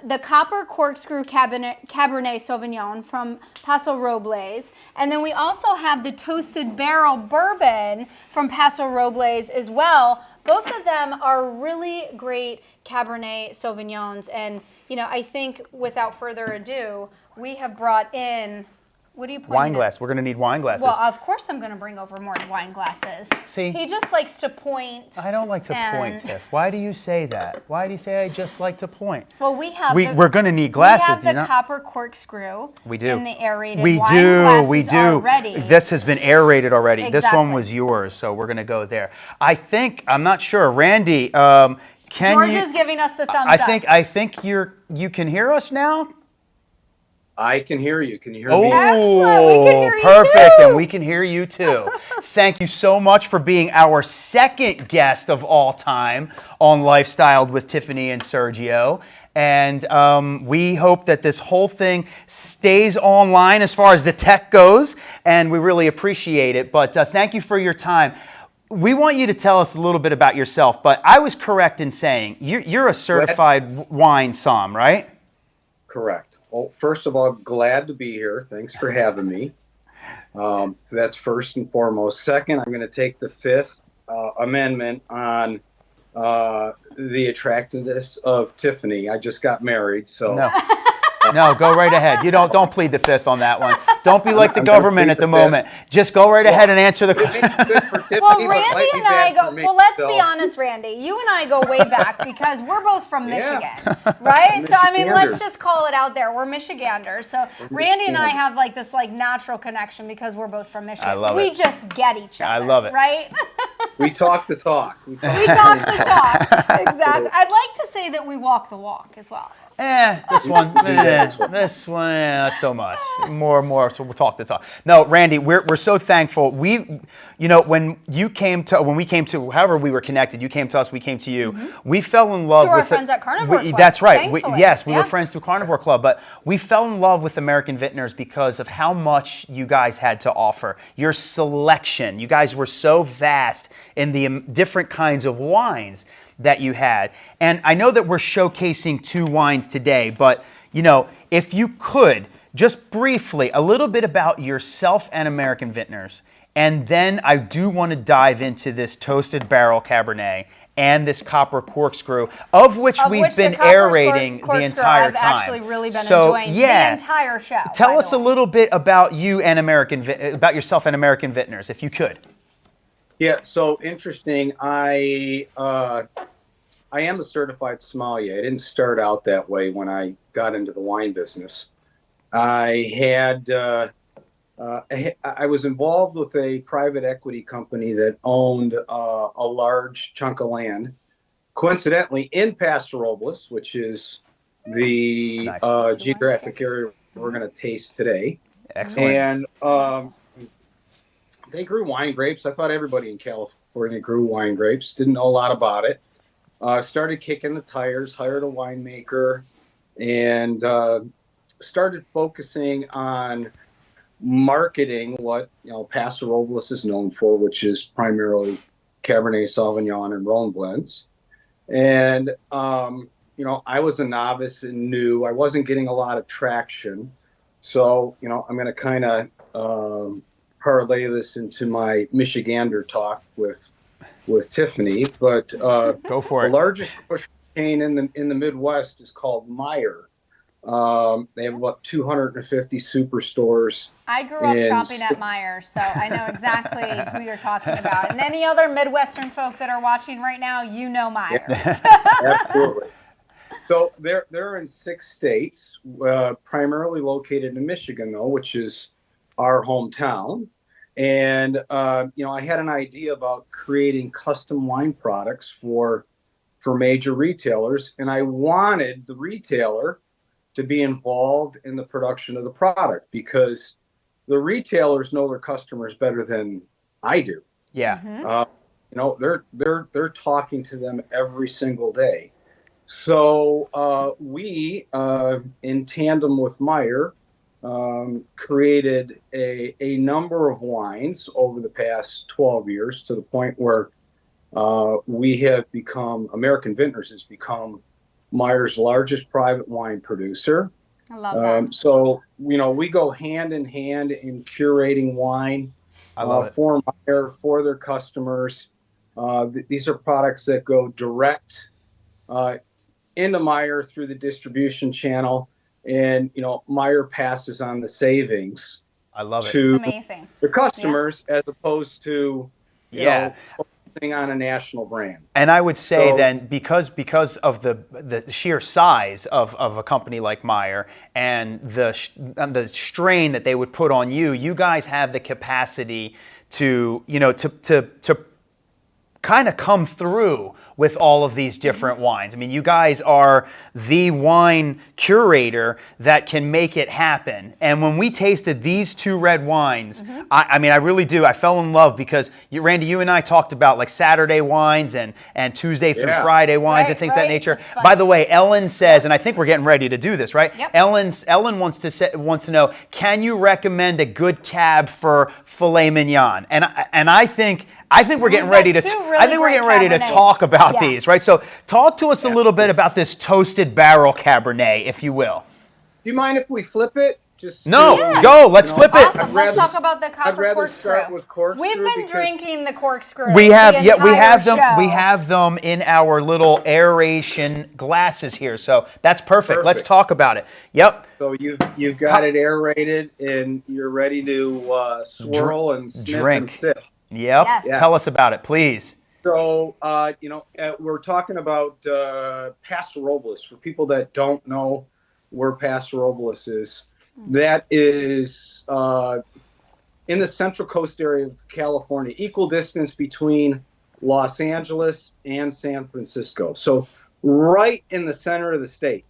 the Copper Corkscrew Cabernet Sauvignon from Paso Robles. And then we also have the Toasted Barrel Bourbon from Paso Robles as well. Both of them are really great Cabernet Sauvignons. And, I think without further ado, we have brought in, what do you point Wine glass. We're going to need wine glasses. Well, of course I'm going to bring over more wine glasses. See? He just likes to point. I don't like to point, Tiff. Why do you say that? Why do you say I just like to point? Well, we're going to need glasses. We have the Copper Corkscrew. We do. In the aerated wine glasses we do. Already. This has been aerated already. Exactly. This one was yours, so we're going to go there. I'm not sure. Randy, George is giving us the thumbs up. I think you can hear us now. I can hear you. Can you hear me? me? Excellent. We can hear you perfect, too. And we can hear you too. Thank you so much for being our second guest of all time on Lifestyled with Tiffany and Sergio. And we hope that this whole thing stays online as far as the tech goes, and we really appreciate it. But thank you for your time. We want you to tell us a little bit about yourself, but I was correct in saying you're a certified wine som, right? Correct. Well, first of all, glad to be here. Thanks for having me. That's first and foremost. Second, I'm going to take the Fifth Amendment on the attractiveness of Tiffany. I just got married, so... No, go right ahead. You don't plead the Fifth on that one. Don't be like the government at the moment. Just go right ahead and answer the question. Well, Randy and I go. Well, let's be honest, Randy. You and I go way back because we're both from Michigan, right? So I mean, let's just call it out there. We're Michiganders. So Randy and I have like this natural connection because we're both from Michigan. I love it. We it. just get each other. I love it. Right? We talk the talk. We talk the talk. Exactly. I'd like to say that we walk the walk as well. This one, this one. this one, not so much. More. So we'll talk the talk. No, Randy, we're so thankful. When we came to, however we were connected, you came to us, we came to you. We fell in love Through our with friends at Carnivore Club, That's right. We thankfully. were friends through Carnivore Club, but we fell in love with American Vintners because of how much you guys had to offer. Your selection, you guys were so vast in the different kinds of wines that you had. And I know that we're showcasing 2 wines today, but if you could just briefly a little bit about yourself and American Vintners, and then I do want to dive into this toasted barrel Cabernet and this copper corkscrew, of which we've been aerating the entire I've time. actually really been enjoying the entire show. Tell us a little bit about you and about yourself and American Vintners, if you could. Yeah, so interesting. I am a certified sommelier. I didn't start out that way when I got into the wine business. I was involved with a private equity company that owned a large chunk of land, coincidentally in Paso Robles, which is the geographic area we're going to taste today. Excellent. And they grew wine grapes. I thought everybody in California grew wine grapes. Didn't know a lot about it. Started kicking the tires, hired a winemaker, and started focusing on marketing what Paso Robles is known for, which is primarily Cabernet Sauvignon and Rhone blends. And I was a novice and new. I wasn't getting a lot of traction, so I'm going to kind of parlay this into my Michigander talk with Tiffany. But go for it. The largest grocery chain in the Midwest is called Meijer. They have about 250 superstores. I grew up shopping at Meijer, so I know exactly who you're talking about. And any other Midwestern folk that are watching right now, Meijer's. Absolutely. So they're in 6 states, primarily located in Michigan, though, which is our hometown. And I had an idea about creating custom wine products for major retailers, and I wanted the retailer to be involved in the production of the product because the retailers know their customers better than I do. Yeah. They're talking to them every single day. So we, in tandem with Meijer, created a number of wines over the past 12 years to the point where American Vintners has become Meijer's largest private wine producer. I love that. So, we go hand in hand in curating wine for Meijer, for their customers. These are products that go direct into Meijer through the distribution channel. And, Meijer passes on the savings. I love it. It's amazing. The customers as opposed to, focusing on a national brand. And I would say then because of the sheer size of a company like Meijer and the strain that they would put on you, you guys have the capacity to kind of come through with all of these different wines. I mean, you guys are the wine curator that can make it happen. And when we tasted these 2 red wines, I really do. I fell in love because, Randy, you and I talked about like Saturday wines and Tuesday through Friday wines and things of that nature. By the way, Ellen says, and I think we're getting ready to do this, right? Yep. Ellen wants to know, can you recommend a good cab for filet mignon? And I think we're getting ready to. I think we're getting ready to talk about these, right? So, talk to us a little bit about this toasted barrel Cabernet, if you will. Do you mind if we flip it? Go. Let's flip it. Awesome. Let's talk about the copper corkscrew. Start with corkscrew. We've been drinking the corkscrew. We have them. Show. We have them in our little aeration glasses here. So that's perfect. Let's talk about it. Yep. So you've got it aerated and you're ready to swirl and sniff and sip. Yep. Yes. Tell us about it, please. So, we're talking about Paso Robles. For people that don't know where Paso Robles is, that is in the Central Coast area of California, equal distance between Los Angeles and San Francisco. So right in the center of the state.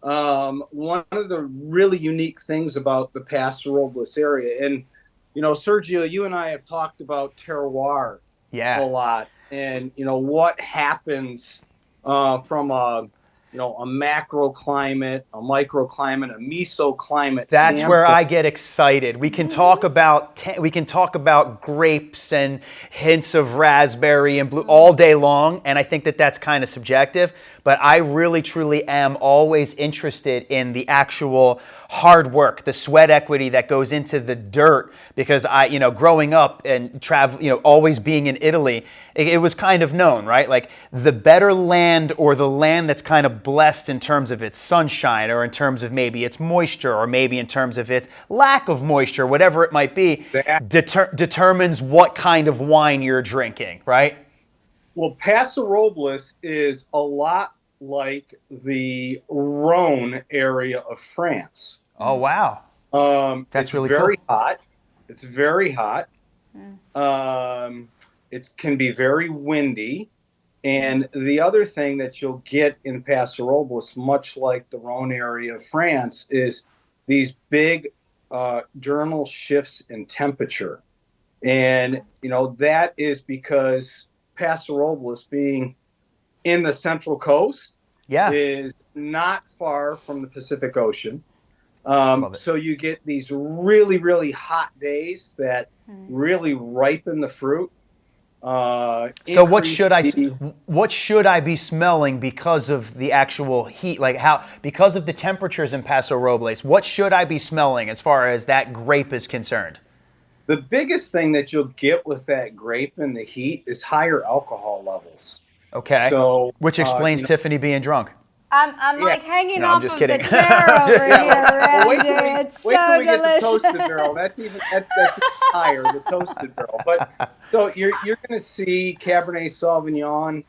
one of the really unique things about the Paso Robles area, and Sergio, you and I have talked about terroir a Yeah. lot, and what happens from a macro climate, a microclimate, a mesoclimate That's where standpoint. I get excited. We can talk about grapes and hints of raspberry and blue all day long, and I think that that's kind of subjective, but I really truly am always interested in the actual hard work, the sweat equity that goes into the dirt, because growing up and travel, always being in Italy, it was kind of known, right? Like the better land, or the land that's kind of blessed in terms of its sunshine, or in terms of maybe its moisture, or maybe in terms of its lack of moisture, whatever it might be, determines what kind of wine you're drinking, right? Well, Paso Robles is a lot like the Rhone area of France. Oh, wow. That's It's really very cool. hot. It's very hot. It can be very windy. And the other thing that you'll get in Paso Robles, much like the Rhone area of France, is these big diurnal shifts in temperature. And, that is because Paso Robles, being in the Central Coast, Yeah. is not far from the Pacific Ocean. Love it. So you get these really, really hot days that really ripen the fruit. So what should I be smelling because of the actual heat? Like because of the temperatures in Paso Robles, what should I be smelling as far as that grape is concerned? The biggest thing that you'll get with that grape and the heat is higher alcohol levels. Okay. So, which explains Tiffany being drunk. I'm like hanging No, I'm off just of kidding. the chair over here, well, Randy. It's wait till so we get the delicious. toasted barrel. That's even higher, the toasted barrel. But so you're going to see Cabernet Sauvignon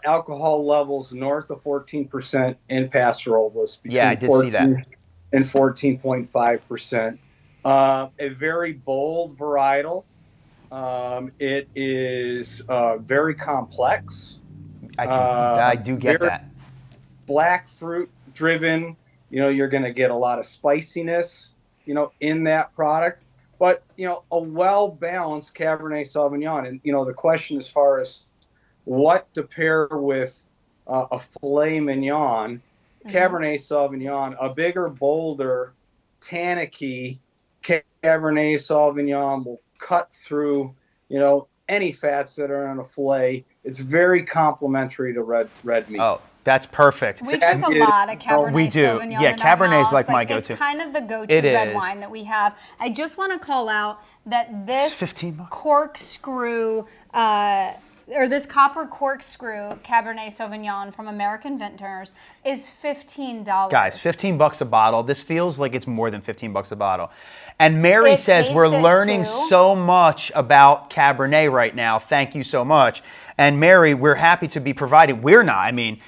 alcohol levels north of 14% in Paso Robles, between Yeah, I did see that. 14 and 14.5%. A very bold varietal. It is very complex. I do get that. Black fruit driven. You're going to get a lot of spiciness, in that product. But, a well-balanced Cabernet Sauvignon. And, the question as far as what to pair with a filet mignon, Cabernet Sauvignon, a bigger, bolder, tannicky Cabernet Sauvignon will cut through, any fats that are on a filet. It's very complementary to red meat. Oh, that's perfect. We drink a lot of Cabernet We do. Sauvignon Yeah, in our Cabernet's house. like my go-to. It's kind of the go-to It red is. wine that we have. I just want to call out that this It's $15. corkscrew, or this copper corkscrew Cabernet Sauvignon from American Vintners is $15. Guys, $15 a bottle. This feels like it's more than $15 a bottle. And Mary It says we're tastes it learning too. so much about Cabernet right now. Thank you so much. And Mary, we're happy to be providing. We're not. I mean,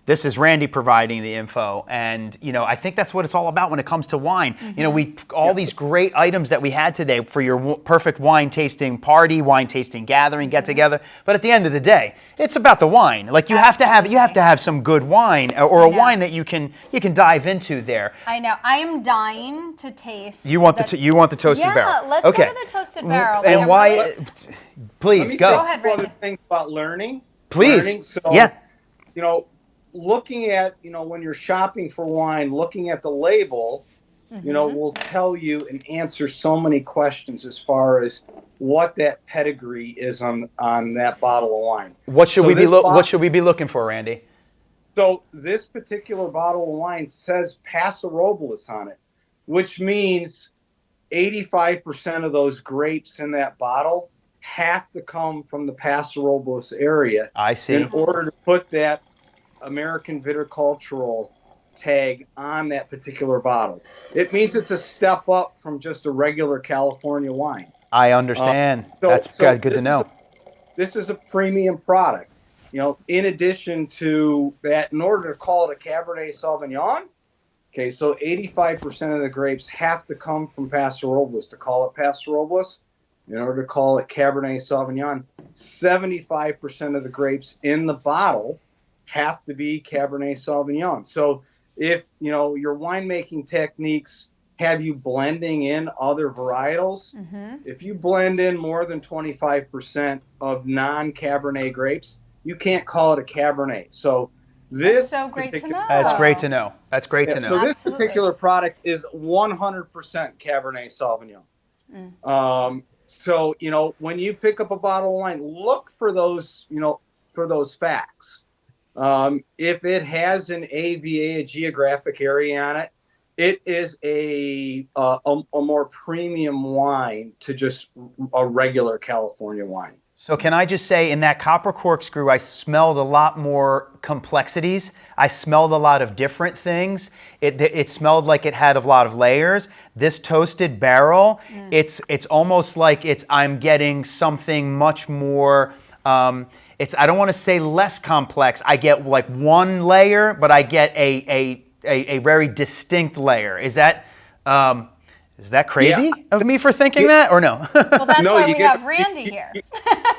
this is Randy providing the info, and I think that's what it's all about when it comes to wine. These great items that we had today for your perfect wine tasting party, wine tasting gathering, get together. But at the end of the day, it's about the wine. Like you have to have some good wine, or a wine that you can dive into there. I know. I am dying to taste. You want the toasted barrel? Yeah, let's go to the toasted barrel. And why? Let Please me go. say Go ahead, a couple Randy. other things about learning. Please. Learning. So, Yeah. Looking at, when you're shopping for wine, looking at the label, will tell you and answer so many questions as far as what that pedigree is on that bottle of wine. What should So we be looking for, Randy? So this particular bottle of wine says Paso Robles on it, which means 85% of those grapes in that bottle have to come from the Paso Robles area. I see. In order to put that American viticultural tag on that particular bottle. It means it's a step up from just a regular California wine. I understand. That's good to know. This is a premium product. In addition to that, in order to call it a Cabernet Sauvignon, okay, so 85% of the grapes have to come from Paso Robles to call it Paso Robles. In order to call it Cabernet Sauvignon, 75% of the grapes in the bottle have to be Cabernet Sauvignon. So if your winemaking techniques have you blending in other varietals, if you blend in more than 25% of non-Cabernet grapes, you can't call it a Cabernet. So this so great to know. That's great to know. That's great to know. So this Absolutely. particular product is 100% Cabernet Sauvignon. So when you pick up a bottle of wine, look for those facts. If it has an AVA, a geographic area on it, it is a more premium wine to just a regular California wine. So can I just say, in that copper corkscrew, I smelled a lot more complexities. I smelled a lot of different things. It smelled like it had a lot of layers. This toasted barrel, it's almost like I'm getting something much more. I don't want to say less complex. I get like one layer, but I get a very distinct layer. Is that crazy of me for thinking that, or no? Well, that's No, why you we get- have Randy here.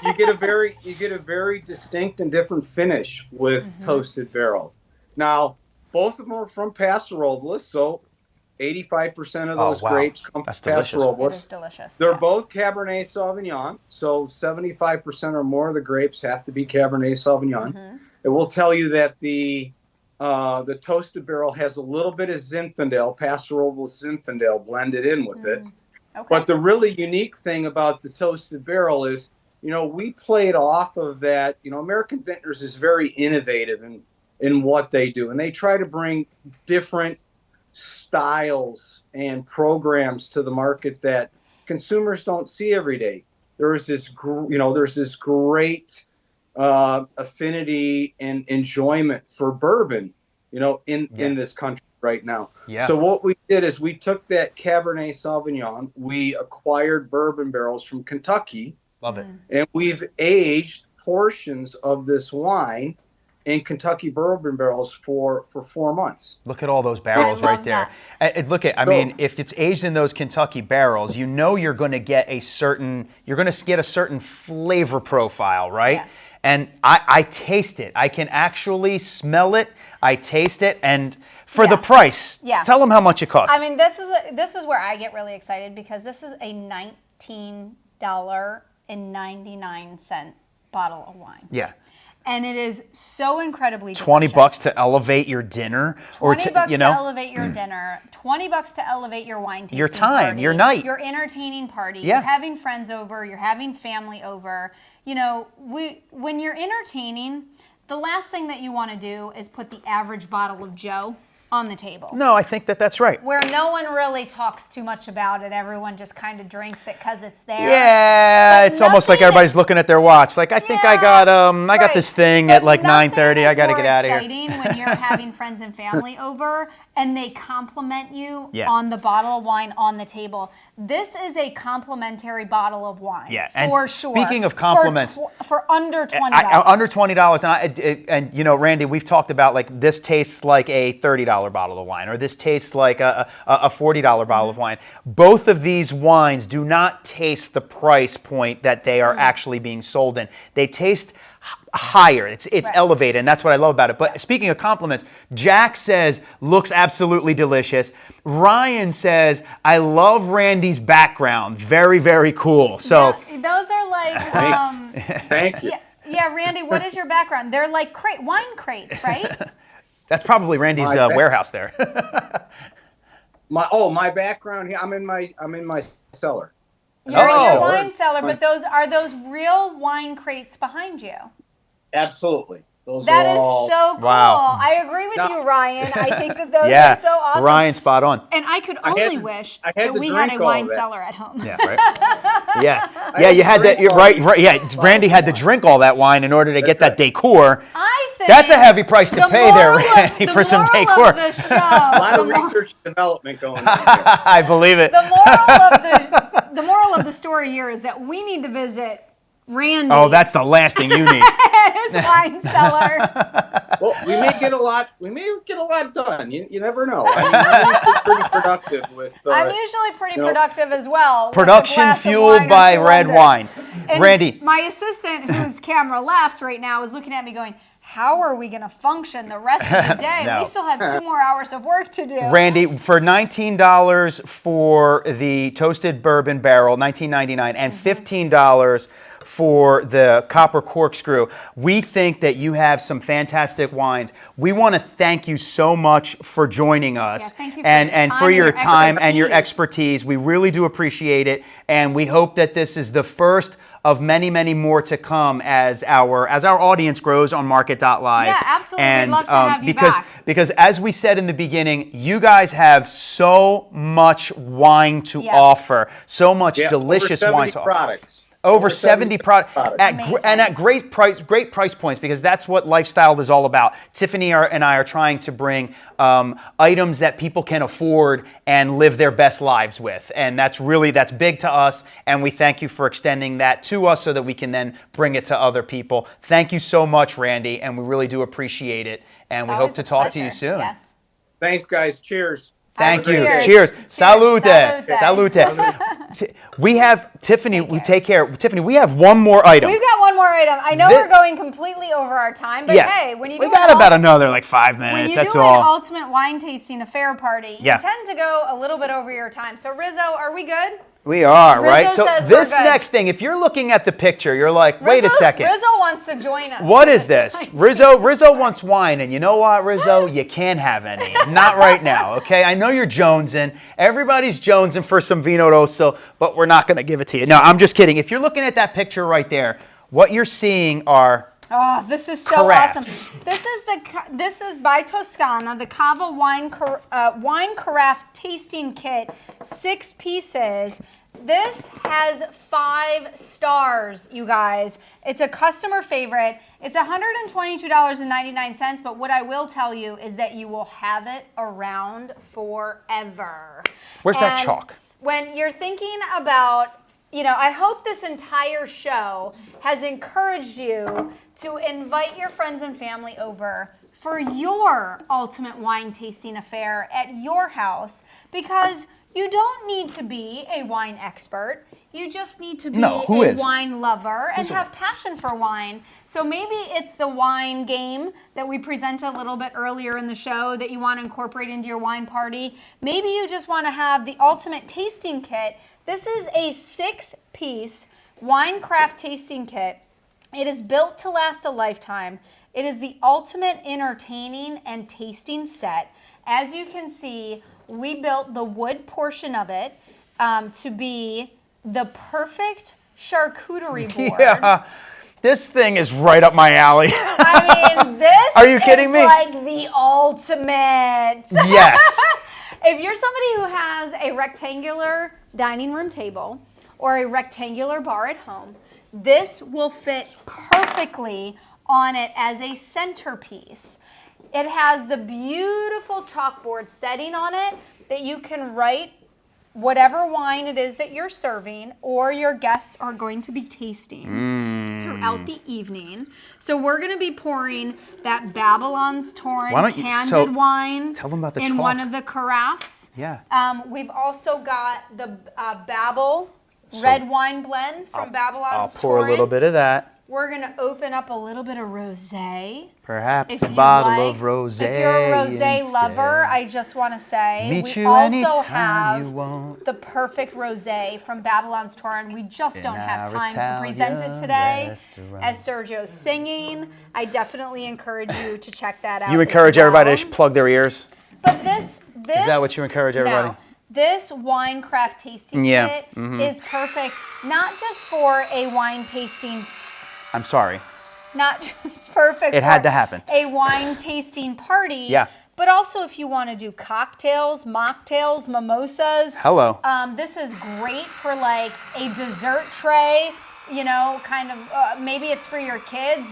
You get a very distinct and different finish with toasted barrel. Now, both of them are from Paso Robles, so 85% of those wow. grapes come That's from delicious. Paso It Robles. is delicious. They're yeah. both Cabernet Sauvignon, so 75% or more of the grapes have to be Cabernet Sauvignon. It will tell you that the toasted barrel has a little bit of Zinfandel, Paso Robles Zinfandel blended in with it. Okay. But the really unique thing about the toasted barrel is, we played off of that. American Vintners is very innovative in what they do, and they try to bring different styles and programs to the market that consumers don't see every day. There's this great affinity and enjoyment for bourbon, in this country right now. Yeah. So what we did is we took that Cabernet Sauvignon, we acquired bourbon barrels from Kentucky, Love it. and we've aged portions of this wine in Kentucky bourbon barrels for 4 months. Look at all those barrels I right love there. that. I mean, if it's aged in those Kentucky barrels, you're going to get a certain flavor profile, right? Yeah. And I taste it. I can actually smell it. I taste it, and for the price, Yeah. tell them how much it costs. I mean, this is where I get really excited because this is a $19.99 bottle of wine. Yeah. And it is so incredibly $20 delicious. to elevate your dinner, or $20 to, to elevate your dinner, $20 to elevate your wine tasting Your time, party, your night. your entertaining party. Yeah. You're having friends over, you're having family over. When you're entertaining, the last thing that you want to do is put the average bottle of Joe on the table. No, I think that's right. Where no one really talks too much about it. Everyone just kind of drinks it because it's there. Yeah, But it's almost like nothing- everybody's looking at their watch. Like, I think I got right. this thing But at like nothing 9:30. I is got to more get out of here. exciting when you're having friends and family over and they compliment you Yeah. on the bottle of wine on the table. This is a complimentary bottle of wine. Yeah, and for sure. speaking of compliments- for under $20. Under $20, and Randy, we've talked about like this tastes like a $30 bottle of wine, or this tastes like a $40 bottle of wine. Both of these wines do not taste the price point that they are actually being sold in. They taste higher. It's Right. elevated, and that's what I love about it. But speaking of compliments, Jack says looks absolutely delicious. Ryan says, I love Randy's background. Very, very cool. So. Yeah, those are like Thank you. yeah, Randy, what is your background? They're like wine crates, right? That's probably Randy's My back- warehouse there. My background here. I'm in my cellar. You're in Oh. your wine cellar, but are those real wine crates behind you? Absolutely. Those That are is all, so cool. Wow. I agree with No. you, Ryan. I think that those Yeah, are so awesome. Ryan, spot on. And I could I had only to- wish I had that to we had a drink all wine of that. cellar at home. Yeah, right. Yeah, I yeah. had You to had that. drink You're all right, of right. Yeah, Randy had to drink all that wine in order to get that right. decor. I think That's a heavy price to the pay there, moral of- Randy, the for some moral decor. Of the show, a lot the of mor- research and development going on. Here. I believe it. the moral of the story here is that we need to visit Randy Oh, that's the last thing you need. at his wine cellar. Well, we may get a lot. We may get a lot done. You never know. I mean, I'm usually pretty productive with. I'm usually pretty you know, productive as well. with a Production glass of fueled wine or by two red under. wine. And Randy, my assistant, whose camera left right now, is looking at me going, how are we going to function the rest of the day? No. We still have 2 more hours of work to do. Randy, for $19 for the toasted bourbon barrel, $19.99, and $15 for the copper corkscrew, we think that you have some fantastic wines. We want to thank you so much for joining us. Yeah, thank you for and, your and time for and your your time and your expertise. expertise. We really do appreciate it, and we hope that this is the first of many, many more to come as our audience grows on Market.live. Yeah, absolutely. And, We'd love to have you because, back. Because as we said in the beginning, you guys have so much wine to Yeah. offer, so much Yeah, delicious over 70 wine to offer. products. Over 70 products Amazing. and at great price points, because that's what lifestyle is all about. Tiffany and I are trying to bring items that people can afford and live their best lives with, and that's big to us. And we thank you for extending that to us so that we can then bring it to other people. Thank you so much, Randy, and we really do appreciate it. And we hope Always to a talk to you pleasure. soon. Yes. Thanks, guys. Cheers. Thank you. Cheers. Cheers. Cheers. Salute. Salute. Salute. We have Tiffany. We take care. Tiffany, we have one more item. We've got one more item. I know we're going completely over our time, but hey, when you do we got about another like 5 minutes. when you That's do all. an ultimate wine tasting affair party, Yeah. you tend to go a little bit over your time. So Rizzo, are we good? We are, Rizzo right? So says we're this good. next thing, if you're looking at the picture, you're like, wait a second. Rizzo wants to join us. What for is this? wine Rizzo wants wine, and you know what, Rizzo? You can't have any. Not right now, okay? I know you're jonesing. Everybody's jonesing for some Vino Rosso, but we're not going to give it to you. No, I'm just kidding. If you're looking at that picture right there, what you're seeing are Oh, this is so Carafes. awesome. This is by Toscana, the Cava wine carafe tasting kit, 6 pieces. This has 5 stars, you guys. It's a customer favorite. It's $122.99, but what I will tell you is that you will have it around forever. Where's that And chalk? When you're thinking about, I hope this entire show has encouraged you to invite your friends and family over for your ultimate wine tasting affair at your house, because you don't need to be a wine expert. You just need to be a wine lover and have passion for wine. So maybe it's the wine game that we presented a little bit earlier in the show that you want to incorporate into your wine party. Maybe you just want to have the ultimate tasting kit. This is a 6-piece wine craft tasting kit. It is built to last a lifetime. It is the ultimate entertaining and tasting set. As you can see, we built the wood portion of it to be the perfect charcuterie board. Yeah, this thing is right up my alley. I mean, this Are you kidding me? like the ultimate. Yes. If you're somebody who has a rectangular dining room table or a rectangular bar at home, this will fit perfectly on it as a centerpiece. It has the beautiful chalkboard setting on it that you can write whatever wine it is that you're serving or your guests are going to be tasting throughout the evening. So we're going to be pouring that Babylon's Torrent candid wine tell them about the in chalk. one of the carafes. Yeah. We've also got the Babel red wine blend from Babylon's I'll pour Torrent. a little bit of that. We're going to open up a little bit of rosé. Perhaps If a you bottle like. of rosé. If you're a rosé instead. lover, I just want to say Meet we you also anytime have you want. the perfect rosé from Babylon's Torrent. We just don't have our time to present it Italian today. restaurant. As Sergio's singing, I definitely encourage you to check that out. You as encourage well. everybody to plug their ears? But this Is that what you encourage everybody? No. This wine craft tasting Yeah. kit is perfect, not just for a wine tasting, I'm sorry. not just perfect It had for to happen. a wine tasting party, Yeah. but also if you want to do cocktails, mocktails, mimosas. Hello. This is great for like a dessert tray, kind of, maybe it's for your kids,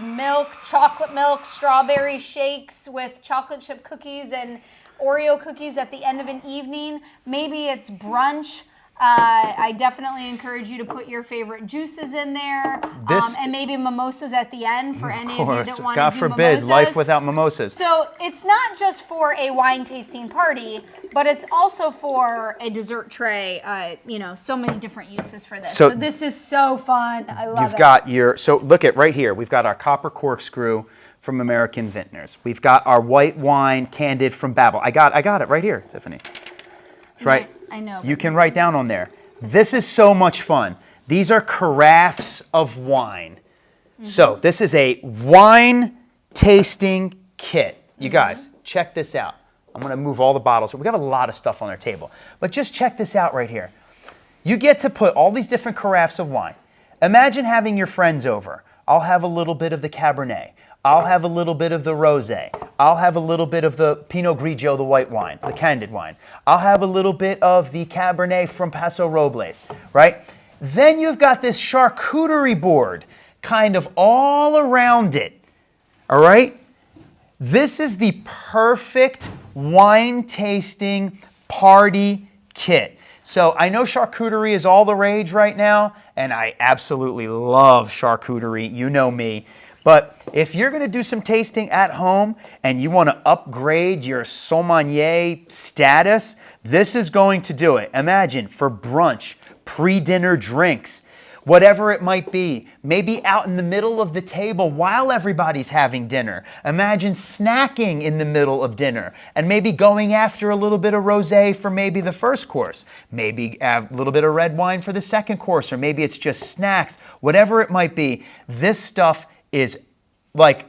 chocolate milk, strawberry shakes with chocolate chip cookies and Oreo cookies at the end of an evening. Maybe it's brunch. I definitely encourage you to put your favorite juices in there, and maybe mimosas at the end for any of you that want God to do forbid, mimosas. life without mimosas. So it's not just for a wine tasting party, but it's also for a dessert tray. So many different uses for this. So So this is so fun. I love You've it. got so look at right here. We've got our copper corkscrew from American Vintners. We've got our white wine Candid from Babel. I got it right here, Tiffany. That's right. I know. You can write down on there. This is so much fun. These are carafes of wine. So this is a wine tasting kit. You guys, check this out. I'm going to move all the bottles. We have a lot of stuff on our table. But just check this out right here. You get to put all these different carafes of wine. Imagine having your friends over. I'll have a little bit of the Cabernet. I'll have a little bit of the Rosé. I'll have a little bit of the Pinot Grigio, the white wine, the Candid wine. I'll have a little bit of the Cabernet from Paso Robles, right? Then you've got this charcuterie board kind of all around it, all right? This is the perfect wine tasting party kit. So I know charcuterie is all the rage right now, and I absolutely love charcuterie. You know me. But if you're going to do some tasting at home and you want to upgrade your sommelier status, this is going to do it. Imagine for brunch, pre-dinner drinks, whatever it might be, maybe out in the middle of the table while everybody's having dinner. Imagine snacking in the middle of dinner and maybe going after a little bit of rosé for maybe the first course, maybe a little bit of red wine for the second course, or maybe it's just snacks, whatever it might be. This stuff is like,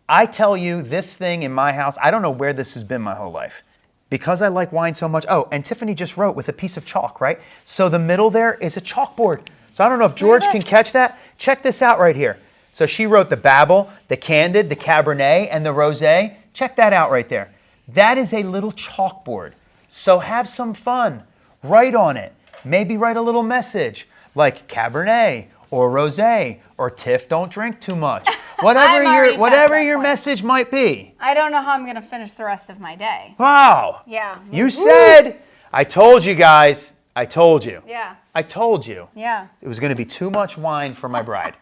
I tell you, this thing in my house, I don't know where this has been my whole life. Because I like wine so much. Oh, and Tiffany just wrote with a piece of chalk, right? So the middle there is a chalkboard. So I don't know if George can catch that. Check this out right here. So she wrote the Babel, the Candid, the Cabernet, and the Rosé. Check that out right there. That is a little chalkboard. So have some fun. Write on it. Maybe write a little message like Cabernet or Rosé or Tiff, don't drink too much. Whatever your message might be. I don't know how I'm going to finish the rest of my day. Wow. Yeah. You said, I told you guys, I told you. Yeah. I told you. Yeah. It was going to be too much wine for my bride.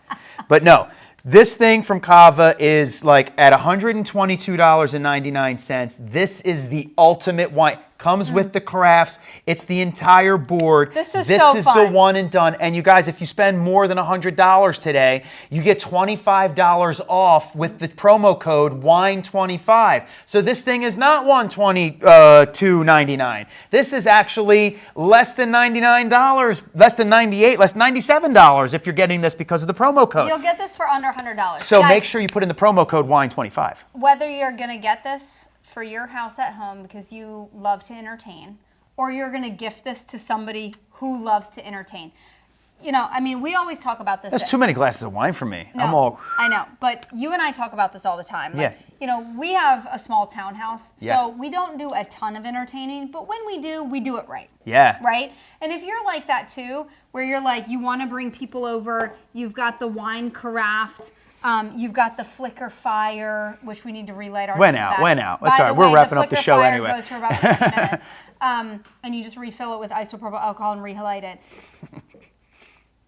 But no, this thing from Cava is like at $122.99. This is the ultimate wine. Comes with the carafes. It's the entire board. This is so the fun. one and done. And you guys, if you spend more than $100 today, you get $25 off with the promo code WINE25. So this thing is not $122.99. This is actually less than $99, less than $98, less than $97 if you're getting this because of the promo code. You'll get this for under $100. So Guys, make sure you put in the promo code WINE25. whether you're going to get this for your house at home because you love to entertain, or you're going to gift this to somebody who loves to entertain. You know, I mean, we always talk about this. That's too many glasses of wine for me. No, I know, but you and I talk about this all the time. Like, Yeah. You know, we have a small townhouse, so Yeah. we don't do a ton of entertaining, but when we do it right. Yeah. Right? And if you're like that too, where you're like, you want to bring people over, you've got the wine carafe, you've got the flicker fire, which we need to relight our Went out. That's all right. We're wrapping up the show fire anyway. Goes for about 15 minutes. And you just refill it with isopropyl alcohol and relight it.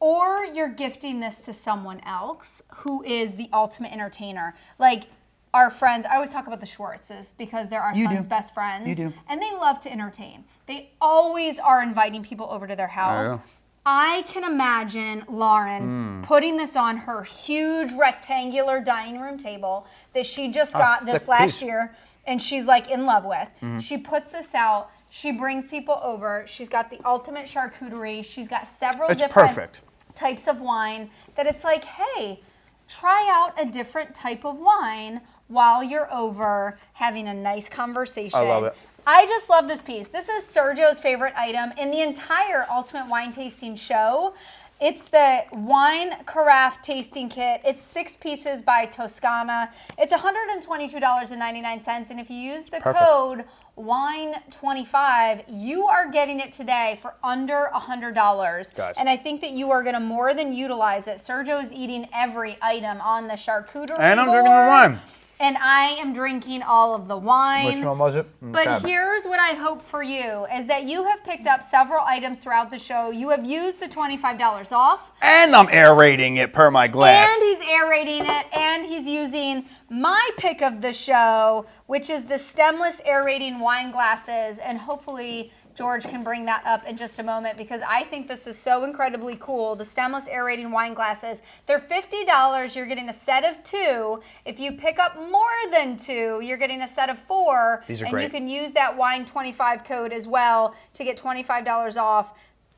Or you're gifting this to someone else who is the ultimate entertainer. Like our friends, I always talk about the Schwartzes because they're our son's best friends. You do. And they love to entertain. They always are inviting people over to their house. know. I can imagine Lauren putting this on her huge rectangular dining room table that she just got this thick last piece. year and she's like in love with. She puts this out. She brings people over. She's got the ultimate charcuterie. She's got several It's different perfect. types of wine that it's like, hey, try out a different type of wine while you're over having a nice conversation. I love it. I just love this piece. This is Sergio's favorite item in the entire Ultimate Wine Tasting Show. It's the wine carafe tasting kit. It's 6 pieces by Toscana. It's $122.99, and if you use the code WINE25, you are getting it today for under $100. Guys. And I think that you are going to more than utilize it. Sergio is eating every item on the charcuterie And I'm board, drinking the wine. and I am drinking all of the wine. Which one was it? But here's what I hope for you is that you have picked up several items throughout the show. You have used the $25 off. And I'm aerating it per my glass. And he's aerating it, and he's using my pick of the show, which is the stemless aerating wine glasses. And hopefully George can bring that up in just a moment because I think this is so incredibly cool. The stemless aerating wine glasses, they're $50. You're getting a set of 2. If you pick up more than 2, you're getting a set of 4. These are and great. you can use that wine25 code as well to get $25 off.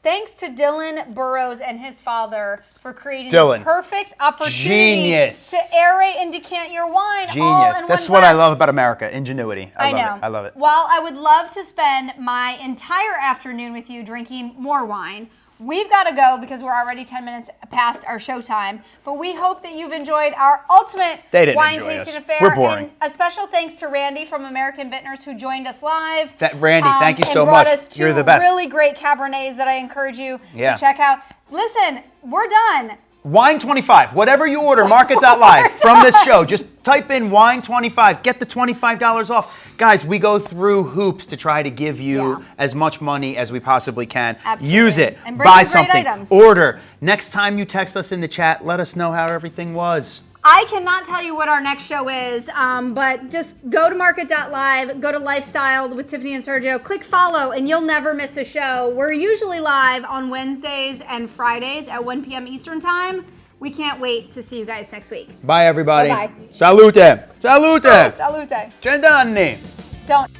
Thanks to Dylan Burrows and his father for creating the perfect opportunity to aerate and decant your wine all in one glass. That's what I love about America, ingenuity. I love it. I love it. While I would love to spend my entire afternoon with you drinking more wine, we've got to go because we're already 10 minutes past our show time. But we hope that you've enjoyed our ultimate wine tasting affair. We're boring. And a special thanks to Randy from American Vintners who joined us live. Randy, thank you so and much. brought us 2 You're the best. really great Cabernets that I encourage you to check out. Listen, we're done. Wine25, whatever you order, market.live from this show, just type in Wine25, get the $25 off. Guys, we go through hoops to try to give you as much money as we possibly can. Absolutely. Use it, And bring buy you great something, items. order. Next time you text us in the chat, let us know how everything was. I cannot tell you what our next show is, but just go to market.live, go to Lifestyle with Tiffany and Sergio, click follow, and you'll never miss a show. We're usually live on Wednesdays and Fridays at 1 p.m. Eastern Time. We can't wait to see you guys next week. Bye, everybody. Bye-bye. Salute. Salute. Oh, salute. Cent'anni. Don't.